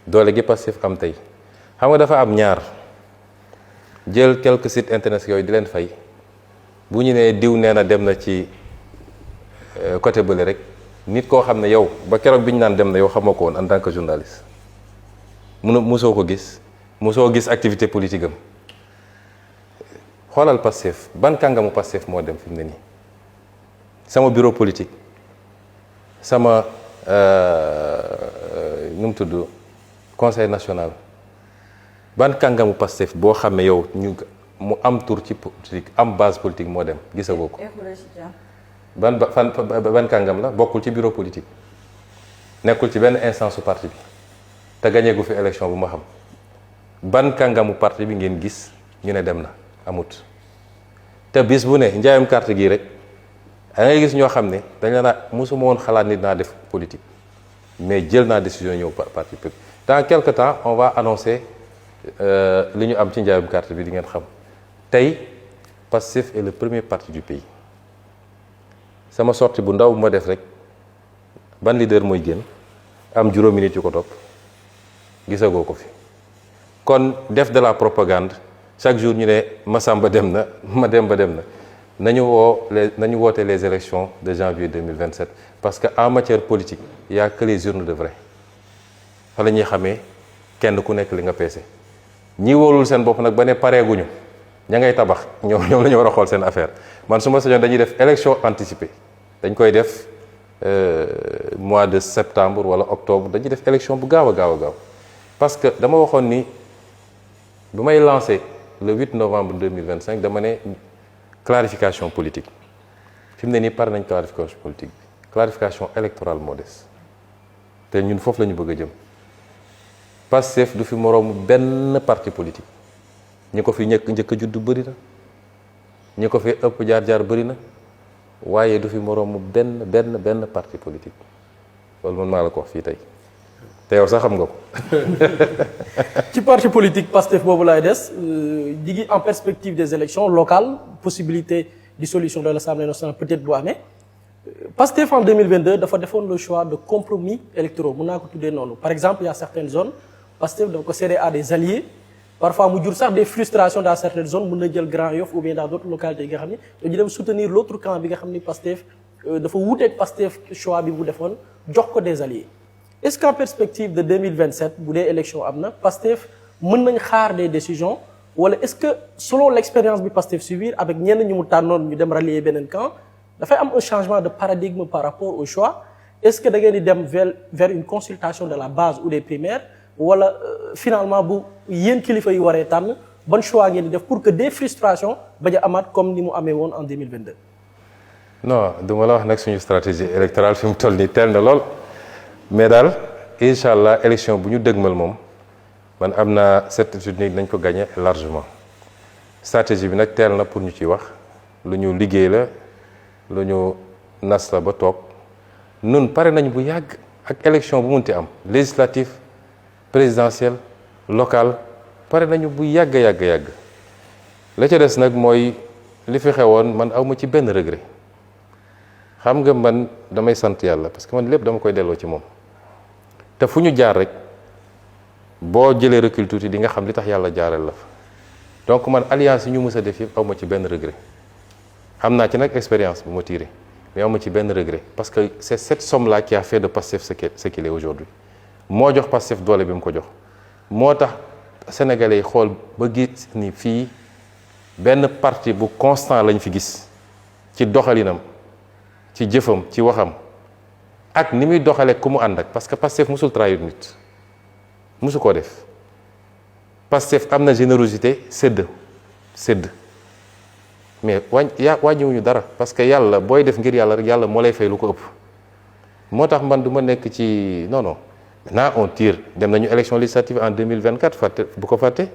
doole gi Pastef am tey xam nga dafa am ñaar jël quelques sites internet yooyu di leen fay bu ñu nee diw nee na dem na ci côté bële rek nit koo xam ne yow ba keroog bi ñu naan dem na yow xamoo ko woon en tant que journaliste musoo ko gis musoo gis activité politique am xoolal Pastef ban kàngamu Pastef moo dem fi mu ne nii sama bureau politique sama nu mu tudd conseil national ban kàngamu Pastef boo xam ne yow mu am tour ci politique am base politique moo dem gisagoo ko ban kàngam la bokkul ci bureau politique nekkul ci benn instance su parti bi te gagné gu fi élection bu ma xam ban kàngamu parti bi ngeen gis ñu ne dem na amut te bis bu ne njaayam carte gii rek da ngay gis ñoo xam ne dañ la naa mosuma woon xalaat nit naa def politique mais jël naa décision ñëw parti politique dans quelque temps on va annoncer li ñu am ci njaayam carte bi di ngeen xam tey Pastef est le premier parti du pays sama sortie bu ndaw bu ma def rek ban leader mooy génn am juróomi nit yu ko topp gisagoo ko fi kon def de la propagande chaque jour ñu ne Massamba dem na Mademba dem na nañu woote les élections de janvier 2027 parce que en matière politique il y a que les urnes de vrai fa la ñuy xamee kenn ku nekk li nga peese ñi wóolul seen bopp nag ba ne pareeguñu ña ngay tabax ñoom la ñu war a xool seen affaire man su ma sañoon dañuy def élection anticipée dañ koy def mois de septembre wala octobre dañuy def élection bu gaaw a gaaw parce que dama waxoon ni bu may lancé le 8 novembre 2025 dama ne clarification politique fi mu ne nii pare nañ clarification politique bi clarification électorale moo des te ñun foofu la ñu bëgg a jëm Pastef du fi moroomu benn parti politique ñi ko fi njëkk a juddu bëri na ñi ko fi ëpp jaar-jaar bëri na waaye du fi moroomu benn parti politique loolu man maa la ko wax fii tey te yow sax xam nga ko.
ci parti politique Pastef boobu laay des di ngi en perspective des élections locales possibilité dissolution de l'Assemblée nationale peut-être bu amee Pastef en 2022 dafa defoon le choix de compromis électoraux mun naa ko tuddee noonu par exemple il y a certaines zones Pastef dafa ko cédé à des alliés parfois mu jur sax des frustrations dans certaines zones mun na jël Grand Yoff ou bien dans d'autres localités yi nga xam ni dañu dem soutenir l'autre camp bi nga xam ni Pastef dafa wuuteeg Pastef choix bi bu defoon jox ko des alliés. Est-ce qu'en perspective de 2027 bu dee élection am na Pastef mën nañ xaar des décisions wala est-ce que selon l'expérience bi Pastef subir avec ñenn ñu mu tànnoon ñu dem rallier beneen camp dafay am un changement de paradigme par rapport au choix est-ce que da ngeen di dem vers une consultation de la base ou des primaires wala finalement bu yéen kilifa yi waree tànn ban choix ngeen di def pour que des frustrations bañ a amaat comme ni mu amee woon en 2022.
non du ma la wax nag suñu stratégie électorale fi mu toll nii teel na lool. mais daal incha allah élection bu ñu dëgmal moom man am naa certitude ni nañ ko gagner largement stratégie bi nag teel na pour ñu ciy wax lu ñu liggéey la lu ñu nas la ba toog nun pare nañ bu yàgg ak élection bu munti am législative présidentielle locale pare nañu bu yàgg la ca des nag mooy li fi xewoon man awma ci benn regret xam nga man damay sant yàlla parce que man lépp dama koy delloo ci moom te fu ñu jaar rek boo jëlee recul tuuti di nga xam li tax yàlla jaareel la fa donc man alliance yi ñu mës a def yëpp awma ci benn regret am naa ci nag expérience bu ma tiré mais awma ci benn regret parce que c'est cette somme là qui a fait de Pastef ce qu'il est aujourd'hui moo jox Pastef doole bi mu ko jox moo tax sénégalais yi xool ba gis ni fii benn parti bu constant lañ fi gis ci doxalinam ci jëfam ci waxam ak ni muy doxalee ku mu ànd ak parce que Pastef musul trahir nit musu koo def Pastef am na générosité sédd mais wàññiwuñu dara parce que yàlla booy def ngir yàlla rek yàlla moo lay fay lu ko ëpp moo tax man du ma nekk ci non maintenant on tire dem nañu élection législative en 2024 fàtte bu ko fàtte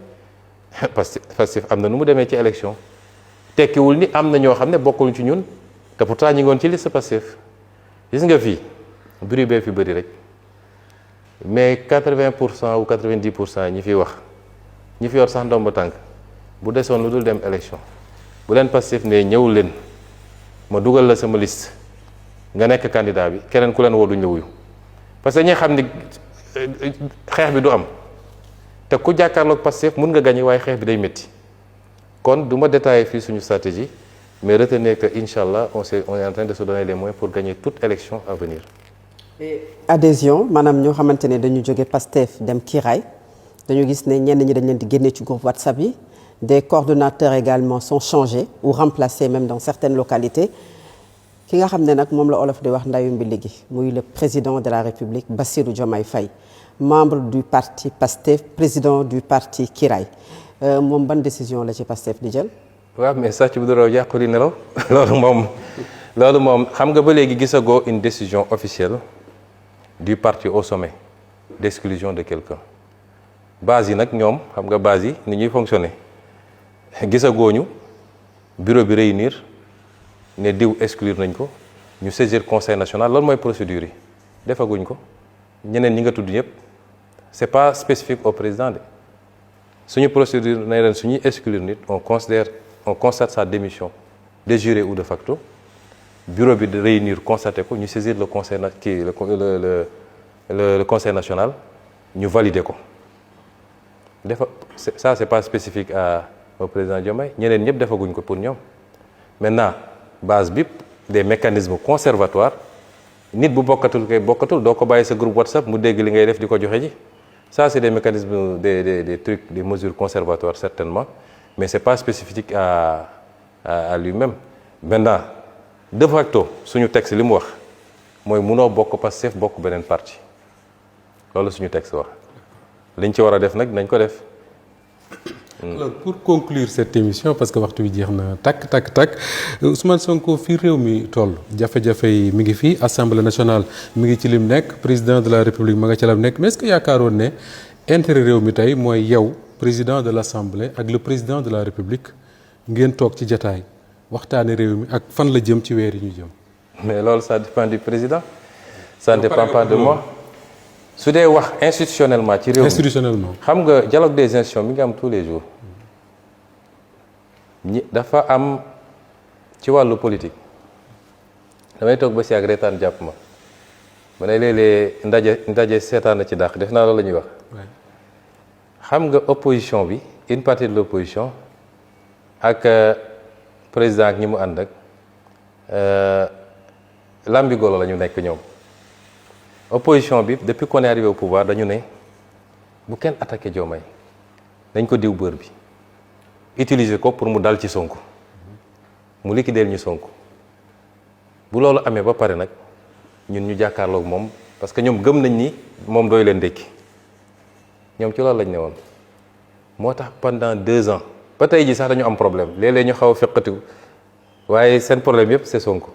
Pastef am na nu mu demee ci élection tekkiwul ni am na ñoo xam ne bokkul ci ñun te pourtant ñi ngoon ci liste Pastef gis nga fii bruit bee fi bëri rek mais 80% ou 90% ñi fi wax ñi fi yor sax ndomba tànk bu desoon lu dul dem élection bu leen Pastef ne ñëwul leen ma dugal la sama liste nga nekk candidat bi keneen ku leen woo duñ la wuyu parce que ñi xam ni xeex bi du am te ku jàkkaarloog Pastef mun nga gagné waaye xeex bi day métti kon du ma détailler fii suñu stratégie mais retenez que incha allah on est en train de se donner les moyens pour gagner toute élection à venir.
adhésion maanaam ñoo xamante ne dañu jóge Pastef dem Kiraay dañu gis ne ñenn ñi dañ leen di génne ci groupe WhatsApp yi des coordonnateurs également sont changés ou remplacés même dans certaines localités ki nga xam ne nag moom la olof di wax ndayu mbili gi muy le président de la République Bassirou Diomaye Faye membre du parti Pastef président du parti Kiraay moom ban décision la ci Pastef di jël.
waaw mais sàcc bu dara yàqu di nelaw loolu moom xam nga ba léegi gisagoo une décision officielle du parti au sommet d'exclusion de quelqu'un base yi nag ñoom xam nga base yi ni ñuy fonctionner gisagooñu bureau bi réunir ne diw exclure nañ ko ñu saisir conseil national loolu mooy procédure yi defaguñ ko ñeneen ñi nga tudd ñëpp c'est pas spécifique au président de suñu procédure ne leen suñuy exclure nit on constate sa démission de jure ou de facto bureau bi de réunir constaté ko ñu saisir le conseil le conseil national ñu valider ko ça c'est pas spécifique au président Diomaye ñeneen ñëpp defaguñ ko pour ñoom maintenant base bi des mécanismes conservatoires nit bu bokkatul doo ko bàyyi sa groupe WhatsApp mu dégg li ngay def di ko joxe ji ça c'est des mécanismes des trucs des mesures conservatoires certainement mais c'est pas spécifique à lui-même maintenant de facto suñu texte li mu wax mooy munoo bokk Pastef bokk beneen parti loolu suñu texte wax liñ ci war a def nag nañ ko def.
Alors pour conclure cette émission parce que waxtu bi jeex na takk Ousmane Sonko fii réew mi toll jafe-jafe yi mi ngi fii assemblée nationale mi ngi ci lim nekk président de la république ma nga ca lam nekk mais est-ce que yaakaaroon ne intérêt réew mi tey mooy yow président de l'assemblée ak le président de la république ngeen toog ci jataay waxtaane réew mi ak fan la jëm ci weer yi ñu jëm.
mais loolu ça dépend du président. ça ne dépend pas de moi. su dee wax institutionnellement ci réew mi
institutionnellement
xam nga dialogue des institutions mi ngi am tous les jours dafa am ci wàllu politique damay toog ba si ak reetaan jàpp ma ne léeg-léeg ndaje seetaan na ci dàq def naa loolu la ñuy wax xam nga opposition bi une partie de l'opposition ak président ak ñi mu ànd ak lambigolo la ñu nekk ñoom opposition bi depuis qu'on est arrivé au pouvoir dañu ne bu kenn attaqué Diomaye dañ ko diw bër bi utiliser ko pour mu dal ci Sonko mu liquider ñu Sonko bu loolu amee ba pare nag ñun ñu jàkkaarloog moom parce que ñoom gëm nañ ni moom doy leen ndékki ñoom ci loolu lañ ne woon moo tax pendant 2 ans ba tey ji sax dañu am problème léeg-léeg ñu xaw a feqatiku waaye seen problème yëpp c'est Sonko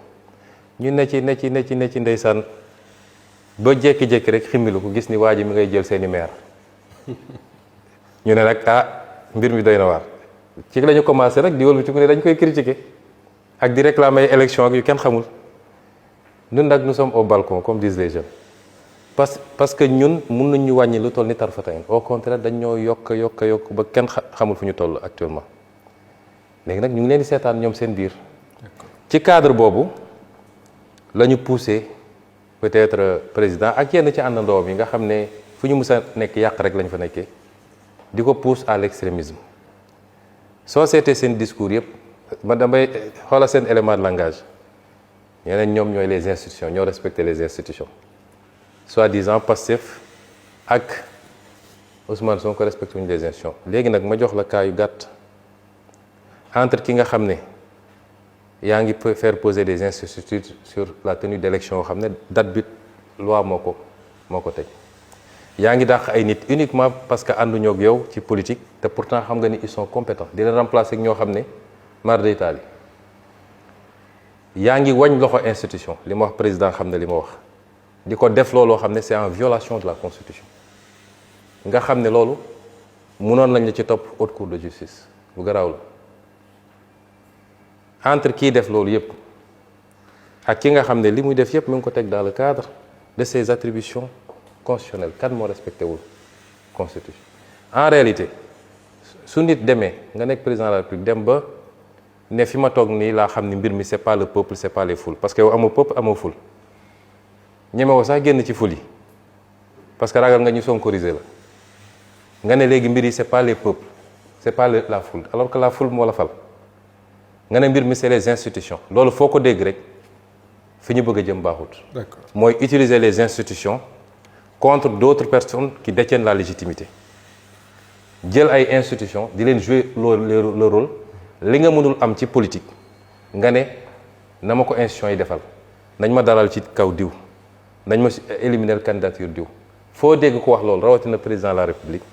ñu ne ci ndeysaan ba jékki-jékki rek ximmilu ko gis ni waa ji mi ngay jël seeni maire ñu ne nag mbir mi doy na waar ci la ñu commencé rek di wëlbatiku ne dañ koy critiquer ak di réclamer élection ak yu kenn xamul ñun nag nous sommes au balcon comme disent les jeunes parce que ñun mun nañ ñu wàññi lu toll ni tarfatayn au contraire dañ ñoo yokk ba kenn xamul fu ñu toll actuellement léegi nag ñu ngi leen di seetaan ñoom seen biir ci cadre boobu la ñu poussé peut-être président ak yenn ci àndandoom yi nga xam ne fu ñu mës a nekk yàq rek lañ fa nekkee di ko pousse à l'extrémisme soo seetee seen discours yëpp man damay xoolal seen élément de langage ñeneen ñoom ñooy les institutions ñoo respecter les institutions soi-disant Pastef ak Ousmane Sonko respecté wuñu les institutions léegi nag ma jox la cas yu gàtt entre ki nga xam ne yaa ngi faire poser des incertitudes sur la tenue d'élection yoo xam ne date bi loi moo ko teg yaa ngi dàq ay nit uniquement parce que ànduñoo ak yow ci politique te pourtant xam nga ni ils sont compétents di leen remplacer ak ñoo xam ne mar d'Italie yaa ngi wañ loxo institution li ma wax président xam ne li ma wax di ko def looloo xam ne c'est en violation de la constitution nga xam ne loolu mënoon lañ la ci topp haute cour de justice bu garaaw la entre kii def loolu yépp ak ki nga xam ne li muy def yépp mu ngi ko teg dans le cadre de ses attributions constitutionnelles kan moo respecté wul constitution en réalité su nit demee nga nekk président de la République dem ba ne fi ma toog nii laa xam ni mbir mi c'est pas le peuple c'est pas les foules parce que yow amoo peuple amoo foule ñemewoo sax génn ci foule yi parce que ragal nga ñu sonkoriser la nga ne léegi mbir yi c'est pas les peuples c'est pas la foule alors que la foule moo la fal nga ne mbir mi c'est les institutions loolu foo ko dégg rek fi ñu bëgg a jëm baaxut.
D'accord.
mooy utiliser les institutions contre d'autres personnes qui détiennent la légitimité jël ay institutions di leen jouer le rôle li nga mënul am ci politique nga ne na ma ko institutions yi defal nañ ma dalal ci kaw diw nañ ma éliminer candidature diw foo dégg ko wax loolu rawatina président de la République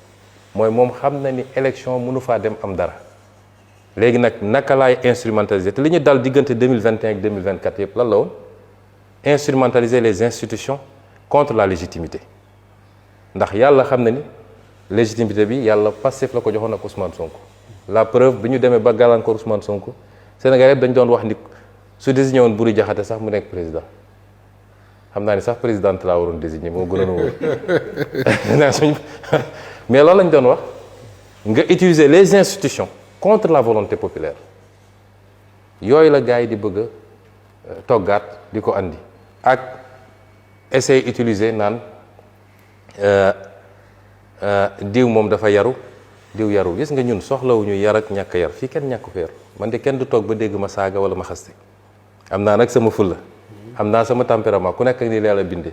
mooy moom xam na ni élection mënu faa dem am dara léegi nag naka laay instrumentaliser te li ñu dal diggante 2021 ak 2024 yëpp lan la woon instrumentaliser les institutions contre la légitimité ndax yàlla xam na ni légitimité bi yàlla Pastef la ko joxoon ak Ousmane Sonko la preuve bi ñu demee ba gàllankoor Ousmane Sonko Sénégal yëpp dañ doon wax ni su désigné woon Buri Jaxate sax mu nekk président xam naa ni sax présidente laa waroon désigné moo gënoon wóor mais loolu lañ doon wax nga utiliser les institutions contre la volonté populaire yooyu la gars yi di bëgg a toggaat di ko andi ak essayer utiliser naan diw moom dafa yaru diw yaru gis nga ñun soxlawuñu yar ak ñàkk yar fii kenn ñàkk ko yar man de kenn du toog ba dégg ma saaga wala ma xaste am naa nag sama fulla am naa sama tempérament ku nekk ni yàlla bindee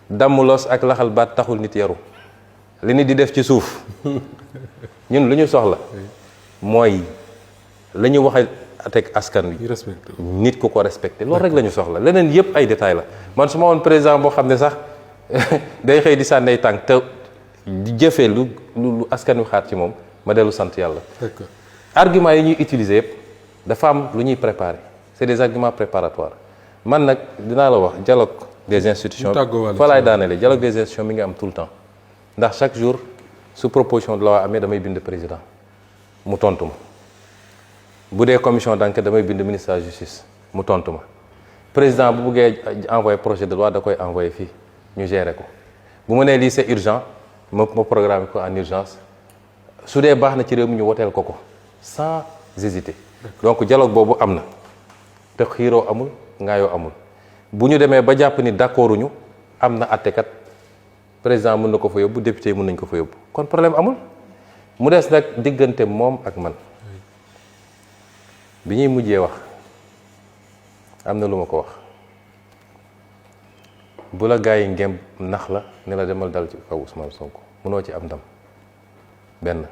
damm los ak laxal baat taxul nit yaru li nit di def ci suuf ñun lu ñu soxla mooy la ñu wax a teg askan wi nit ku ko respecté loolu rek la ñu soxla leneen yépp ay détails la man su ma woon président boo xam ne sax day xëy di sànni ay tànk te di jëfee lu askan wi xaar ci moom ma dellu sant yàlla argument yi ñuy utiliser yépp dafa am lu ñuy préparer c'est des arguments préparatoires man nag dinaa la wax dialogue des institutions fa laay daanele dialogue des institutions mi ngi am tout le temps ndax chaque jour su proposition de loi amee damay bind président mu tontu ma bu dee commission d'enquête damay bind ministre de la justice mu tontu ma président bu buggee envoyer projet de loi da koy envoyer fii ñu gérer ko bu ma nee lii c'est urgent ma programme ko en urgence su dee baax na ci réew mi ñu woteel ko sans hésiter donc dialogue boobu am na te xiiroo amul ngaayoo amul bu ñu demee ba jàpp ni d'accorduñu am na àttekat président mën na ko fa yóbbu député yi mën nañ ko fa yóbbu kon problème amul mu des nag diggante moom ak man bi ñuy mujjee wax am na lu ma ko wax bu la gaa yi ngem nax la ne la demal dal ci kaw Ousmane Sonko mënoo ci am ndam benn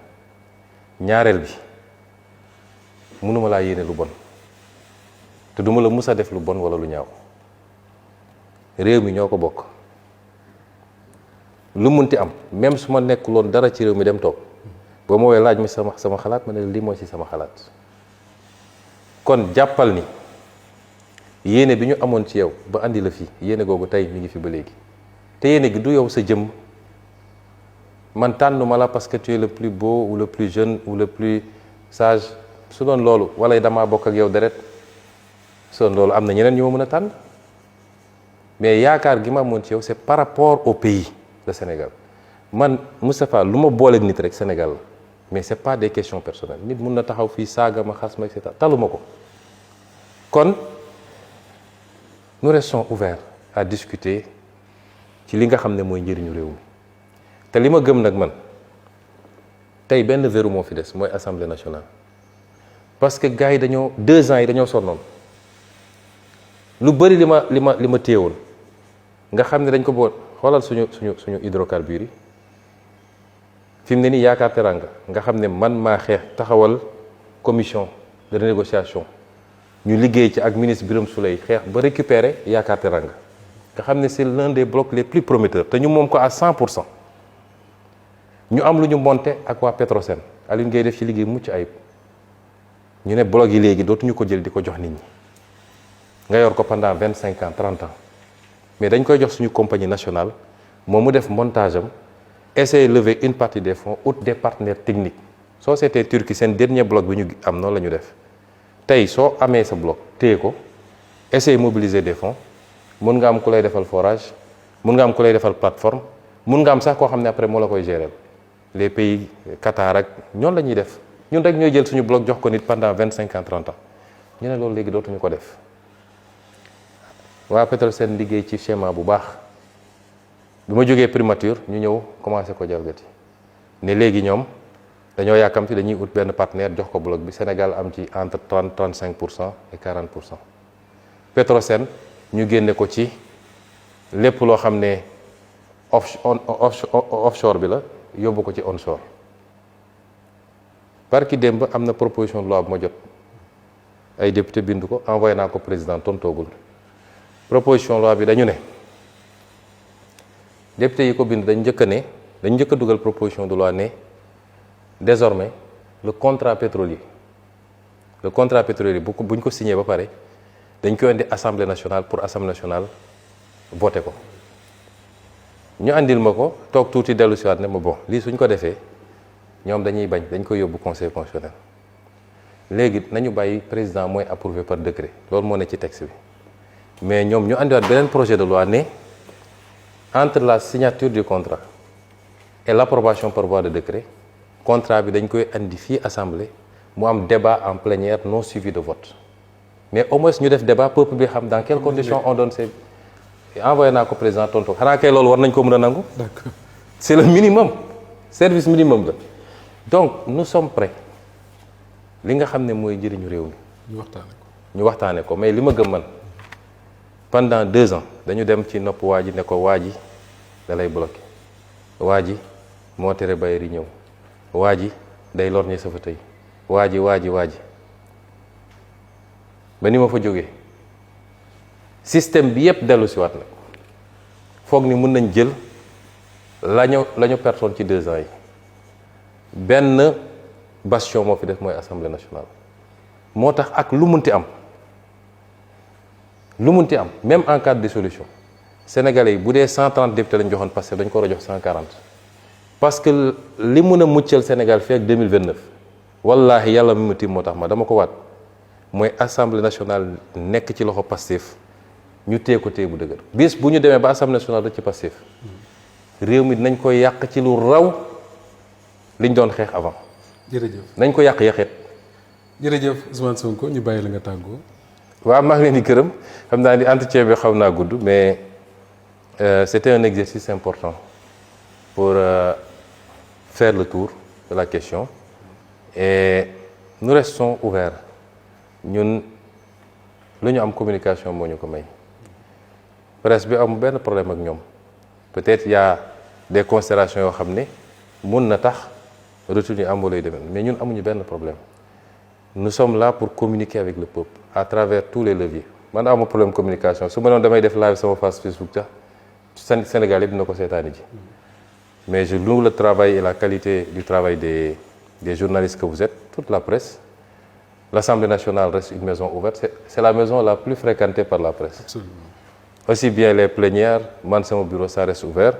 ñaareel bi mënuma laa yéene lu bon te duma la mus a def lu bon wala lu ñaaw réew mi ñoo ko bokk lu munti am même su ma nekkuloon dara ci réew mi dem toog boo ma woowee laaj mi sama xalaat ma ne lii moo ci sama xalaat kon jàppal ni yéene bi ñu amoon ci yow ba andi la fii yéene googu tey mi ngi fi ba léegi te yéene gi du yow sa jëmm man tànnuma la parce que tu es le plus beau ou le plus jeune ou le plus sage su doon loolu wala damaa bokk ak yow deret su doon loolu am na ñeneen ñu ma mën a tànn mais yaakaar gi ma amoon ci yow c'est par rapport au pays le Sénégal man Moustapha lu ma booleeg nit rek Sénégal la mais c'est pas des questions personnelles nit mun na taxaw fii saaga ma xas ma et cetera taluma ko kon nous restons ouverts à discuter ci li nga xam ne mooy njëriñu réew mi te li ma gëm nag man tey benn verrou moo fi des mooy Assemblée nationale parce que gars yi dañoo 2 ans yi dañoo sonnoon lu bëri li ma téyewoon nga xam ne dañ ko boot xoolal suñu hydrocarbures yi fi mu ne nii yaakaar teranga nga xam ne man maa xeex taxawal commission de renégociation ñu liggéey ci ak ministre Birame Souleye xeex ba récupérer Yaakaar Teranga nga xam ne c'est l'un des blocs les plus prometteurs te ñu moom ko à 100%. ñu am lu ñu monté ak waa Petrosen Aline Gueye def ci liggéey mucc ayib ñu ne bloc yi léegi dootuñu ko jël di ko jox nit ñi nga yor ko pendant 25 ans 30 ans mais dañ koy jox suñu compagnie nationale moom mu def montage am essayer lever une partie des fonds out des partenaires techniques société turque seen dernier bloc bi ñu am noonu la ñu def tey soo amee sa bloc téye ko essayer mobiliser des fonds mun nga am ku lay defal forage mun nga am ku lay defal plateforme mun nga am sax koo xam ne après moo la koy gérer les pays Qatar ak ñoon la ñuy def ñun rek ñooy jël suñu bloc jox ko nit pendant 25 ans 30 ans ñu ne loolu léegi dootuñu ko def waa Petrosen liggéey ci schéma bu baax bi ma jógee primature ñu ñëw commencé ko jalgati ne léegi ñoom dañoo yàkkamti dañuy ut benn partenaire jox ko bloc bi Sénégal am ci entre 30-35% et 40%. Petrosen ñu génne ko ci lépp loo xam ne offshore bi la yóbbu ko ci onshore barki démb am na proposition de loi bu ma jot ay député bind ko envoyé naa ko président tontoogul proposition de loi bi dañu ne député yi ko bind dañ njëkk a dugal proposition de loi ne désormais le contrat pétrolier bu ñu ko signé ba pare dañ koy indi assemblée nationale pour assemblée nationale voté ko ñu andil ma ko toog tuuti dellu si waat ne ma bon lii suñ ko defee ñoom dañuy bañ dañ koy yóbbu conseil constitutionnel léegi nañu bàyyi président mooy approuvé par décret loolu moo ne ci texte bi mais ñoom ñu andiwaat beneen projet de loi ne entre la signature du contrat et l'approbation par voie de décret contrat bi dañ koy andi fii assemblée mu am débat en plénière non suivi de vote mais au moins ñu def débat peuple bi xam dans quelles conditions on donne ces envoyé naa ko président tontu xanaa kay loolu war nañ ko mën a nangu.
D'accord.
C'est le minimum service minimum la donc nous sommes prêts li nga xam ne mooy njëriñu réew mi ñu waxtaane ko mais li ma gëm man pendant 2 ans dañu dem ci nopp waa ji ne ko waa ji da lay bloqué waa ji moo tere bailleurs yi ñëw waa ji day lor ñi sa fa tey waa ji ba ni ma fa jógee système bi yépp dellu si waat nag foog ni mën nañ jël la ñu pertoon ci 2 ans yi benn bastion moo fi def mooy assemblée nationale moo tax ak lu munti am même en cas de dissolution sénégalais yi bu dee 130 députés lañ joxoon parce que dañ ko war a jox 140 parce que li mun a muccal Sénégal fii ak 2029 wallaahi yàlla mi ma tiim moo tax ma dama ko waat mooy assemblée nationale nekk ci loxo Pastef ñu téye ko téye bu dëgër bis bu ñu demee ba assemblée nationale rek ci Pastef réew mi dinañ koy yàq ci lu raw liñ doon xeex avant.
jërëjëf
nañ ko yàq yaxeet.
jërëjëf Ousmane Sonko ñu bàyyi la nga tàggoo.
waaw maa ngi leen di gërëm xam naa ni entretien bi xaw naa gudd mais c'était un exercice important pour faire le tour de la question et nous restons ouverts ñun lu ñu am communication moo ñu ko may presse bi am benn problème ak ñoom peut-être y a des considérations yoo xam ne mun na tax retenue am lay demee mais ñun amuñu benn problème nous sommes là pour communiquer avec le peuple à travers tous les leviers man amu problème communication su ma doon damay def live sama page Facebook sax Sénégal yëpp dina ko seetaani ji mais je loue le travail et la qualité du travail des journalistes que vous êtes toute la presse. L'Assemblée nationale reste une maison ouverte c'est la maison la plus fréquentée par la presse.
Absolument.
Aussi bien les plénières man sama bureau ça reste ouvert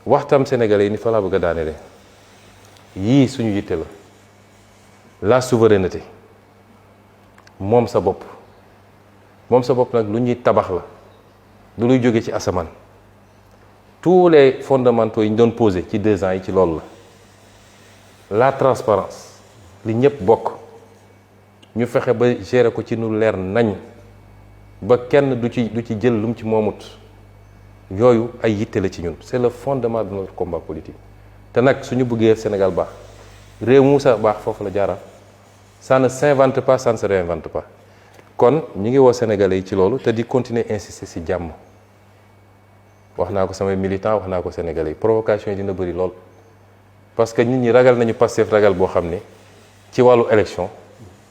waxtam sénégalais yi ni fa laa bëgg a daanele yii suñu yitte la souveraineté moom sa bopp nag lu ñuy tabax la du luy jóge ci asamaan tous les fondamentaux yi ñu doon posé ci 2 ans yi ci loolu la transparence li ñëpp bokk ñu fexe ba gérer ko ci nu leer nañ ba kenn du ci jël lu mu ci moomut yooyu ay yitte la ci ñun c'est le fondement de notre combat politique te nag suñu bëggee Sénégal baax réew mu sa baax foofu la jaara ça ne s'invente pas ça ne se réinvente pas kon ñu ngi woo Sénégalais yi ci loolu te di continuer insister ci jàmm wax naa ko samay militants wax naa ko Sénégalais yi provocation yi dina bëri lool parce que nit ñi ragal nañu Pastef ragal boo xam ne ci wàllu élection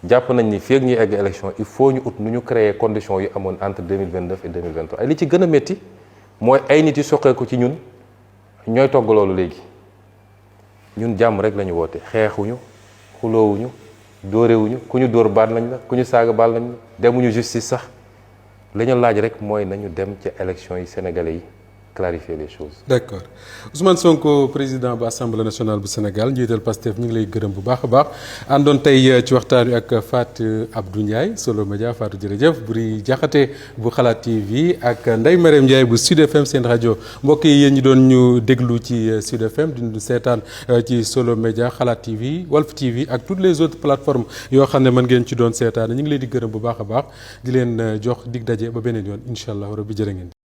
jàpp nañ ni fii ak ñuy egg élection il faut ñu ut nu ñu créer conditions yu amoon entre 2029 et 2023 ay li ci gën a métti mooy ay nit yu soqeeku ci ñun ñooy togg loolu léegi ñun jàmm rek la ñu woote xeexuñu xuloowuñu dóorewuñu ku ñu dóor baal nañ la ku ñu saaga baal nañ la demuñu justice sax la ñu laaj rek mooy nañu dem ci élection yi sénégalais yi clarifier les choses.
d'accord Ousmane Sonko président bu assemblée nationale bu Sénégal njiital Pastef ñu ngi lay gërëm bu baax a baax àndoon tey ci waxtaan wi ak Fatou Abdou Ndiaye Solo Média Fatou jërëjëf Buri Jaxate bu Xalaat TV ak Ndeye Mariam Ndiaye bu Sud FM seen rajo mbokk yi yéen ñi doon ñu déglu ci Sud FM di seetaan ci Solo Média Xalaat TV Walf TV ak toutes les autres plateformes yoo xam ne mën ngeen ci doon seetaan ñu ngi leen di gërëm bu baax a baax di leen jox dig daje ba beneen yoon incha allah rabbi jërë ngeen